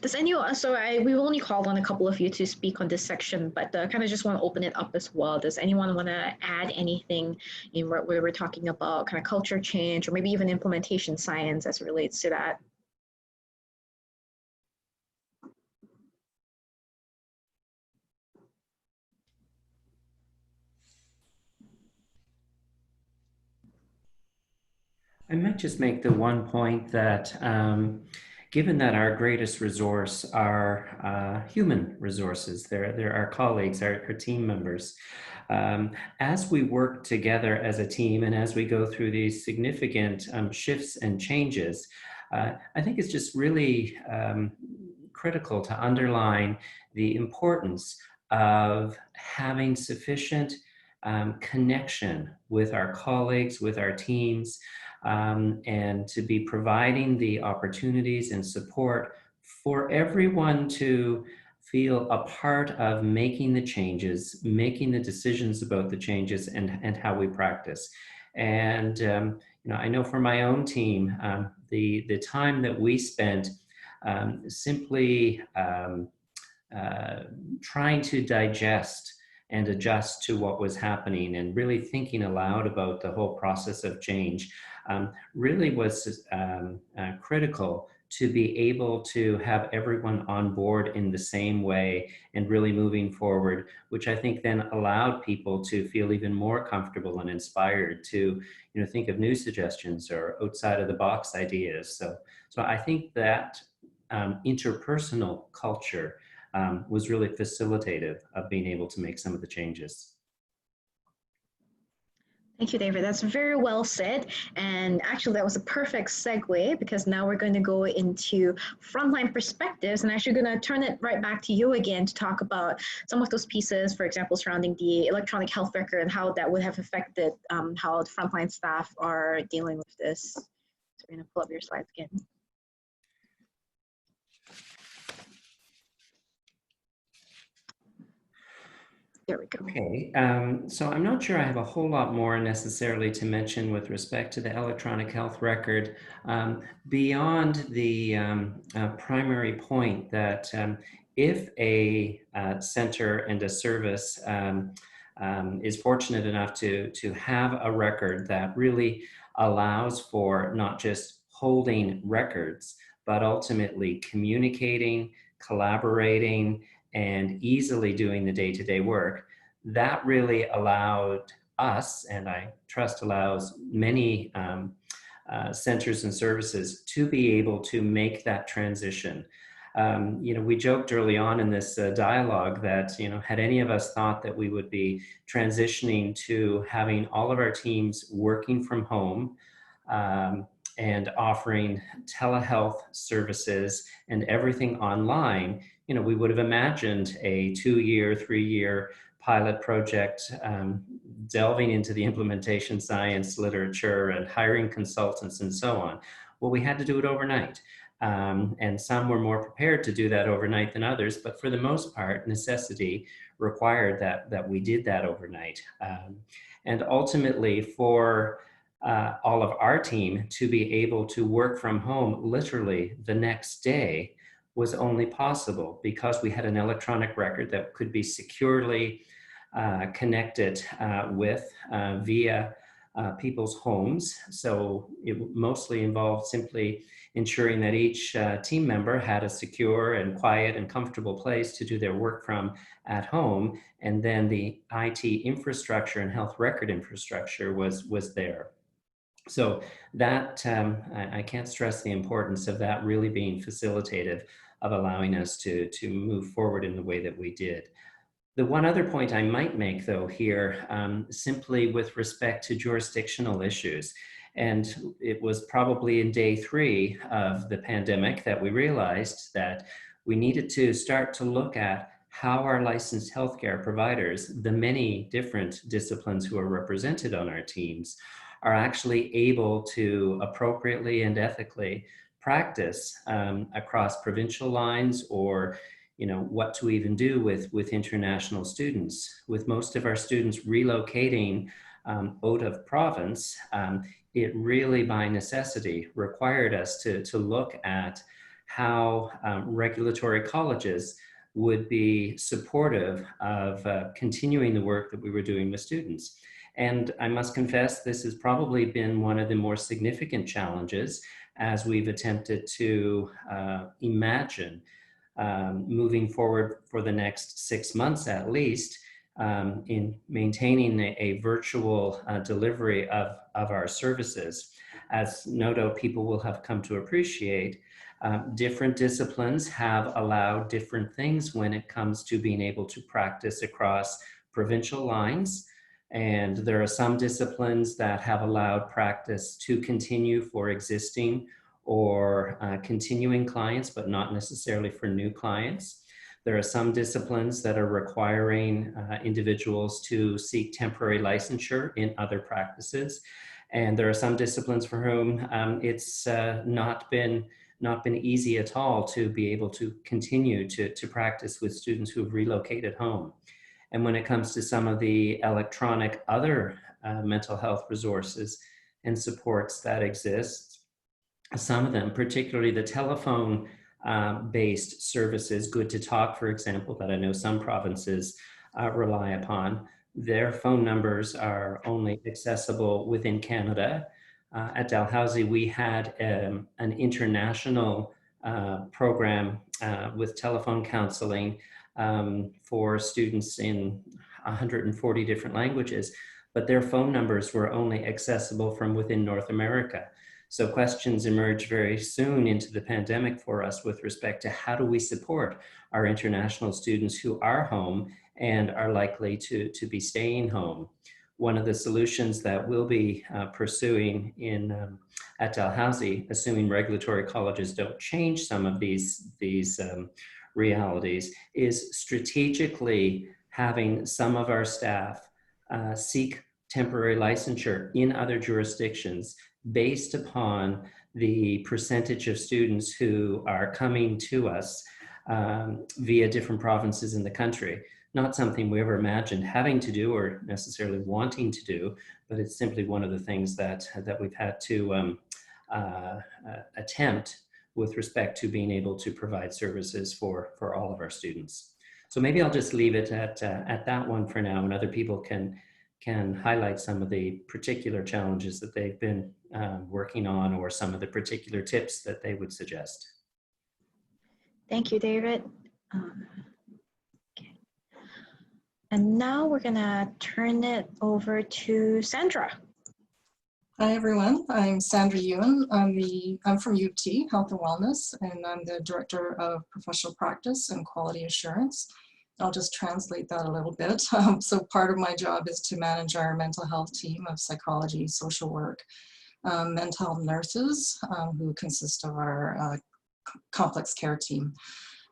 S3: Does anyone, so we've only called on a couple of you to speak on this section, but kind of just want to open it up as well. Does anyone want to add anything in where we're talking about kind of culture change or maybe even implementation science as it relates to that?
S7: I might just make the one point that given that our greatest resource are human resources, they're our colleagues, our team members, as we work together as a team and as we go through these significant shifts and changes, I think it's just really critical to underline the importance of having sufficient connection with our colleagues, with our teams, and to be providing the opportunities and support for everyone to feel a part of making the changes, making the decisions about the changes and how we practice. And you know, I know for my own team, the time that we spent simply trying to digest and adjust to what was happening and really thinking aloud about the whole process of change really was critical to be able to have everyone on board in the same way and really moving forward, which I think then allowed people to feel even more comfortable and inspired to, you know, think of new suggestions or outside of the box ideas. So I think that interpersonal culture was really facilitative of being able to make some of the changes.
S3: Thank you, David. That's very well said. And actually, that was a perfect segue because now we're going to go into frontline perspectives and actually going to turn it right back to you again to talk about some of those pieces, for example, surrounding the electronic health record and how that would have affected how the frontline staff are dealing with this. So we're going to pull up your slides again. There we go.
S7: Okay, so I'm not sure I have a whole lot more necessarily to mention with respect to the electronic health record beyond the primary point that if a center and a service is fortunate enough to have a record that really allows for not just holding records, but ultimately communicating, collaborating, and easily doing the day-to-day work, that really allowed us, and I trust allows many centers and services to be able to make that transition. You know, we joked early on in this dialogue that, you know, had any of us thought that we would be transitioning to having all of our teams working from home and offering telehealth services and everything online, you know, we would have imagined a 2-year, 3-year pilot project delving into the implementation science literature and hiring consultants and so on. Well, we had to do it overnight. And some were more prepared to do that overnight than others, but for the most part, necessity required that we did that overnight. And ultimately for all of our team to be able to work from home literally the next day was only possible because we had an electronic record that could be securely connected with via people's homes. So it mostly involved simply ensuring that each team member had a secure and quiet and comfortable place to do their work from at home. And then the IT infrastructure and health record infrastructure was there. So that, I can't stress the importance of that really being facilitative of allowing us to move forward in the way that we did. The one other point I might make, though, here, simply with respect to jurisdictional issues, and it was probably in day 3 of the pandemic that we realized that we needed to start to look at how our licensed healthcare providers, the many different disciplines who are represented on our teams, are actually able to appropriately and ethically practice across provincial lines, or what to even do with international students. With most of our students relocating out of province, it really by necessity required us to look at how regulatory colleges would be supportive of continuing the work that we were doing with students. And I must confess, this has probably been one of the more significant challenges as we've attempted to imagine moving forward for the next 6 months at least in maintaining a virtual delivery of our services. As no doubt people will have come to appreciate, different disciplines have allowed different things when it comes to being able to practice across provincial lines. And there are some disciplines that have allowed practice to continue for existing or continuing clients, but not necessarily for new clients. There are some disciplines that are requiring individuals to seek temporary licensure in other practices. And there are some disciplines for whom it's not been easy at all to be able to continue to practice with students who have relocated home. And when it comes to some of the electronic other mental health resources and supports that exist, some of them, particularly the telephone based services, Good to Talk, for example, that I know some provinces rely upon, their phone numbers are only accessible within Canada. At Dalhousie, we had an international program with telephone counseling for students in 140 different languages, but their phone numbers were only accessible from within North America. So questions emerged very soon into the pandemic for us with respect to how do we support our international students who are home and are likely to be staying home. One of the solutions that we'll be pursuing at Dalhousie, assuming regulatory colleges don't change some of these realities, is strategically having some of our staff seek temporary licensure in other jurisdictions based upon the percentage of students who are coming to us via different provinces in the country. Not something we ever imagined having to do or necessarily wanting to do, but it's simply one of the things that we've had to attempt with respect to being able to provide services for all of our students. So maybe I'll just leave it at that one for now, and other people can highlight some of the particular challenges that they've been working on, or some of the particular tips that they would suggest.
S3: Thank you, David. Okay. And now we're gonna turn it over to Sandra.
S11: Hi everyone, I'm Sandra Ewan. I'm from UT Health and Wellness, and I'm the Director of Professional Practice and Quality Assurance. I'll just translate that a little bit. So part of my job is to manage our mental health team of psychology, social work, mental health nurses, who consist of our complex care team.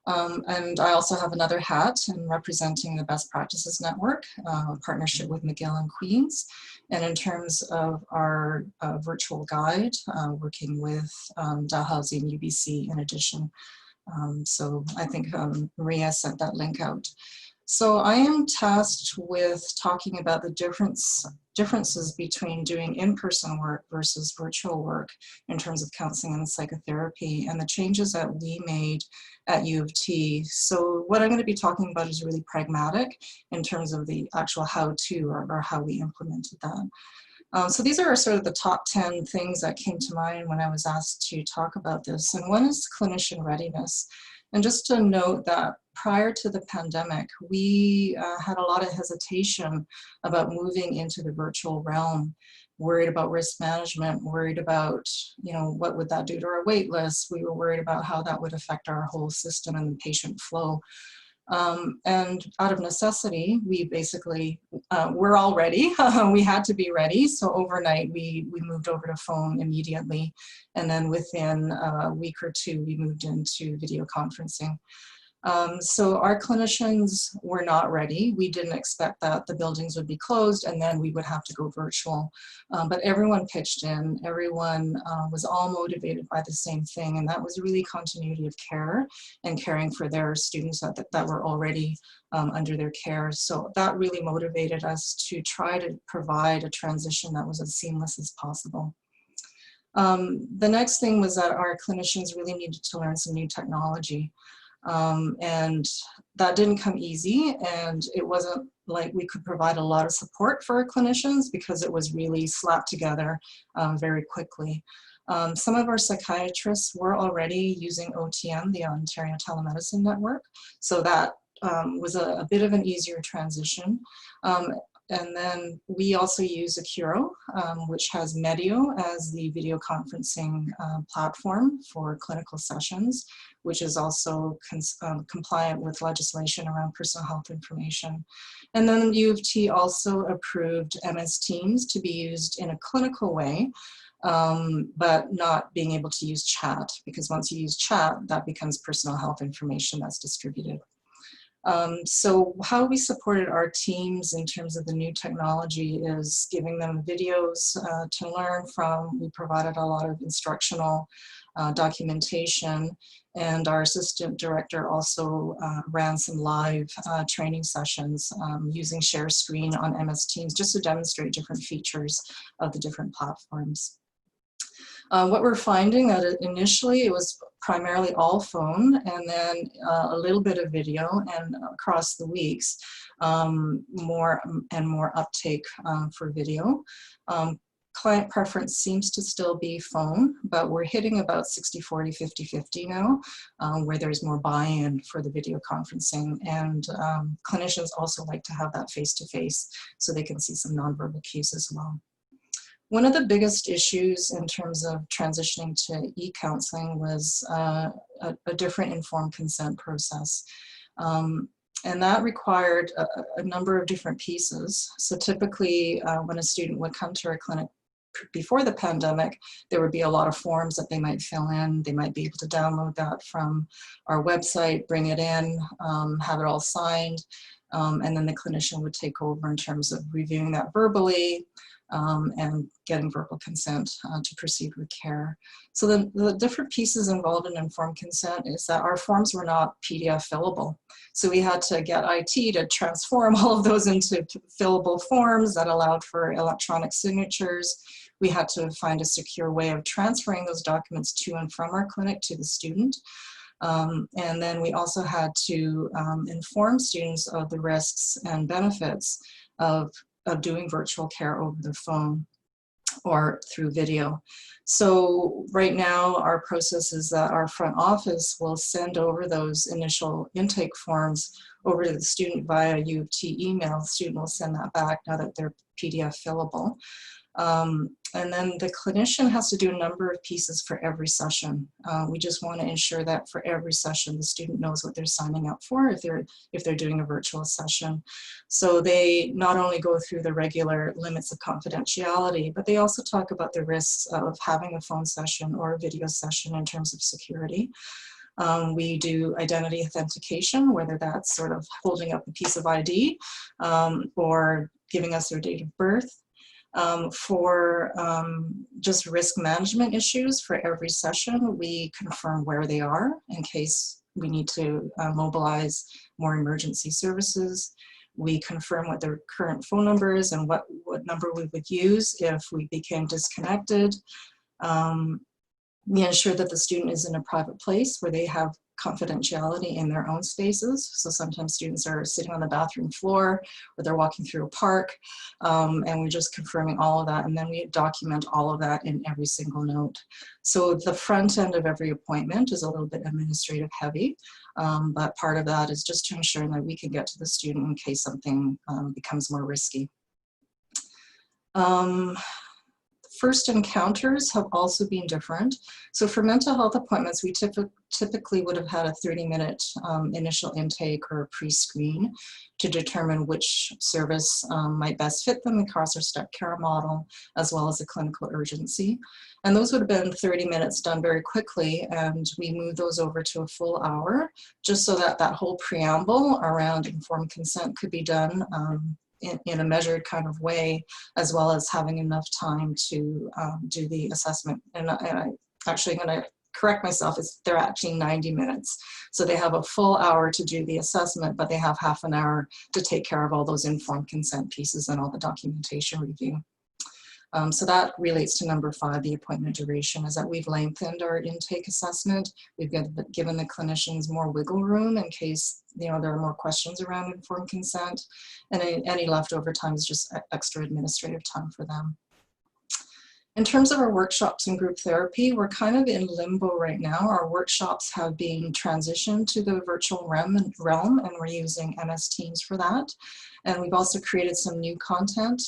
S11: And I also have another hat in representing the Best Practices Network, a partnership with McGill and Queen's. And in terms of our virtual guide, working with Dalhousie and UBC in addition. So I think Maria sent that link out. So I am tasked with talking about the differences between doing in-person work versus virtual work in terms of counseling and psychotherapy, and the changes that we made at U of T. So what I'm going to be talking about is really pragmatic in terms of the actual how-to or how we implemented that. So these are sort of the top 10 things that came to mind when I was asked to talk about this. And one is clinician readiness. And just to note that prior to the pandemic, we had a lot of hesitation about moving into the virtual realm, worried about risk management, worried about, what would that do to our wait list? We were worried about how that would affect our whole system and the patient flow. And out of necessity, we basically, we're all ready. We had to be ready. So overnight, we moved over to phone immediately. And then within a week or two, we moved into video conferencing. So our clinicians were not ready. We didn't expect that the buildings would be closed and then we would have to go virtual. But everyone pitched in, everyone was all motivated by the same thing, and that was really continuity of care and caring for their students that were already under their care. So that really motivated us to try to provide a transition that was as seamless as possible. The next thing was that our clinicians really needed to learn some new technology. And that didn't come easy, and it wasn't like we could provide a lot of support for our clinicians because it was really slapped together very quickly. Some of our psychiatrists were already using OTN, the Ontario Telemedicine Network, so that was a bit of an easier transition. And then we also use Acuro, which has Medio as the video conferencing platform for clinical sessions, which is also compliant with legislation around personal health information. And then U of T also approved MS Teams to be used in a clinical way, but not being able to use chat, because once you use chat, that becomes personal health information that's distributed. So how we supported our teams in terms of the new technology is giving them videos to learn from. We provided a lot of instructional documentation, and our assistant director also ran some live training sessions using share screen on MS Teams just to demonstrate different features of the different platforms. What we're finding that initially it was primarily all phone, and then a little bit of video, and across the weeks more and more uptake for video. Client preference seems to still be phone, but we're hitting about 60-40, 50-50 now, where there's more buy-in for the video conferencing, and clinicians also like to have that face-to-face so they can see some nonverbal cues as well. One of the biggest issues in terms of transitioning to e-counseling was a different informed consent process. And that required a number of different pieces. So typically when a student would come to our clinic before the pandemic, there would be a lot of forms that they might fill in. They might be able to download that from our website, bring it in, have it all signed, and then the clinician would take over in terms of reviewing that verbally, and getting verbal consent to proceed with care. So the different pieces involved in informed consent is that our forms were not PDF fillable. So we had to get IT to transform all of those into fillable forms that allowed for electronic signatures. We had to find a secure way of transferring those documents to and from our clinic to the student. And then we also had to inform students of the risks and benefits of doing virtual care over the phone or through video. So right now our process is that our front office will send over those initial intake forms over to the student via U of T email. The student will send that back now that they're PDF fillable. And then the clinician has to do a number of pieces for every session. We just want to ensure that for every session, the student knows what they're signing up for if they're doing a virtual session. So they not only go through the regular limits of confidentiality, but they also talk about the risks of having a phone session or a video session in terms of security. We do identity authentication, whether that's sort of holding up a piece of ID or giving us their date of birth. For just risk management issues, for every session, we confirm where they are in case we need to mobilize more emergency services. We confirm what their current phone number is and what number we would use if we became disconnected. We ensure that the student is in a private place where they have confidentiality in their own spaces. So sometimes students are sitting on the bathroom floor or they're walking through a park, and we're just confirming all of that, and then we document all of that in every single note. So the front end of every appointment is a little bit administrative heavy, but part of that is just to ensure that we can get to the student in case something becomes more risky. First encounters have also been different. So for mental health appointments, we typically would have had a 30-minute initial intake or pre-screen to determine which service might best fit them across our step care model, as well as a clinical urgency. And those would have been 30 minutes done very quickly, and we moved those over to a full hour, just so that that whole preamble around informed consent could be done in a measured kind of way, as well as having enough time to do the assessment. And I actually going to correct myself, they're actually 90 minutes. So they have a full hour to do the assessment, but they have half an hour to take care of all those informed consent pieces and all the documentation review. So that relates to number 5, the appointment duration, is that we've lengthened our intake assessment. We've given the clinicians more wiggle room in case there are more questions around informed consent, and any leftover time is just extra administrative time for them. In terms of our workshops and group therapy, we're kind of in limbo right now. Our workshops have been transitioned to the virtual realm, and we're using MS Teams for that. And we've also created some new content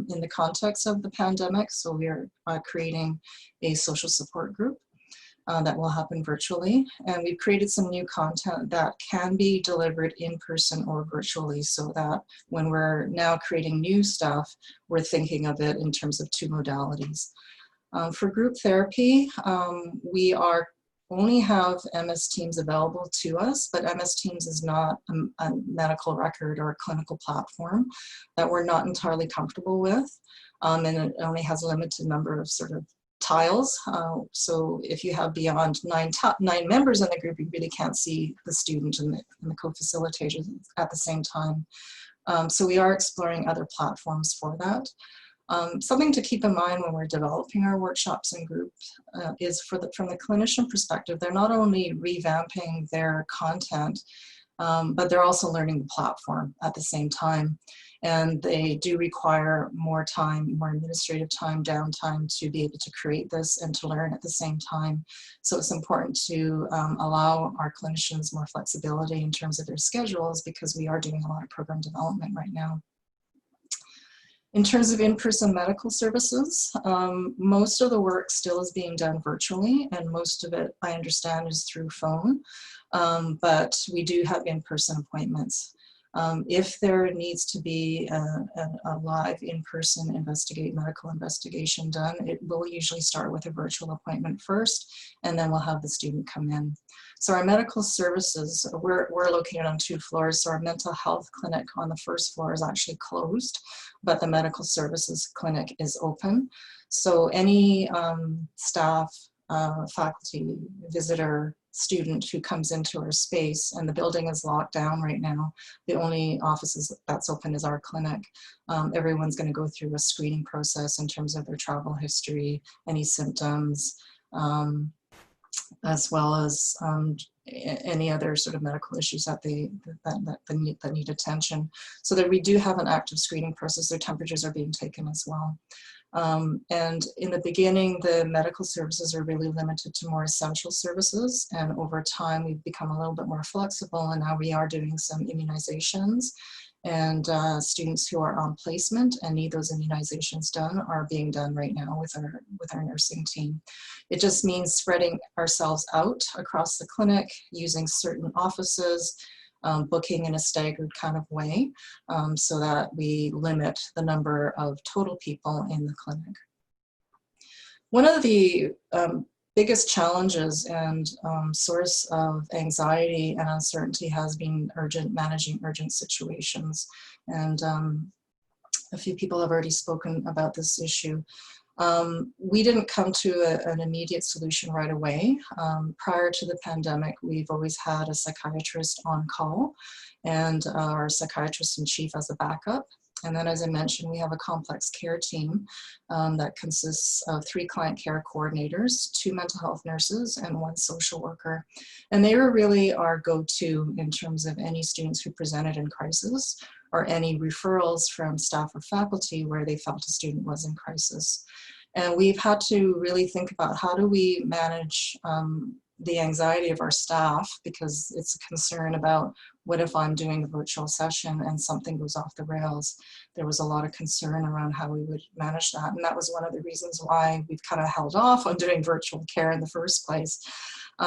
S11: in the context of the pandemic. So we're creating a social support group that will happen virtually. And we've created some new content that can be delivered in person or virtually, so that when we're now creating new stuff, we're thinking of it in terms of 2 modalities. For group therapy, we only have MS Teams available to us, but MS Teams is not a medical record or a clinical platform that we're not entirely comfortable with. And it only has a limited number of sort of tiles. So if you have beyond 9 members in the group, you really can't see the student and the co-facilitators at the same time. So we are exploring other platforms for that. Something to keep in mind when we're developing our workshops and groups is from the clinician perspective, they're not only revamping their content, but they're also learning the platform at the same time. And they do require more time, more administrative time, downtime to be able to create this and to learn at the same time. So it's important to allow our clinicians more flexibility in terms of their schedules, because we are doing a lot of program development right now. In terms of in-person medical services, most of the work still is being done virtually, and most of it, I understand, is through phone, but we do have in-person appointments. If there needs to be a live in-person medical investigation done, it will usually start with a virtual appointment first, and then we'll have the student come in. So our medical services, we're located on 2 floors, so our mental health clinic on the 1st floor is actually closed, but the medical services clinic is open. So any staff, faculty, visitor, student who comes into our space, and the building is locked down right now, the only offices that's open is our clinic. Everyone's going to go through a screening process in terms of their travel history, any symptoms, as well as any other sort of medical issues that need attention. So that we do have an active screening process. Their temperatures are being taken as well. And in the beginning, the medical services are really limited to more essential services. And over time, we've become a little bit more flexible. And now we are doing some immunizations. And students who are on placement and need those immunizations done are being done right now with our nursing team. It just means spreading ourselves out across the clinic, using certain offices, booking in a staggered kind of way, so that we limit the number of total people in the clinic. One of the biggest challenges and source of anxiety and uncertainty has been managing urgent situations. And a few people have already spoken about this issue. We didn't come to an immediate solution right away. Prior to the pandemic, we've always had a psychiatrist on call and our psychiatrist in chief as a backup. And then, as I mentioned, we have a complex care team that consists of 3 client care coordinators, 2 mental health nurses, and 1 social worker. And they were really our go-to in terms of any students who presented in crisis or any referrals from staff or faculty where they felt a student was in crisis. And we've had to really think about how do we manage the anxiety of our staff, because it's a concern about what if I'm doing a virtual session and something goes off the rails. There was a lot of concern around how we would manage that. And that was one of the reasons why we've kind of held off on doing virtual care in the first place.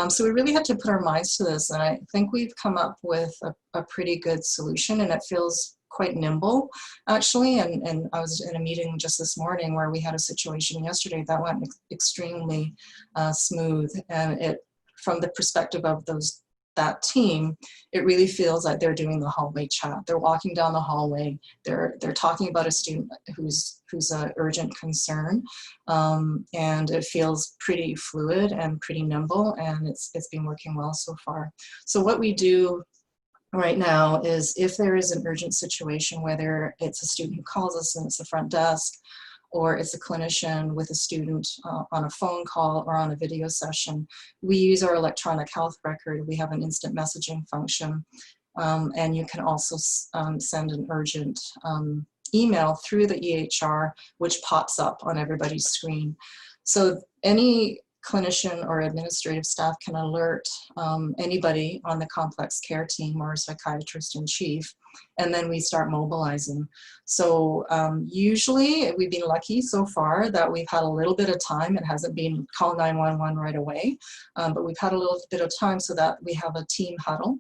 S11: So we really had to put our minds to this. And I think we've come up with a pretty good solution, and it feels quite nimble, actually. And I was in a meeting just this morning where we had a situation yesterday that went extremely smooth. And it, from the perspective of that team, it really feels like they're doing the hallway chat. They're walking down the hallway. They're talking about a student who's an urgent concern, and it feels pretty fluid and pretty nimble, and it's been working well so far. So what we do right now is, if there is an urgent situation, whether it's a student who calls us and it's the front desk, or it's a clinician with a student on a phone call or on a video session, we use our electronic health record. We have an instant messaging function, and you can also send an urgent email through the EHR, which pops up on everybody's screen. So any clinician or administrative staff can alert anybody on the complex care team or a psychiatrist in chief, and then we start mobilizing. So usually we've been lucky so far that we've had a little bit of time. It hasn't been call 911 right away, but we've had a little bit of time so that we have a team huddle.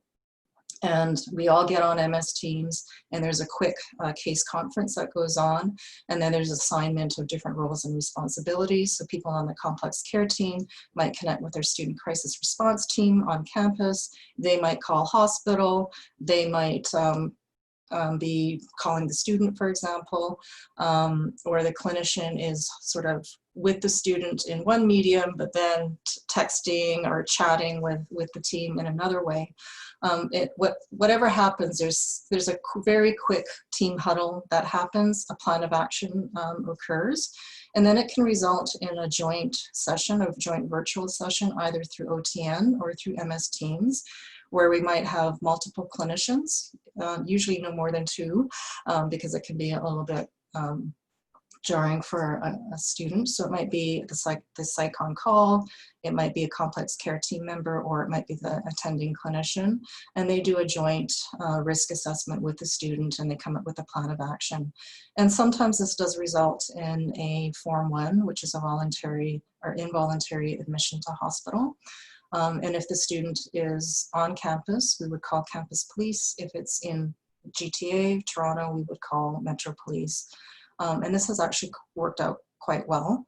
S11: And we all get on MS Teams, and there's a quick case conference that goes on, and then there's assignment of different roles and responsibilities. So people on the complex care team might connect with their student crisis response team on campus. They might call hospital. They might be calling the student, for example, or the clinician is sort of with the student in one medium, but then texting or chatting with the team in another way. Whatever happens, there's a very quick team huddle that happens, a plan of action occurs, and then it can result in a joint session, a joint virtual session, either through OTN or through MS Teams, where we might have multiple clinicians, usually no more than 2, because it can be a little bit jarring for a student. So it might be the psych on call, it might be a complex care team member, or it might be the attending clinician, and they do a joint risk assessment with the student, and they come up with a plan of action. And sometimes this does result in a Form 1, which is a voluntary or involuntary admission to hospital. And if the student is on campus, we would call campus police. If it's in GTA, Toronto, we would call Metro Police. And this has actually worked out quite well.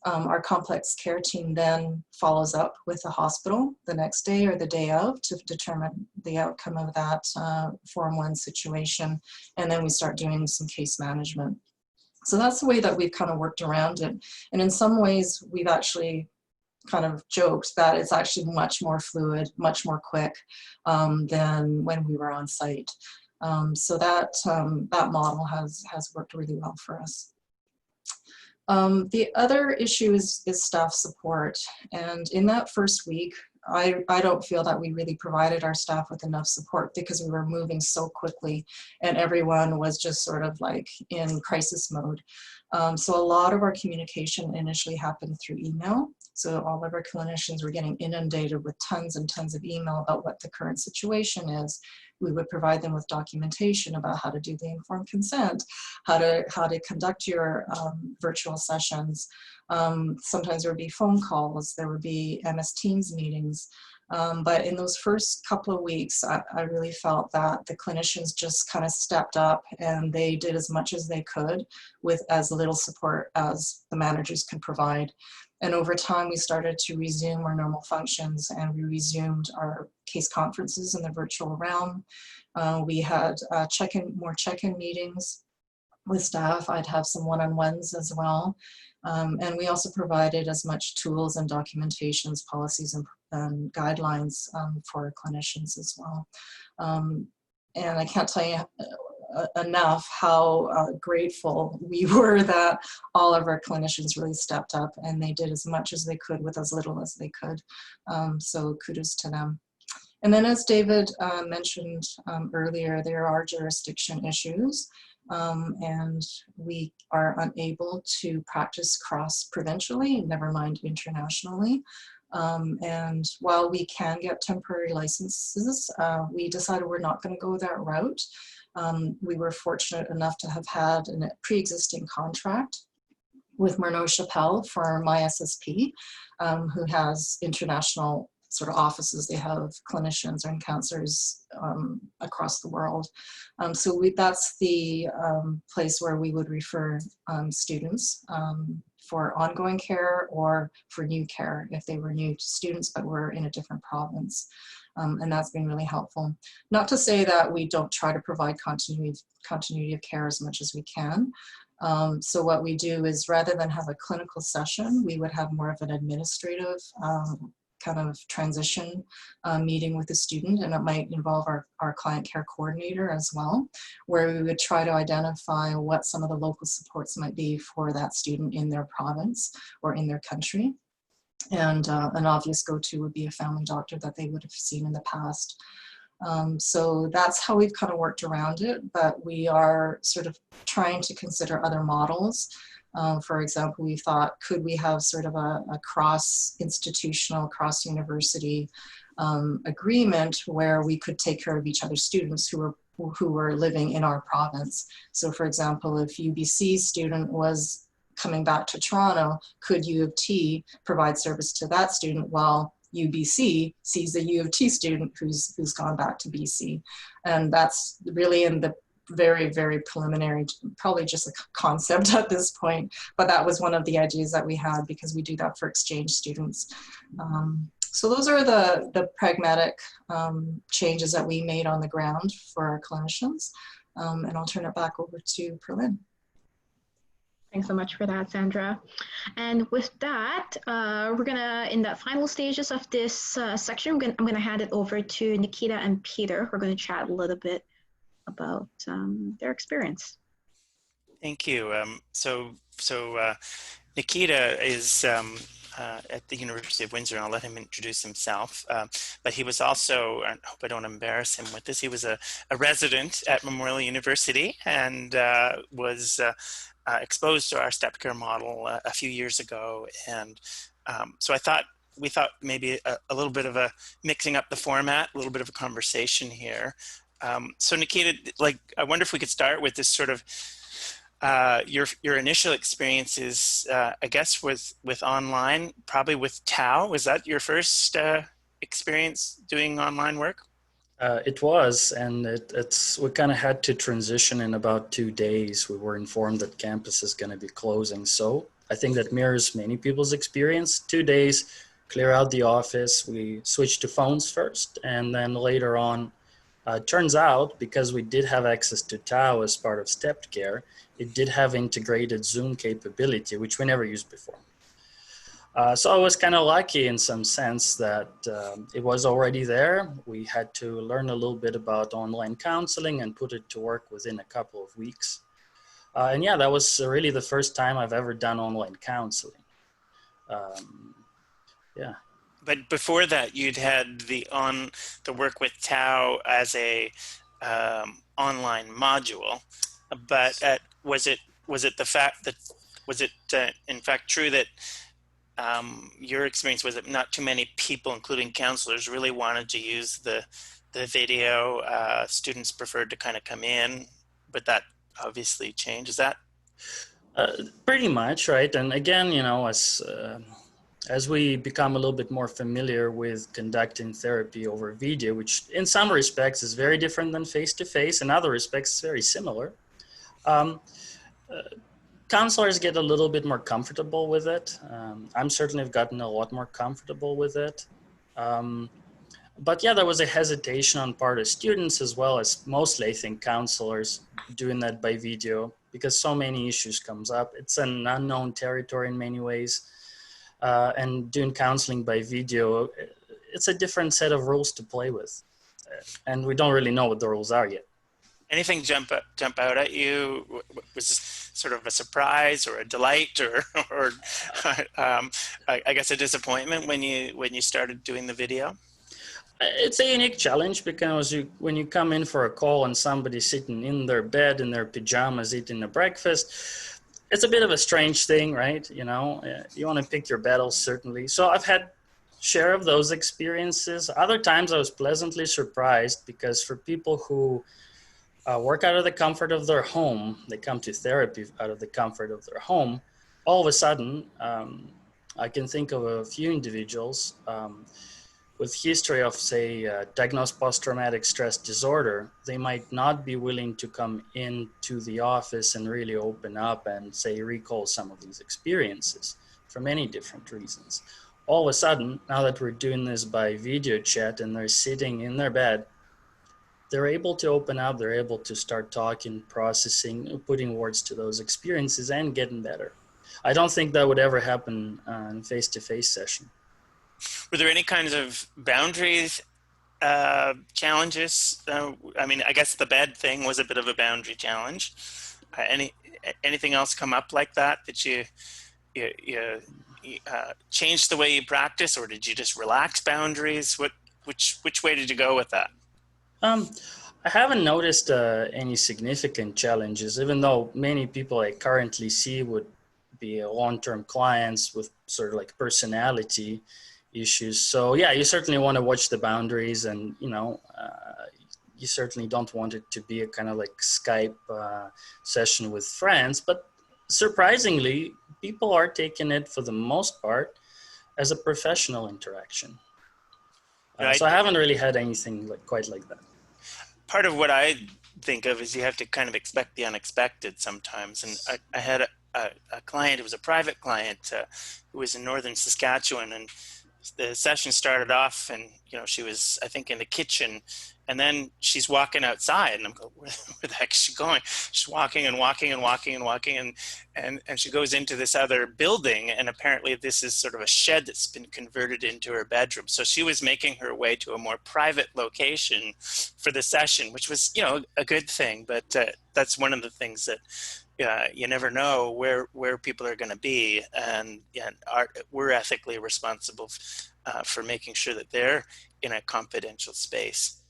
S11: Our complex care team then follows up with the hospital the next day or the day of to determine the outcome of that Form 1 situation. And then we start doing some case management. So that's the way that we've kind of worked around it. And in some ways, we've actually kind of joked that it's actually much more fluid, much more quick than when we were on site. So that model has worked really well for us. The other issue is staff support. And in that first week, I don't feel that we really provided our staff with enough support because we were moving so quickly and everyone was just sort of like in crisis mode. So a lot of our communication initially happened through email. So all of our clinicians were getting inundated with tons and tons of email about what the current situation is. We would provide them with documentation about how to do the informed consent, how to conduct your virtual sessions. Sometimes there would be phone calls, there would be MS Teams meetings. But in those first couple of weeks, I really felt that the clinicians just kind of stepped up and they did as much as they could with as little support as the managers could provide. And over time, we started to resume our normal functions and we resumed our case conferences in the virtual realm. We had more check-in meetings with staff. I'd have some one-on-ones as well. And we also provided as much tools and documentations, policies, and guidelines for clinicians as well. And I can't tell you enough how grateful we were that all of our clinicians really stepped up and they did as much as they could with as little as they could. So kudos to them. And then as David mentioned earlier, there are jurisdiction issues and we are unable to practice cross-provincially, never mind internationally. And while we can get temporary licenses, we decided we're not going to go that route. We were fortunate enough to have had a pre-existing contract with Murnau Chappell for MySSP, who has international sort of offices. They have clinicians and counselors across the world. So that's the place where we would refer students for ongoing care or for new care if they were new students but were in a different province. And that's been really helpful. Not to say that we don't try to provide continuity of care as much as we can. So what we do is rather than have a clinical session, we would have more of an administrative kind of transition meeting with the student, and it might involve our client care coordinator as well, where we would try to identify what some of the local supports might be for that student in their province or in their country. And an obvious go-to would be a family doctor that they would have seen in the past. So that's how we've kind of worked around it, but we are sort of trying to consider other models. For example, we thought, could we have sort of a cross-institutional, cross-university agreement where we could take care of each other's students who were living in our province. So for example, if UBC student was coming back to Toronto, could U of T provide service to that student while UBC sees the U of T student who's gone back to BC? And that's really in the very, very preliminary, probably just a concept at this point, but that was one of the ideas that we had because we do that for exchange students. So those are the pragmatic changes that we made on the ground for our clinicians. And I'll turn it back over to Perlin.
S3: Thanks so much for that, Sandra. And with that, we're gonna, in the final stages of this section, I'm gonna hand it over to Nikita and Peter, who are gonna chat a little bit about their experience.
S2: Thank you. So Nikita is at the University of Windsor, and I'll let him introduce himself. But he was also, I hope I don't embarrass him with this, he was a resident at Memorial University and was exposed to our step care model a few years ago. And so we thought maybe a little bit of a mixing up the format, a little bit of a conversation here. So Nikita, I wonder if we could start with this sort of your initial experiences, I guess, with online, probably with Tao. Was that your first experience doing online work?
S9: It was, and we kind of had to transition in about 2 days. We were informed that campus is going to be closing. So I think that mirrors many people's experience. 2 days, clear out the office. We switched to phones first, and then later on, turns out, because we did have access to Tao as part of stepped care, it did have integrated Zoom capability, which we never used before. So I was kind of lucky in some sense that it was already there. We had to learn a little bit about online counseling and put it to work within a couple of weeks. And yeah, that was really the first time I've ever done online counseling. Yeah. But before that, you'd had the work with Tao as a online module. But was it in fact true that your experience was that not too many people, including counselors, really wanted to use the video? Students preferred to kind of come in, but that obviously changed. Is that? Pretty much, right? And again, you know, as we become a little bit more familiar with conducting therapy over video, which in some respects is very different than face-to-face, in other respects it's very similar. Counselors get a little bit more comfortable with it. I'm certainly have gotten a lot more comfortable with it. But yeah, there was a hesitation on part of students as well as mostly, I think, counselors doing that by video because so many issues comes up. It's an unknown territory in many ways. And doing counseling by video, it's a different set of rules to play with. And we don't really know what the rules are yet.
S2: Anything jump out at you? Was this sort of a surprise or a delight or I guess a disappointment when you started doing the video?
S9: It's a unique challenge because when you come in for a call and somebody's sitting in their bed in their pajamas eating a breakfast, it's a bit of a strange thing, right? You know, you want to pick your battles, certainly. So I've had share of those experiences. Other times I was pleasantly surprised because for people who work out of the comfort of their home, they come to therapy out of the comfort of their home, all of a sudden, I can think of a few individuals with history of, say, diagnosed post-traumatic stress disorder. They might not be willing to come into the office and really open up and, say, recall some of these experiences for many different reasons. All of a sudden, now that we're doing this by video chat and they're sitting in their bed, they're able to open up, they're able to start talking, processing, putting words to those experiences and getting better. I don't think that would ever happen in face-to-face session.
S2: Were there any kinds of boundaries, challenges? I mean, I guess the bed thing was a bit of a boundary challenge. Anything else come up like that you changed the way you practice, or did you just relax boundaries? Which way did you go with that?
S9: I haven't noticed any significant challenges, even though many people I currently see would be long-term clients with sort of like personality issues. So yeah, you certainly want to watch the boundaries, and you certainly don't want it to be a kind of like Skype session with friends. But surprisingly, people are taking it for the most part as a professional interaction. So I haven't really had anything quite like that.
S2: Part of what I think of is you have to kind of expect the unexpected sometimes. And I had a client, it was a private client who was in northern Saskatchewan, and the session started off and, she was, I think, in the kitchen, and then she's walking outside, and I'm going, where the heck is she going? She's walking and walking and walking and walking, and she goes into this other building, and apparently this is sort of a shed that's been converted into her bedroom. So she was making her way to a more private location for the session, which was, a good thing, but that's one of the things that you never know where people are going to be, and we're ethically responsible for making sure that they're in a confidential space.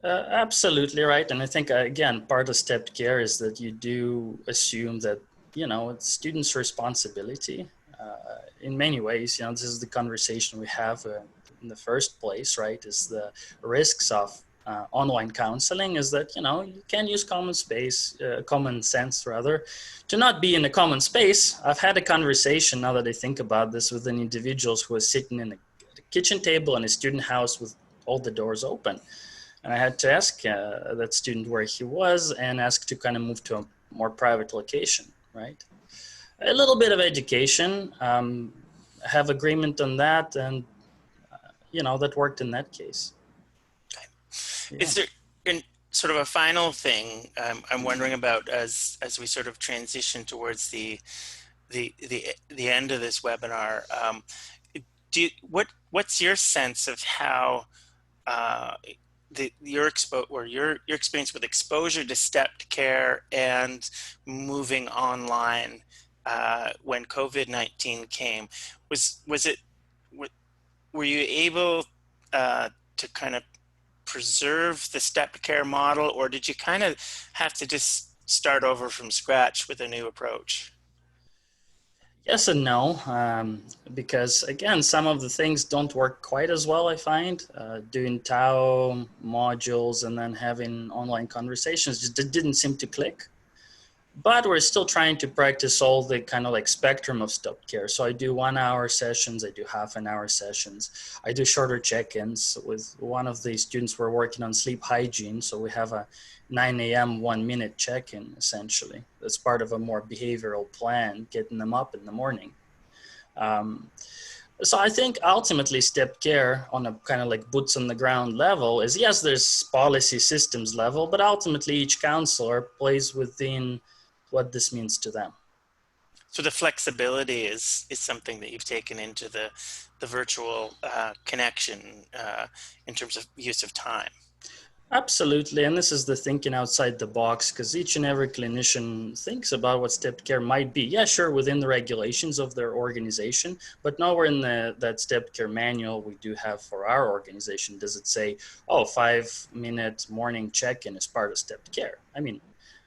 S9: Absolutely right. And I think, again, part of stepped care is that you do assume that, it's students' responsibility in many ways. This is the conversation we have in the first place, right? Is the risks of online counseling is that, you can use common sense rather, to not be in a common space. I've had a conversation, now that I think about this, with an individual who was sitting in a kitchen table in a student house with all the doors open. And I had to ask that student where he was and ask to kind of move to a more private location, right? A little bit of education, have agreement on that, and, that worked in that case.
S2: Yeah. Is there sort of a final thing I'm wondering about as we sort of transition towards the end of this webinar? What's your sense of how your experience with exposure to stepped care and moving online when COVID-19 came? Were you able to kind of preserve the stepped care model, or did you kind of have to just start over from scratch with a new approach?
S9: Yes and no, because again, some of the things don't work quite as well, I find. Doing Tao modules and then having online conversations just didn't seem to click. But we're still trying to practice all the kind of like spectrum of stepped care. So I do 1 hour sessions, I do half-an-hour sessions. I do shorter check-ins. With one of the students, we're working on sleep hygiene. So we have a 9 a.m. 1-minute check-in, essentially. That's part of a more behavioral plan, getting them up in the morning. So I think ultimately step care on a kind of like boots on the ground level is, yes, there's policy systems level, but ultimately each counselor plays within what this means to them.
S2: So the flexibility is something that you've taken into the virtual connection in terms of use of time.
S9: Absolutely, and this is the thinking outside the box, because each and every clinician thinks about what step care might be. Yeah, sure, within the regulations of their organization, but nowhere in that step care manual we do have for our organization does it say, oh, 5-minute morning check-in is part of step care. I mean,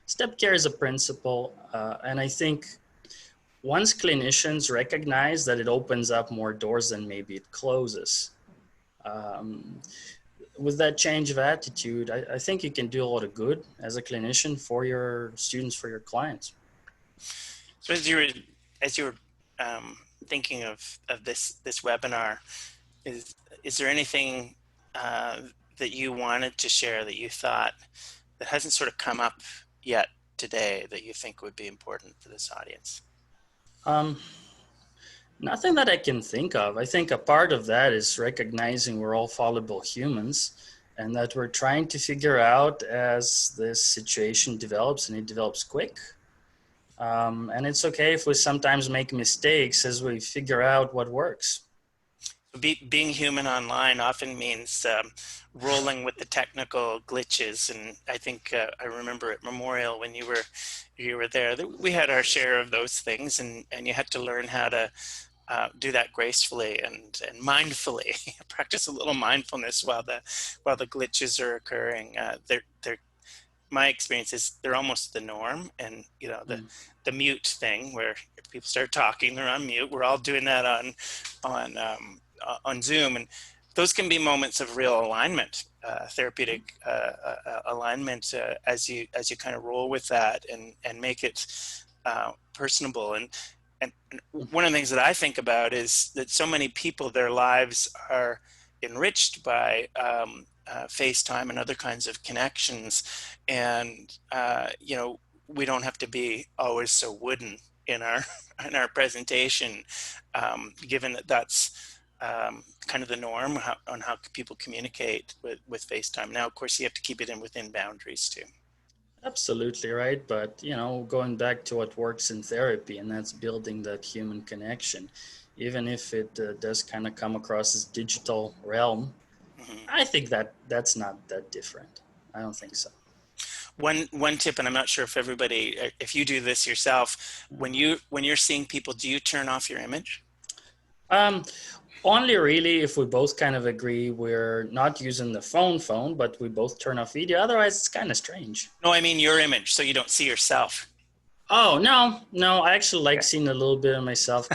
S9: step care is a principle, and I think once clinicians recognize that it opens up more doors than maybe it closes, with that change of attitude, I think you can do a lot of good as a clinician for your students, for your clients.
S2: So as you were thinking of this webinar, is there anything that you wanted to share that you thought that hasn't sort of come up yet today that you think would be important for this audience?
S9: Nothing that I can think of. I think a part of that is recognizing we're all fallible humans and that we're trying to figure out as this situation develops, and it develops quick. And it's okay if we sometimes make mistakes as we figure out what works.
S2: Being human online often means rolling with the technical glitches, and I think I remember at Memorial when you were there, we had our share of those things, and you had to learn how to do that gracefully and mindfully. Practice a little mindfulness while the glitches are occurring. My experience is they're almost the norm, and you know the mute thing where if people start talking, they're on mute. We're all doing that on Zoom, and those can be moments of real alignment, therapeutic alignment, as you kind of roll with that and make it personable. And one of the things that I think about is that so many people, their lives are enriched by FaceTime and other kinds of connections, and you know, we don't have to be always so wooden in our presentation, given that that's kind of the norm on how people communicate with FaceTime. Now, of course, you have to keep it within boundaries too.
S9: Absolutely right, but you know, going back to what works in therapy, and that's building that human connection, even if it does kind of come across as digital realm. I think that's not that different. I don't think so.
S2: One tip, and I'm not sure if you do this yourself, when you're seeing people, do you turn off your image?
S9: Only really if we both kind of agree we're not using the phone, but we both turn off video. Otherwise, it's kind of strange.
S2: No, I mean your image, so you don't see yourself.
S9: Oh, no. I actually like seeing a little bit of myself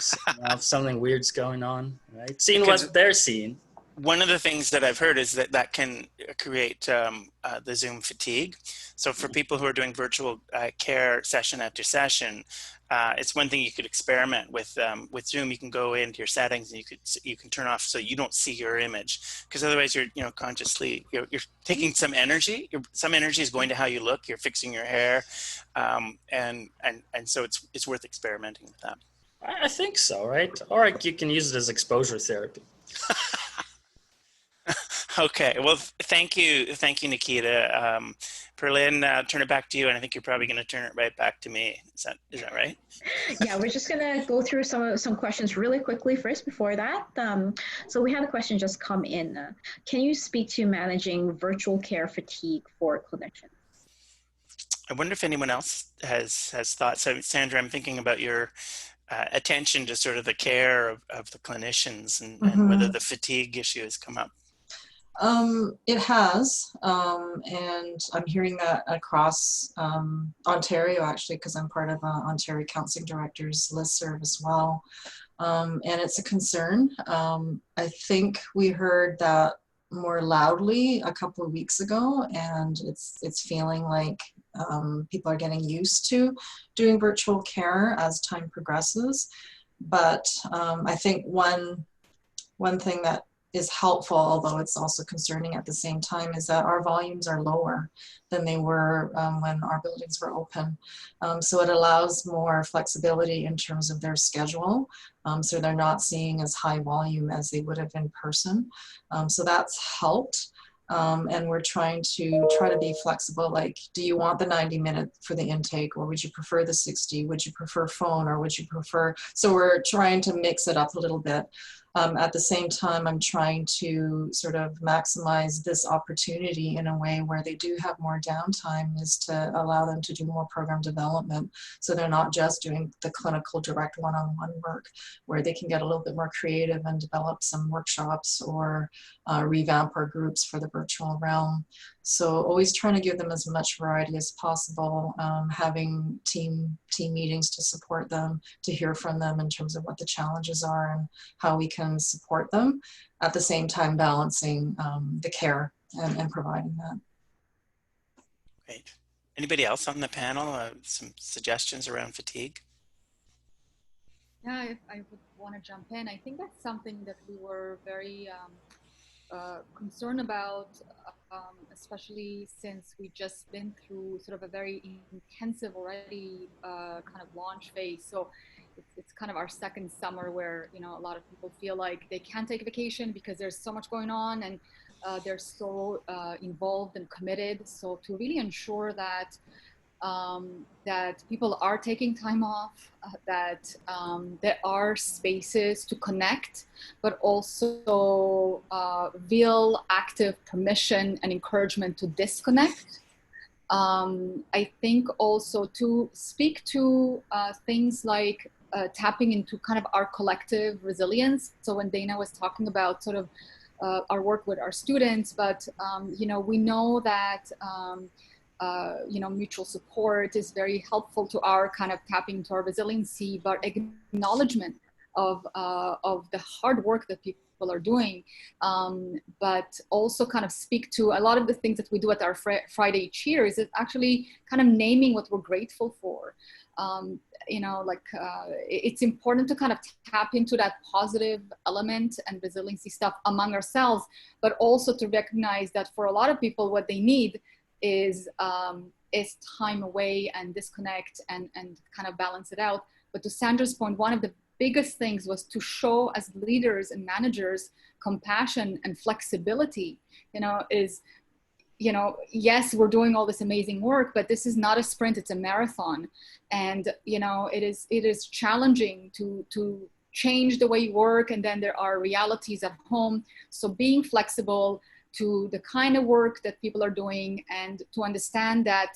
S9: if something weird's going on, right? Seeing what they're seeing.
S2: One of the things that I've heard is that can create the Zoom fatigue. So for people who are doing virtual care session after session, it's one thing you could experiment with Zoom. You can go into your settings and you can turn off so you don't see your image, because otherwise you're consciously you're taking some energy. Some energy is going to how you look. You're fixing your hair, and so it's worth experimenting with that.
S9: I think so, right? Or you can use it as exposure therapy.
S2: Okay, well, thank you, Nikita. Perlin, turn it back to you, and I think you're probably going to turn it right back to me. Is that right?
S3: Yeah, we're just going to go through some questions really quickly first before that. So we had a question just come in. Can you speak to managing virtual care fatigue for clinicians?
S2: I wonder if anyone else has thoughts. So, Sandra, I'm thinking about your attention to sort of the care of the clinicians and whether the fatigue issue has come up.
S11: It has, and I'm hearing that across Ontario, actually, because I'm part of Ontario Counselling Directors listserv as well, and it's a concern. I think we heard that more loudly a couple of weeks ago, and it's feeling like people are getting used to doing virtual care as time progresses. But I think one thing that is helpful, although it's also concerning at the same time, is that our volumes are lower than they were when our buildings were open. So it allows more flexibility in terms of their schedule. So they're not seeing as high volume as they would have in person. So that's helped. And we're trying to be flexible. Like, do you want the 90-minute for the intake, or would you prefer the 60? Would you prefer phone, or would you prefer? So we're trying to mix it up a little bit. At the same time, I'm trying to sort of maximize this opportunity in a way where they do have more downtime, is to allow them to do more program development. So they're not just doing the clinical direct one-on-one work, where they can get a little bit more creative and develop some workshops or revamp our groups for the virtual realm. So always trying to give them as much variety as possible, having team meetings to support them, to hear from them in terms of what the challenges are and how we can support them, at the same time balancing the care and providing that.
S2: Great. Anybody else on the panel? Some suggestions around fatigue?
S5: Yeah, if I would want to jump in. I think that's something that we were very concerned about, especially since we've just been through sort of a very intensive already kind of launch phase. So it's kind of our second summer where, you know, a lot of people feel like they can't take a vacation because there's so much going on, and they're so involved and committed. So to really ensure that that people are taking time off, that there are spaces to connect, but also real active permission and encouragement to disconnect. I think also to speak to things like tapping into kind of our collective resilience. So when Dana was talking about sort of our work with our students, but you know, we know that you know, mutual support is very helpful to our kind of tapping into our resiliency, but acknowledgement of the hard work that people are doing, but also kind of speak to a lot of the things that we do at our Friday each year is actually kind of naming what we're grateful for. You know, like it's important to kind of tap into that positive element and resiliency stuff among ourselves, but also to recognize that for a lot of people, what they need is time away and disconnect and kind of balance it out. But to Sandra's point, one of the biggest things was to show as leaders and managers compassion and flexibility. You know, is, you know, yes, we're doing all this amazing work, but this is not a sprint, it's a marathon. And, you know, it is challenging to change the way you work, and then there are realities at home. So being flexible to the kind of work that people are doing, and to understand that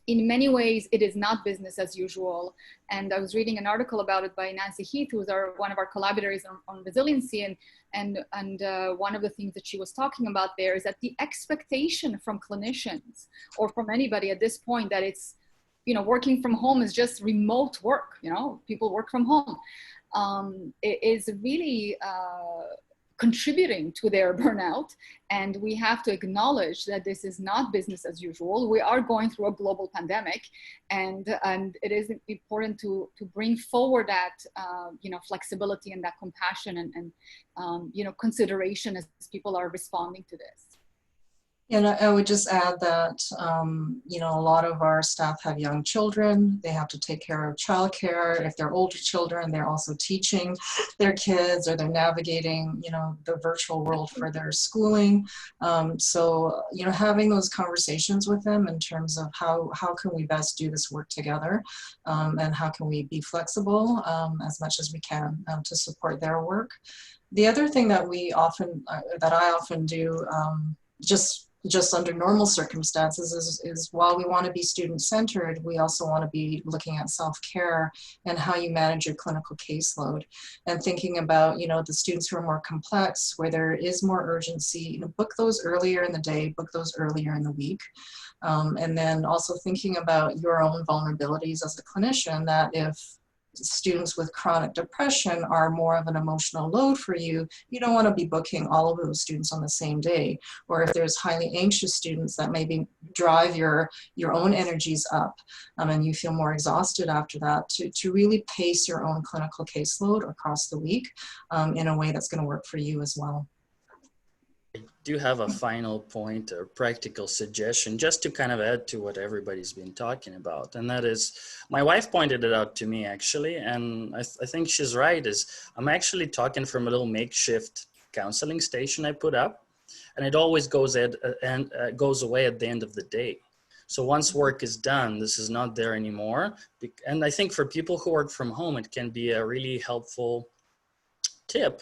S5: in many ways it is not business as usual. And I was reading an article about it by Nancy Heath, who's one of our collaborators on resiliency, and one of the things that she was talking about there is that the expectation from clinicians or from anybody at this point that it's, you know, working from home is just remote work, you know, people work from home, it is really contributing to their burnout. And we have to acknowledge that this is not business as usual. We are going through a global pandemic, and it is important to bring forward that you know, flexibility and that compassion and you know, consideration as people are responding to this.
S11: And I would just add that, you know, a lot of our staff have young children. They have to take care of childcare. If they're older children, they're also teaching their kids, or they're navigating, you know, the virtual world for their schooling. So, you know, having those conversations with them in terms of how can we best do this work together, and how can we be flexible as much as we can to support their work. The other thing that we often, that I often do, just under normal circumstances is while we want to be student-centered, we also want to be looking at self-care and how you manage your clinical caseload, and thinking about, you know, the students who are more complex, where there is more urgency, you know, book those earlier in the day, book those earlier in the week. And then also thinking about your own vulnerabilities as a clinician, that if students with chronic depression are more of an emotional load for you, you don't want to be booking all of those students on the same day. Or if there's highly anxious students that maybe drive your own energies up, and you feel more exhausted after that, to really pace your own clinical caseload across the week in a way that's going to work for you as well.
S9: I do have a final point or practical suggestion just to kind of add to what everybody's been talking about. And that is, my wife pointed it out to me actually, and I think she's right, is I'm actually talking from a little makeshift counseling station I put up, and it always goes away at the end of the day. So once work is done, this is not there anymore. And I think for people who work from home, it can be a really helpful tip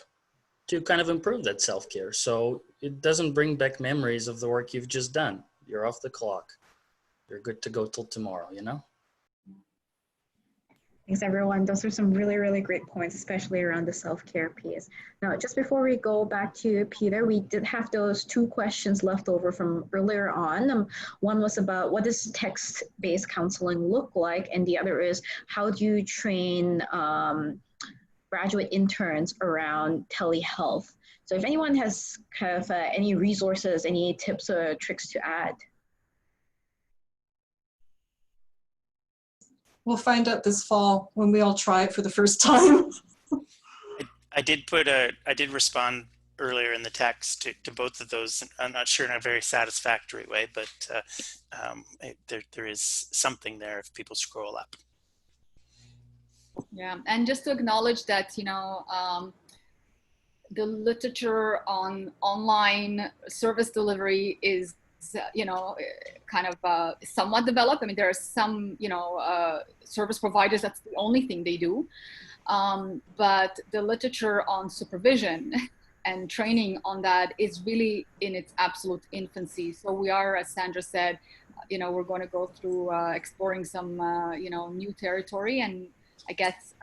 S9: to kind of improve that self-care. So it doesn't bring back memories of the work you've just done. You're off the clock. You're good to go till tomorrow, you know?
S3: Thanks, everyone. Those are some really, really great points, especially around the self-care piece. Now, just before we go back to Peter, we did have those 2 questions left over from earlier on. One was about what does text-based counseling look like? And the other is, how do you train graduate interns around telehealth? So if anyone has kind of any resources, any tips or tricks to add.
S11: We'll find out this fall when we all try it for the first time.
S2: I did respond earlier in the text to both of those. I'm not sure in a very satisfactory way, but there is something there if people scroll up.
S5: Yeah, and just to acknowledge that, you know, the literature on online service delivery is, you know, kind of somewhat developed. I mean, there are some, you know, service providers, that's the only thing they do. But the literature on supervision and training on that is really in its absolute infancy. So we are, as Sandra said, you know, we're going to go through exploring some, you know, new territory, and I guess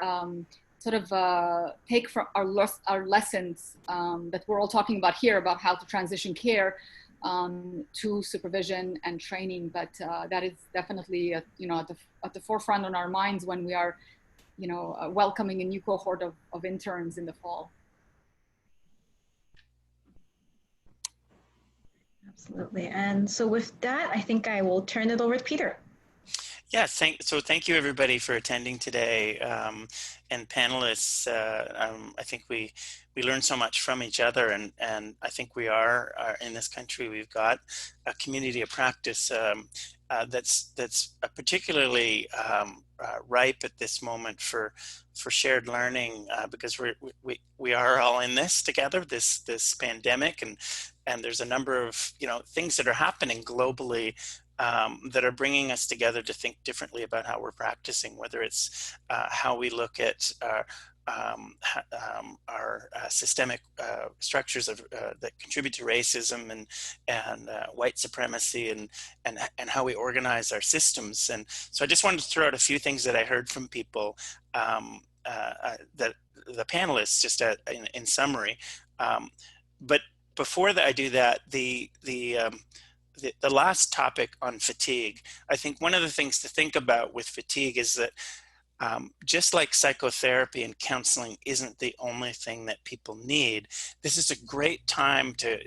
S5: sort of take from our lessons that we're all talking about here about how to transition care to supervision and training. But that is definitely, you know, at the forefront on our minds when we are, you know, welcoming a new cohort of interns in the fall.
S3: Absolutely. And so with that, I think I will turn it over to Peter.
S2: Yeah, thank you everybody for attending today, and panelists. I think we learn so much from each other, and I think we are in this country, we've got a community of practice that's particularly ripe at this moment for shared learning, because we are all in this together, this pandemic, and there's a number of, you know, things that are happening globally that are bringing us together to think differently about how we're practicing, whether it's how we look at our systemic structures that contribute to racism and white supremacy, and how we organize our systems. And so I just wanted to throw out a few things that I heard from people, that the panelists, just in summary. But before I do that, the last topic on fatigue, I think one of the things to think about with fatigue is that just like psychotherapy and counseling isn't the only thing that people need, this is a great time to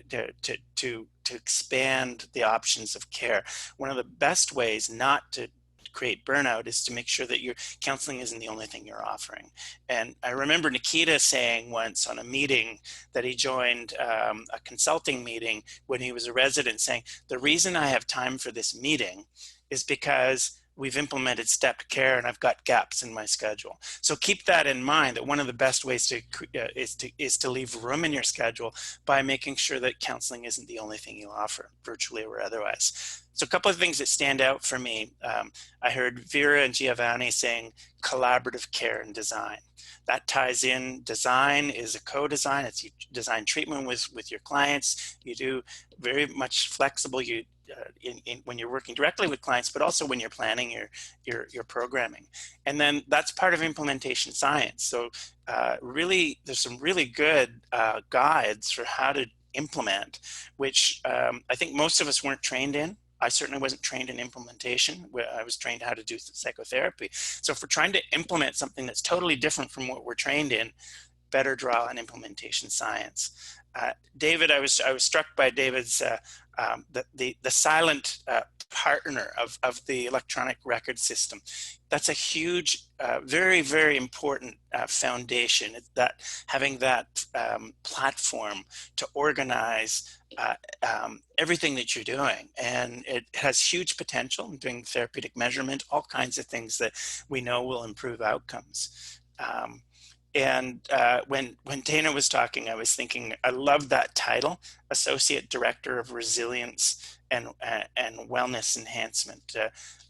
S2: expand the options of care. One of the best ways not to create burnout is to make sure that your counseling isn't the only thing you're offering. And I remember Nikita saying once on a meeting that he joined, a consulting meeting when he was a resident, saying, the reason I have time for this meeting is because we've implemented stepped care and I've got gaps in my schedule. So keep that in mind, that one of the best ways is to leave room in your schedule by making sure that counseling isn't the only thing you offer, virtually or otherwise. So a couple of things that stand out for me. I heard Vera and Giovanni saying collaborative care and design. That ties in. Design is a co-design. It's you design treatment with your clients. You do very much flexible. When you're working directly with clients, but also when you're planning your programming. And then that's part of implementation science. So really, there's some really good guides for how to implement, which I think most of us weren't trained in. I certainly wasn't trained in implementation. I was trained how to do psychotherapy. So if we're trying to implement something that's totally different from what we're trained in, better draw on implementation science. David, I was struck by David's the silent partner of the electronic record system. That's a huge, very, very important foundation. That having that platform to organize everything that you're doing, and it has huge potential in doing therapeutic measurement, all kinds of things that we know will improve outcomes. And when Dana was talking, I was thinking, I love that title, Associate Director of Resilience and Wellness Enhancement.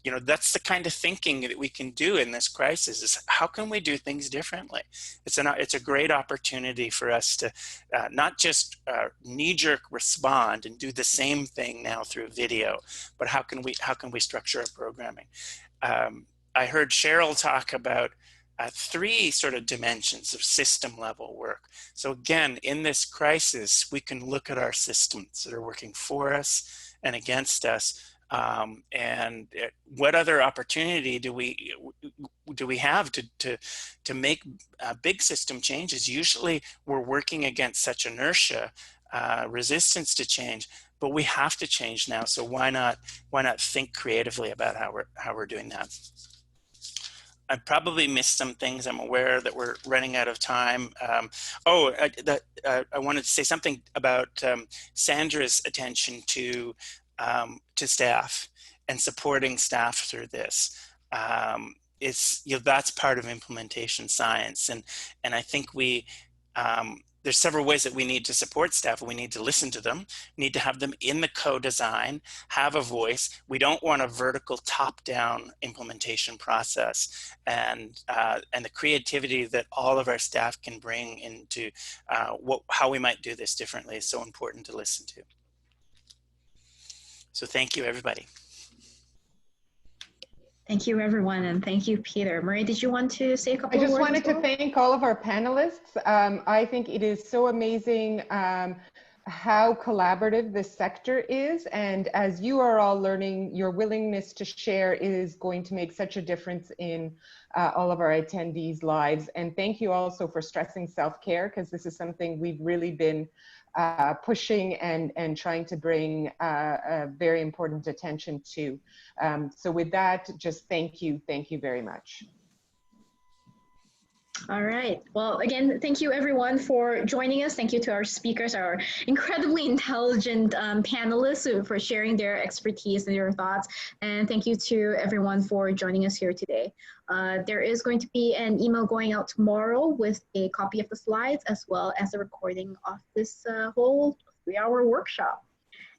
S2: You know, that's the kind of thinking that we can do in this crisis, is how can we do things differently? It's a great opportunity for us to not just knee-jerk respond and do the same thing now through video, but how can we structure our programming? I heard Cheryl talk about 3 sort of dimensions of system level work. So again, in this crisis, we can look at our systems that are working for us and against us, and what other opportunity do we have to make big system changes? Usually we're working against such inertia, resistance to change, but we have to change now. So why not think creatively about how we're doing that? I probably missed some things. I'm aware that we're running out of time. I wanted to say something about Sandra's attention to staff and supporting staff through this. That's part of implementation science, and I think there's several ways that we need to support staff. We need to listen to them, we need to have them in the co-design, have a voice. We don't want a vertical top-down implementation process, and the creativity that all of our staff can bring into how we might do this differently is so important to listen to. So thank you, everybody.
S3: Thank you, everyone, and thank you, Peter. Marie, did you want to say a couple of words?
S1: I just wanted to thank all of our panelists. I think it is so amazing how collaborative this sector is, and as you are all learning, your willingness to share is going to make such a difference in all of our attendees' lives. And thank you also for stressing self-care, because this is something we've really been pushing and trying to bring a very important attention to. So with that, just thank you very much.
S3: All right. Well, again, thank you everyone for joining us. Thank you to our speakers, our incredibly intelligent panelists for sharing their expertise and their thoughts. And thank you to everyone for joining us here today. There is going to be an email going out tomorrow with a copy of the slides, as well as a recording of this whole 3-hour workshop.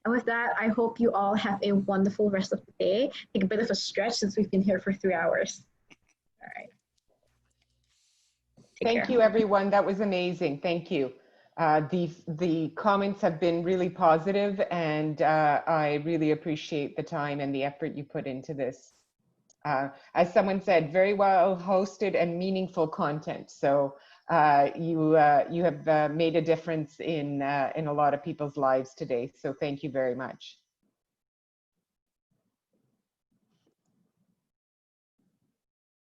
S3: And with that, I hope you all have a wonderful rest of the day. Take a bit of a stretch since we've been here for 3 hours. All right.
S1: Thank you, everyone. That was amazing. Thank you. The comments have been really positive, and I really appreciate the time and the effort you put into this. As someone said, very well hosted and meaningful content. So you have made a difference in a lot of people's lives today. So thank you very much.